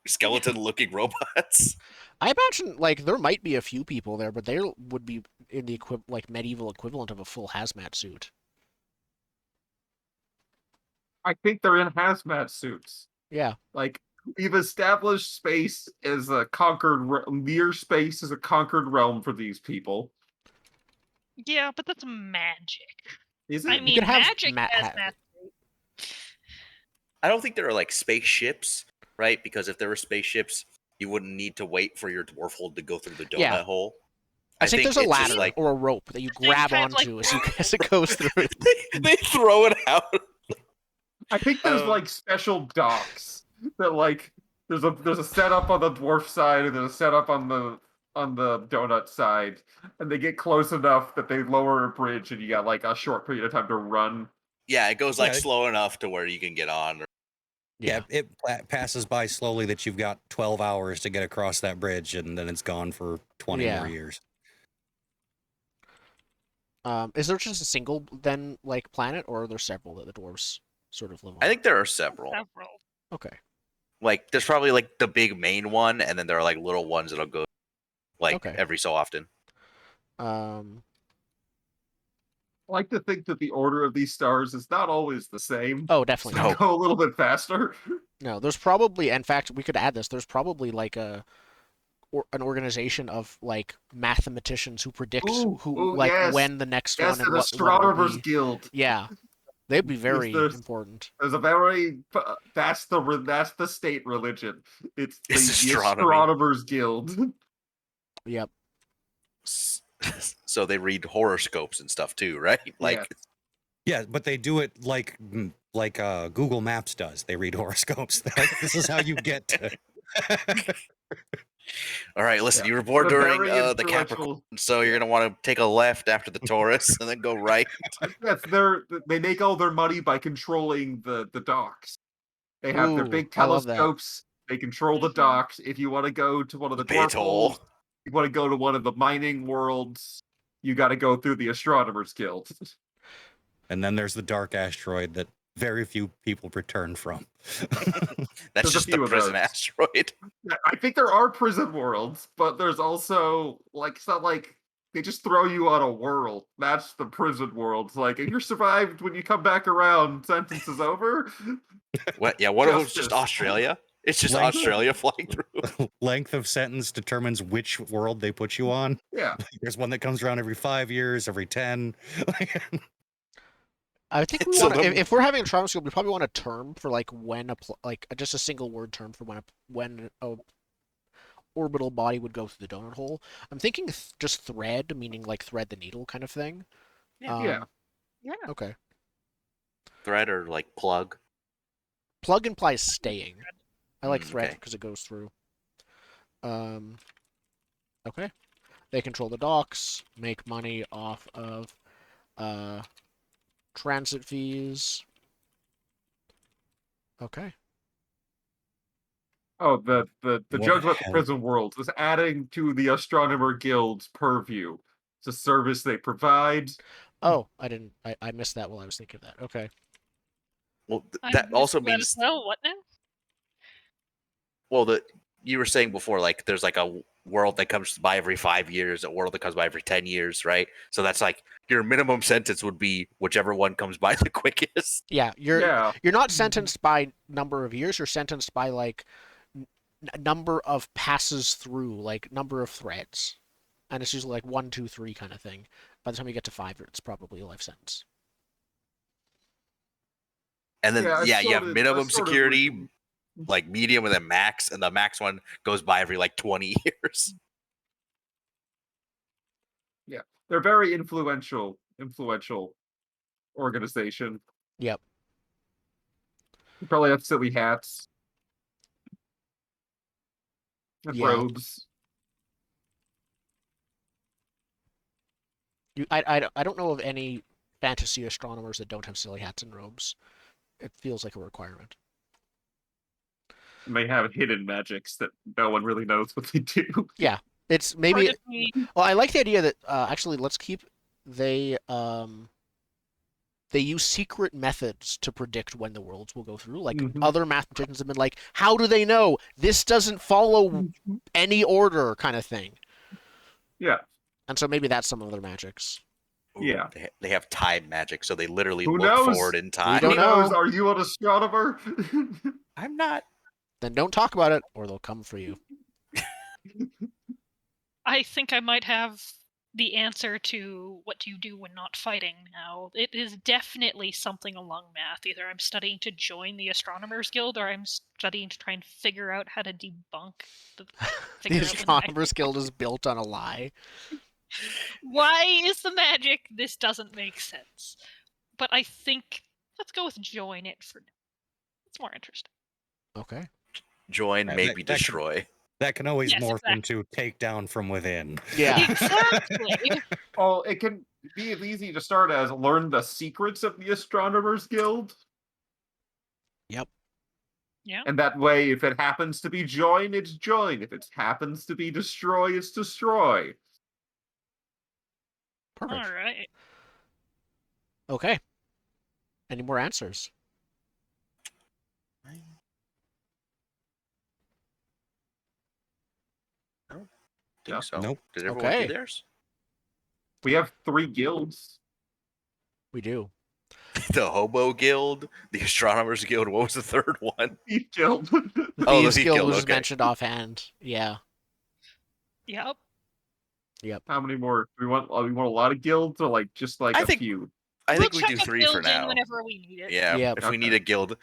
skeleton-looking robots. I imagine like there might be a few people there, but they would be in the medieval equivalent of a full hazmat suit. I think they're in hazmat suits. Yeah. Like, we've established space as a conquered near space as a conquered realm for these people. Yeah, but that's magic. Is I it? mean, could have magic has math. I don't think there are like spaceships, right? Because if there were spaceships, you wouldn't need to wait for your dwarf hole to go through the donut Yeah. hole. I think there's a it's just ladder like or a rope that you Thing grab kind of like- onto as it goes through. they throw it out. I think there's like special docks that like there's a setup on the dwarf side and there's a setup on the donut side, and they get close enough that they lower a bridge and you got like a short period of time to run. Yeah, it goes like Yeah. slow enough to where you can get on. Yeah, it passes by slowly that you've got 12 hours to get across that bridge, and then it's gone for 20 Yeah. more years. Is there just a single then like planet, or are there several that the dwarves sort of live on? I think there are several. Okay. Like there's probably like the big main one, and then there are like little ones that'll go like Okay. every so often. I like to think that the order of these stars is not always the same. Oh, definitely So not. go a little bit faster. No, there's probably, in fact, we could add this. There's probably like an organization of like mathematicians who predict yes. when the next Yes, one and an what astronomers be. guild. Yeah, they'd be very important. There's a very that's the state religion. It's the astronomy. astronomers guild. Yep. So they read horoscopes and stuff too, right? Like Yeah, but they do it like Google Maps does. They read horoscopes. They're like, this is how you get to. all right, listen, Yeah. you were born They're during very the influential. Capricorn, so you're gonna want to take a left after the Taurus and then go right. Yes, they make all their money by controlling the docks. They have their Ooh, big I love that. telescopes. They control the Mhm. docks. If you want to go to one of the The dwarf pit hole. holes, you want to go to one of the mining worlds, you got to go through the astronomers guild. And then there's the dark asteroid that very few people return from. That's There's a just the few of prison those. asteroid. I think there are prison worlds, but there's also like it's not like they just throw you on a world. That's the prison world. It's like if you survived when you come back around, sentence is over. What? Yeah, one of them's just Justice. Australia. It's just Length- Australia flying through. Length of sentence determines which world they put you on. Yeah. There's one that comes around every 5 years, every 10. I think we So want to, the- if we're having a trauma skill, we probably want a term for like when just a single word term for when a orbital body would go through the donut hole. I'm thinking just thread, meaning like thread the needle kind of thing. Yeah. Yeah. Okay. Thread or like plug. Plug implies staying. I like thread okay. because it goes through. Okay. They control the docks, make money off of transit fees. Okay. Oh, the What joke the about the hell? prison world is adding to the astronomer guild's purview. It's a service they provide. Oh, I missed that while I was thinking of that. Okay. Well, I that missed also that means as well. What now? well you were saying before, like there's like a world that comes by every 5 years, a world that comes by every 10 years, right? So that's like your minimum sentence would be whichever one comes by the quickest. Yeah, Yeah. you're not sentenced by number of years. You're sentenced by like number of passes through, like number of threads, and it's usually like 1, 2, 3 kind of thing. By the time you get to 5, it's probably a life sentence. And then Yeah, you have minimum security, would- like medium, and then max, and the max one goes by every like 20 years. Yeah, they're very influential organization. Yep. You probably have silly hats and Yeah. robes. I don't know of any fantasy astronomers that don't have silly hats and robes. It feels like a requirement. And they have hidden magics that no one really knows what they do. Yeah, it's Or maybe. just me. Well, I like the idea that actually let's keep they they use secret methods to predict when the worlds will go through. Like other mathematicians have been like, how do they know this doesn't follow any order, kind of thing. Yeah. And so maybe that's some of their magics. Ooh, Yeah. they have time magic, so they literally Who look knows? forward in time. don't Who knows? know. Are you an astronomer? I'm not. Then don't talk about it, or they'll come for you. I think I might have the answer to what do you do when not fighting now. It is definitely something along math. Either I'm studying to join the Astronomers Guild, or I'm studying to try and figure out how to debunk the The Astronomers Guild is built on a lie. Why is the magic? This doesn't make sense. But I think let's go with join it for now. It's more interesting. Okay. Join, Yeah, maybe that can- destroy. That can always Yes, morph exactly. into take down from within. Yeah. Exactly. Oh, it can be as easy to start as learn the secrets of the Astronomers Guild. Yep. Yeah. And that way, if it happens to be join, it's join. If it happens to be destroy, it's destroy. Perfect. All right. Okay. Any more answers? Think so. Nope. Did everyone Okay. do theirs? We have 3 guilds. We do. The Hobo Guild, the Astronomers Guild. What was the third one? Thief Guild. The Oh, the Thieves Thief Guild Guild, was okay. mentioned offhand. Yeah. Yep. Yep. How many more? We want a lot of guilds, or like just like I a think- few. I think We'll we check do a 3 guild for in now. whenever we need it. Yeah, Yep. if we need Okay. a guild.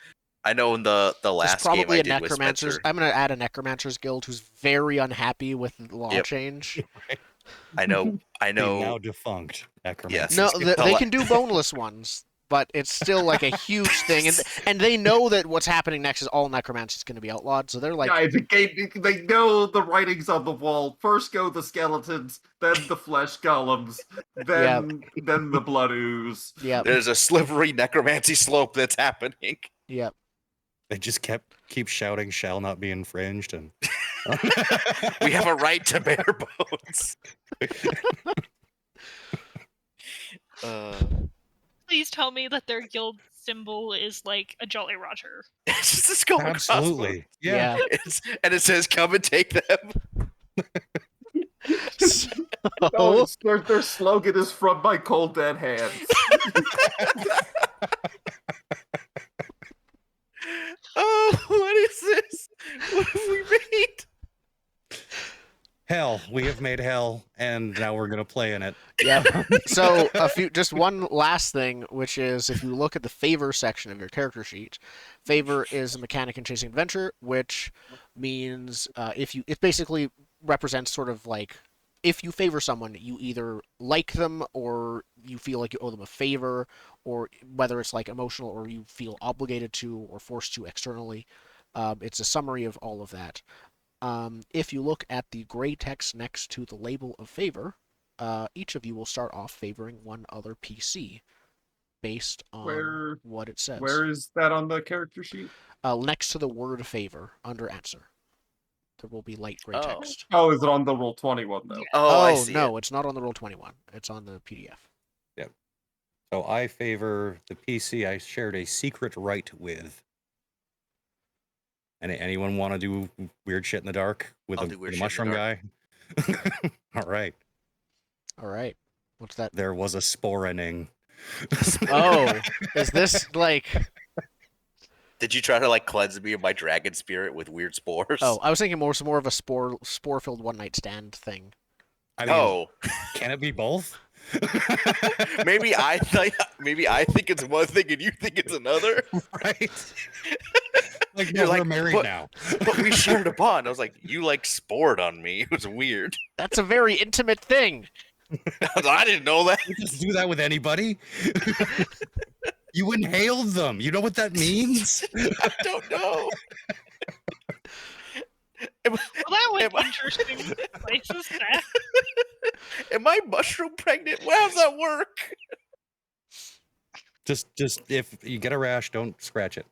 I know in the There's last game probably I a did with necromancer's. Spencer. I'm gonna add a necromancer's guild who's very unhappy with the law Yep. change. I know. The now defunct necromancer. No, Yes. they can do boneless ones, but it's still like a huge thing, and they know that what's happening next is all necromancy is going to be outlawed, so they're like, Guys, they know the writings on the wall. First go the skeletons, then the flesh golems, then the blood ooze. yep, There's a slippery necromancy slope that's happening. yep. They just keep shouting "shall not be infringed" and We have a right to bare bones. Please tell me that their guild symbol is like a Jolly Roger. It's just a skull and absolutely, yeah. and it says, "Come and take them." No, So, their slogan is "From my cold dead hands." Oh, what is this? What have we made? Hell, we have made hell, and now we're gonna play in it. yeah. So just one last thing, which is if you look at the favor section of your character sheet, favor is a mechanic in chasing adventure, which means it basically represents sort of like if you favor someone, you either like them or you feel like you owe them a favor, or whether it's like emotional or you feel obligated to or forced to externally. It's a summary of all of that. If you look at the gray text next to the label of favor, each of you will start off favoring one other PC based on what it says. Where is that on the character sheet? Next to the word favor, under answer. There will be light gray text. Oh, is it on the Roll20 one though? Oh, I see. No, it. it's not on the Roll21. It's on the PDF. So I favor the PC I shared a secret right with. Anyone want to do weird shit in the dark with I'll a, do weird with a shit in the mushroom guy? All right. All right. What's that? There was a sporening. Oh, is this like? Did you try to like cleanse me of my dragon spirit with weird spores? Oh, I was thinking more of a spore-filled one-night stand thing. I mean, No. can it be both? maybe I think it's one thing and you think it's another. Right? Like, You're no, we're like, married now. But we shared a bond. I was like, you like spored on me. It was weird. That's a very intimate thing. I didn't know that. You just do that with anybody? You inhaled them. You know what that means? I don't know. Well, that went interesting places. Am I mushroom pregnant? How does that work? Just if you get a rash, don't scratch it.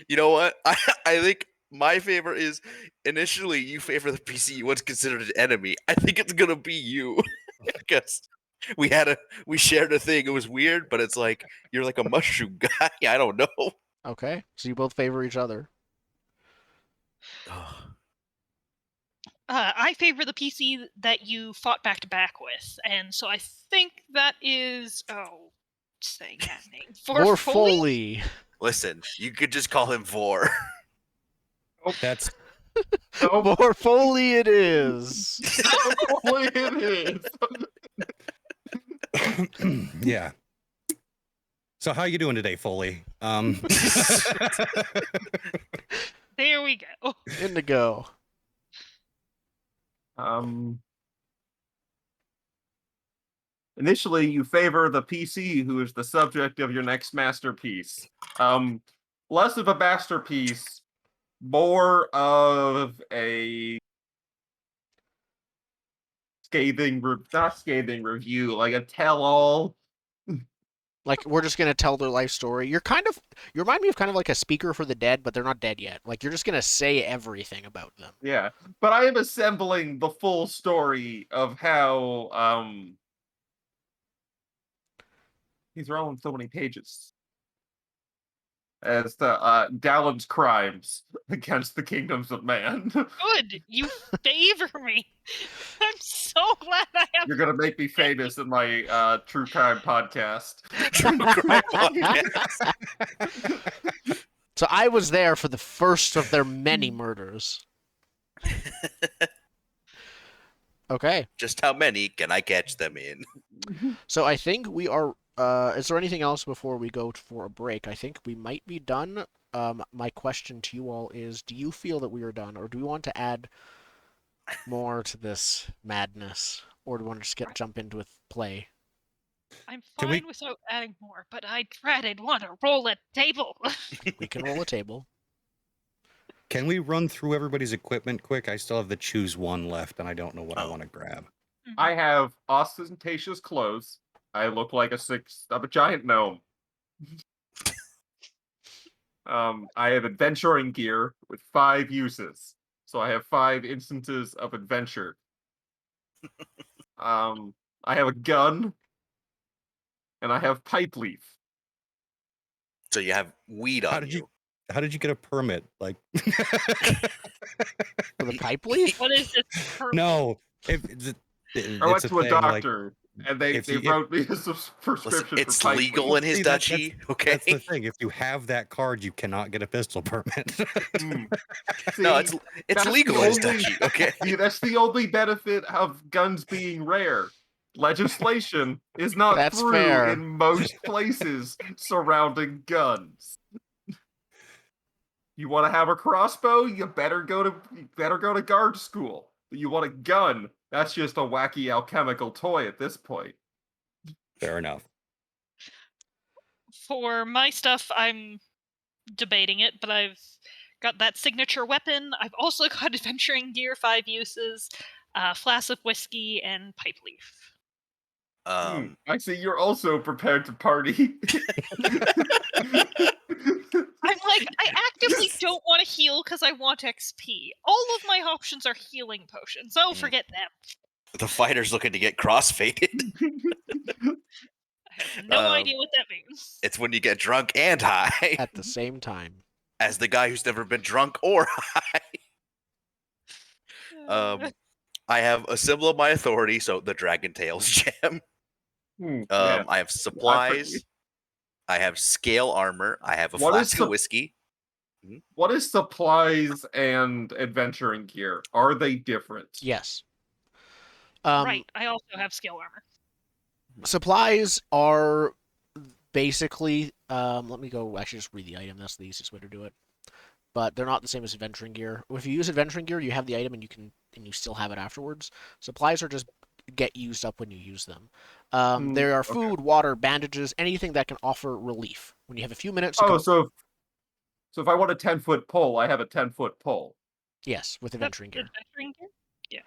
You know what? I think my favorite is initially you favor the PC you once considered an enemy. I think it's gonna be you because we shared a thing. It was weird, but it's like you're like a mushroom guy. I don't know. Okay, so you both favor each other. I favor the PC that you fought back to back with, and so I think that is saying that name. Vorfoli. Listen, you could just call him Vor. That's Vorfoli it is. Hopefully it is. yeah. So how you doing today, Foley? There we go. Indigo. Initially, you favor the PC, who is the subject of your next masterpiece. Less of a masterpiece, more of a not scathing review, like a tell-all. Like, we're just gonna tell their life story. You remind me of kind of like a speaker for the dead, but they're not dead yet. Like, you're just gonna say everything about them. Yeah, but I am assembling the full story of how he's rolling so many pages as to Dallen's crimes against the kingdoms of man. Good, you favor me. I'm so glad I have. You're gonna make me famous in my true crime podcast. True crime podcast. So I was there for the first of their many murders. Okay. Just how many can I catch them in? So I think we are. Is there anything else before we go for a break? I think we might be done. My question to you all is: do you feel that we are done, or do we want to add more to this madness, or do we want to just jump into with play? I'm Can fine we- without adding more, but I dreaded want to roll a table. We can roll a table. Can we run through everybody's equipment quick? I still have the choose one left, and I don't know what I Oh. want to grab. I have ostentatious clothes. I look like a giant gnome. I have adventuring gear with 5 uses. So I have 5 instances of adventure. I have a gun. And I have pipe leaf. So you have weed on How did you get a permit? Like, For the pipe leaf? What is this? no, I went to a doctor, and they if you- wrote me a Listen, prescription it's for pipe legal leaf. in his See, duchy, okay? That's the thing. If you have that card, you cannot get a pistol permit. No, See, it's that's legal the in his only- duchy, okay? that's the only benefit of guns being rare. Legislation is not That's through fair. in most places surrounding guns. You want to have a crossbow? You better go to guard school. You want a gun? That's just a wacky alchemical toy at this point. Fair enough. For my stuff, I'm debating it, but I've got that signature weapon. I've also got adventuring gear, 5 uses, flask of whiskey, and pipe leaf. I see you're also prepared to party. I'm like, I actively don't want to heal because I want XP. All of my options are healing potions, so forget them. The fighter's looking to get crossfaded. I have no idea what that means. It's when you get drunk and high. At the same time. As the guy who's never been drunk or high. I have a symbol of my authority, so the Dragon Tails gem. Yeah. I have supplies. I have scale armor. I have a flask of whiskey. What is supplies and adventuring gear? Are they different? Yes. Right. I also have scale armor. Supplies are basically, let me go actually just read the item. That's the easiest way to do it. But they're not the same as adventuring gear. If you use adventuring gear, you have the item and you still have it afterwards. Supplies are just get used up when you use them. There are food, water, bandages, anything that can offer relief. When you have a few minutes. So if I want a 10-foot pole, I have a 10-foot pole. Yes, with adventuring gear. Adventuring gear? Yeah.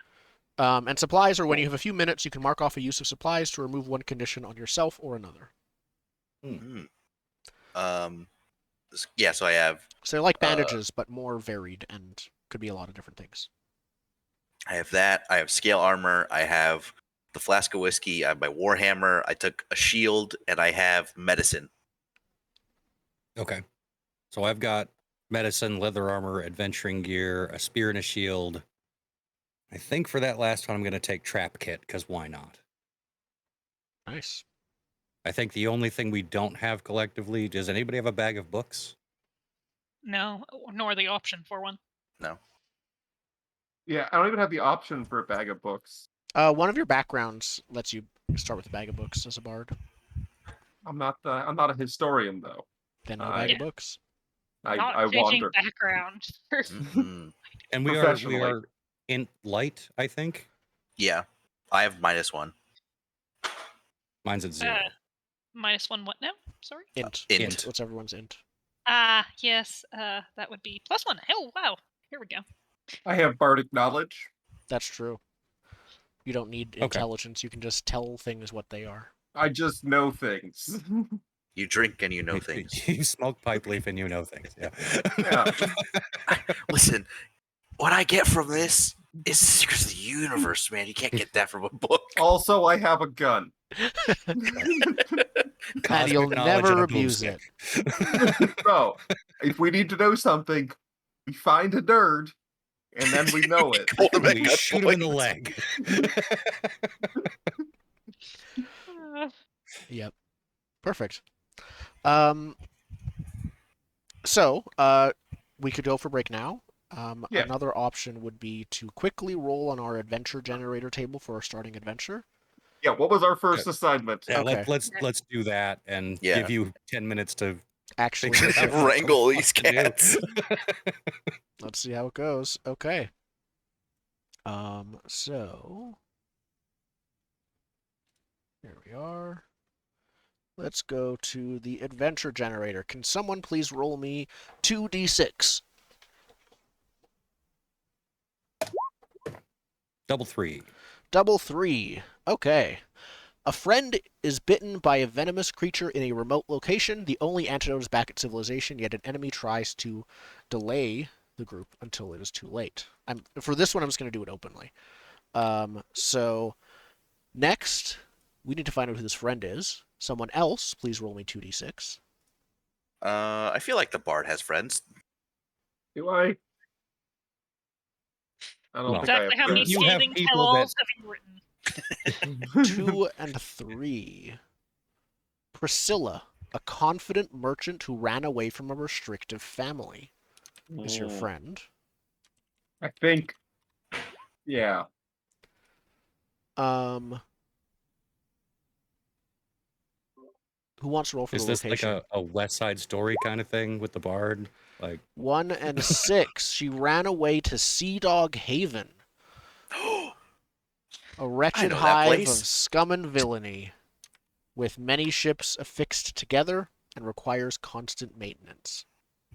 And supplies are when you have a few minutes, you can mark off a use of supplies to remove one condition on yourself or another. Yeah, so I have... So they're like bandages, but more varied and could be a lot of different things. I have that. I have scale armor. I have the flask of whiskey. I have my warhammer. I took a shield, and I have medicine. Okay. So I've got medicine, leather armor, adventuring gear, a spear and a shield. I think for that last one, I'm going to take trap kit, because why not? Nice. I think the only thing we don't have collectively, does anybody have a bag of books? No, nor the option for one. No. Yeah, I don't even have the option for a bag of books. One of your backgrounds lets you start with a bag of books as a bard. I'm not a historian though. Then no bag of books. I wander. Background. And we are in light, I think. Yeah, I have -1. Mine's at 0. -1 what now? Sorry? Int. What's everyone's int? Yes. That would be +1. Oh, wow. Here we go. I have bardic knowledge. That's true. You don't need intelligence. You can just tell things what they are. I just know things. You drink and you know things. You smoke pipe leaf and you know things. Yeah. Listen, what I get from this is the secrets of the universe, man. You can't get that from a book. Also, I have a gun. And you'll never abuse it. So, if we need to know something, we find a nerd, and then we know it. We shoot him in the leg. Yep. Perfect. So, we could go for break now. Another option would be to quickly roll on our adventure generator table for our starting adventure. Yeah, what was our first assignment? Yeah, let's do that and give you 10 minutes to actually wrangle these cats. Let's see how it goes. Okay. So here we are. Let's go to the adventure generator. Can someone please roll me 2d6? Double 3. Double 3. Okay. A friend is bitten by a venomous creature in a remote location. The only antidote is back at civilization, yet an enemy tries to delay the group until it is too late. For this one, I'm just going to do it openly. So, next, we need to find out who this friend is. Someone else, please roll me 2d6. I feel like the bard has friends. Do I? I don't think I have how many friends. scathing tell-alls have you written? 2 and 3. Priscilla, a confident merchant who ran away from a restrictive family, is your friend. I think, yeah. Who wants to roll for the location? Is this like a West Side Story kind of thing with the bard? Like 1 and 6. She ran away to Sea Dog Haven. A wretched hive of scum and villainy, with many ships affixed together and requires constant maintenance.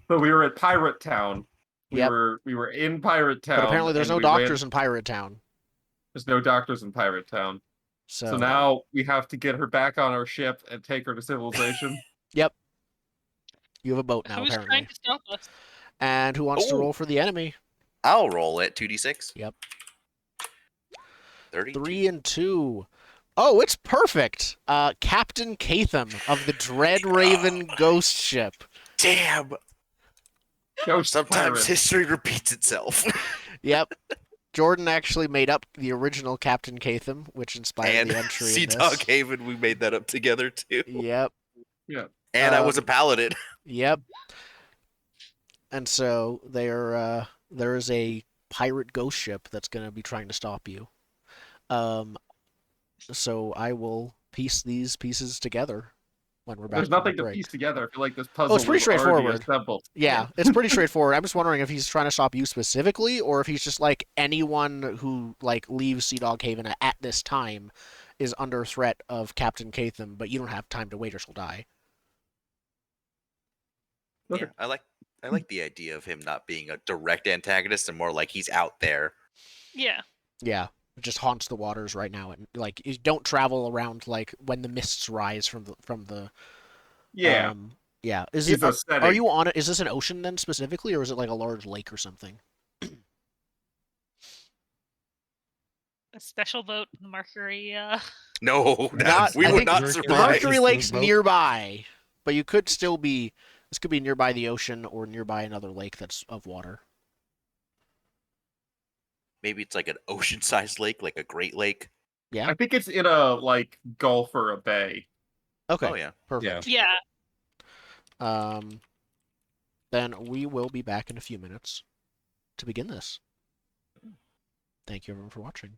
So we were at Pirate Town. We Yep. were in Pirate Town. But apparently there's no doctors in Pirate Town. There's no doctors in Pirate Town. So now we have to get her back on our ship and take her to civilization. Yep. You have a boat now, Who's apparently. trying to stop us? And who wants to roll for the enemy? I'll roll it. 2d6. Yep. 32. 3 and 2. Oh, it's perfect. Captain Catham of the Dread Raven Ghost Ship. Damn. Ghost Sometimes pirate. history repeats itself. Yep. Jordan actually made up the original Captain Catham, which inspired And the entry Sea in this. Dog Haven, we made that up together too. Yep. Yeah. And I was a Um, paladin. Yep. And so there is a pirate ghost ship that's going to be trying to stop you. So I will piece these pieces together when we're back There's from the nothing to break. piece together. I feel like this Oh, puzzle it's pretty was already straightforward. assembled. Yeah, it's pretty straightforward. I'm just wondering if he's trying to stop you specifically, or if he's just like anyone who like leaves Sea Dog Haven at this time is under threat of Captain Catham, but you don't have time to wait or she'll die. Okay. Yeah, I like the idea of him not being a direct antagonist and more like he's out there. Yeah. Yeah, it just haunts the waters right now, and like you don't travel around like when the mists rise from the. Yeah. Yeah. Is He's it? a Are setting. you on it? Is this an ocean then specifically, or is it like a large lake or something? A special vote on the Mercury. No, Not- we I would think not The survive. Mercury Lake's Vote. nearby, but you could still be. This could be nearby the ocean or nearby another lake that's of water. Maybe it's like an ocean-sized lake, like a Great Lake. Yeah. I think it's in a like gulf or a bay. Okay. Oh yeah. Perfect. Yeah. Then we will be back in a few minutes to begin this. Thank you everyone for watching.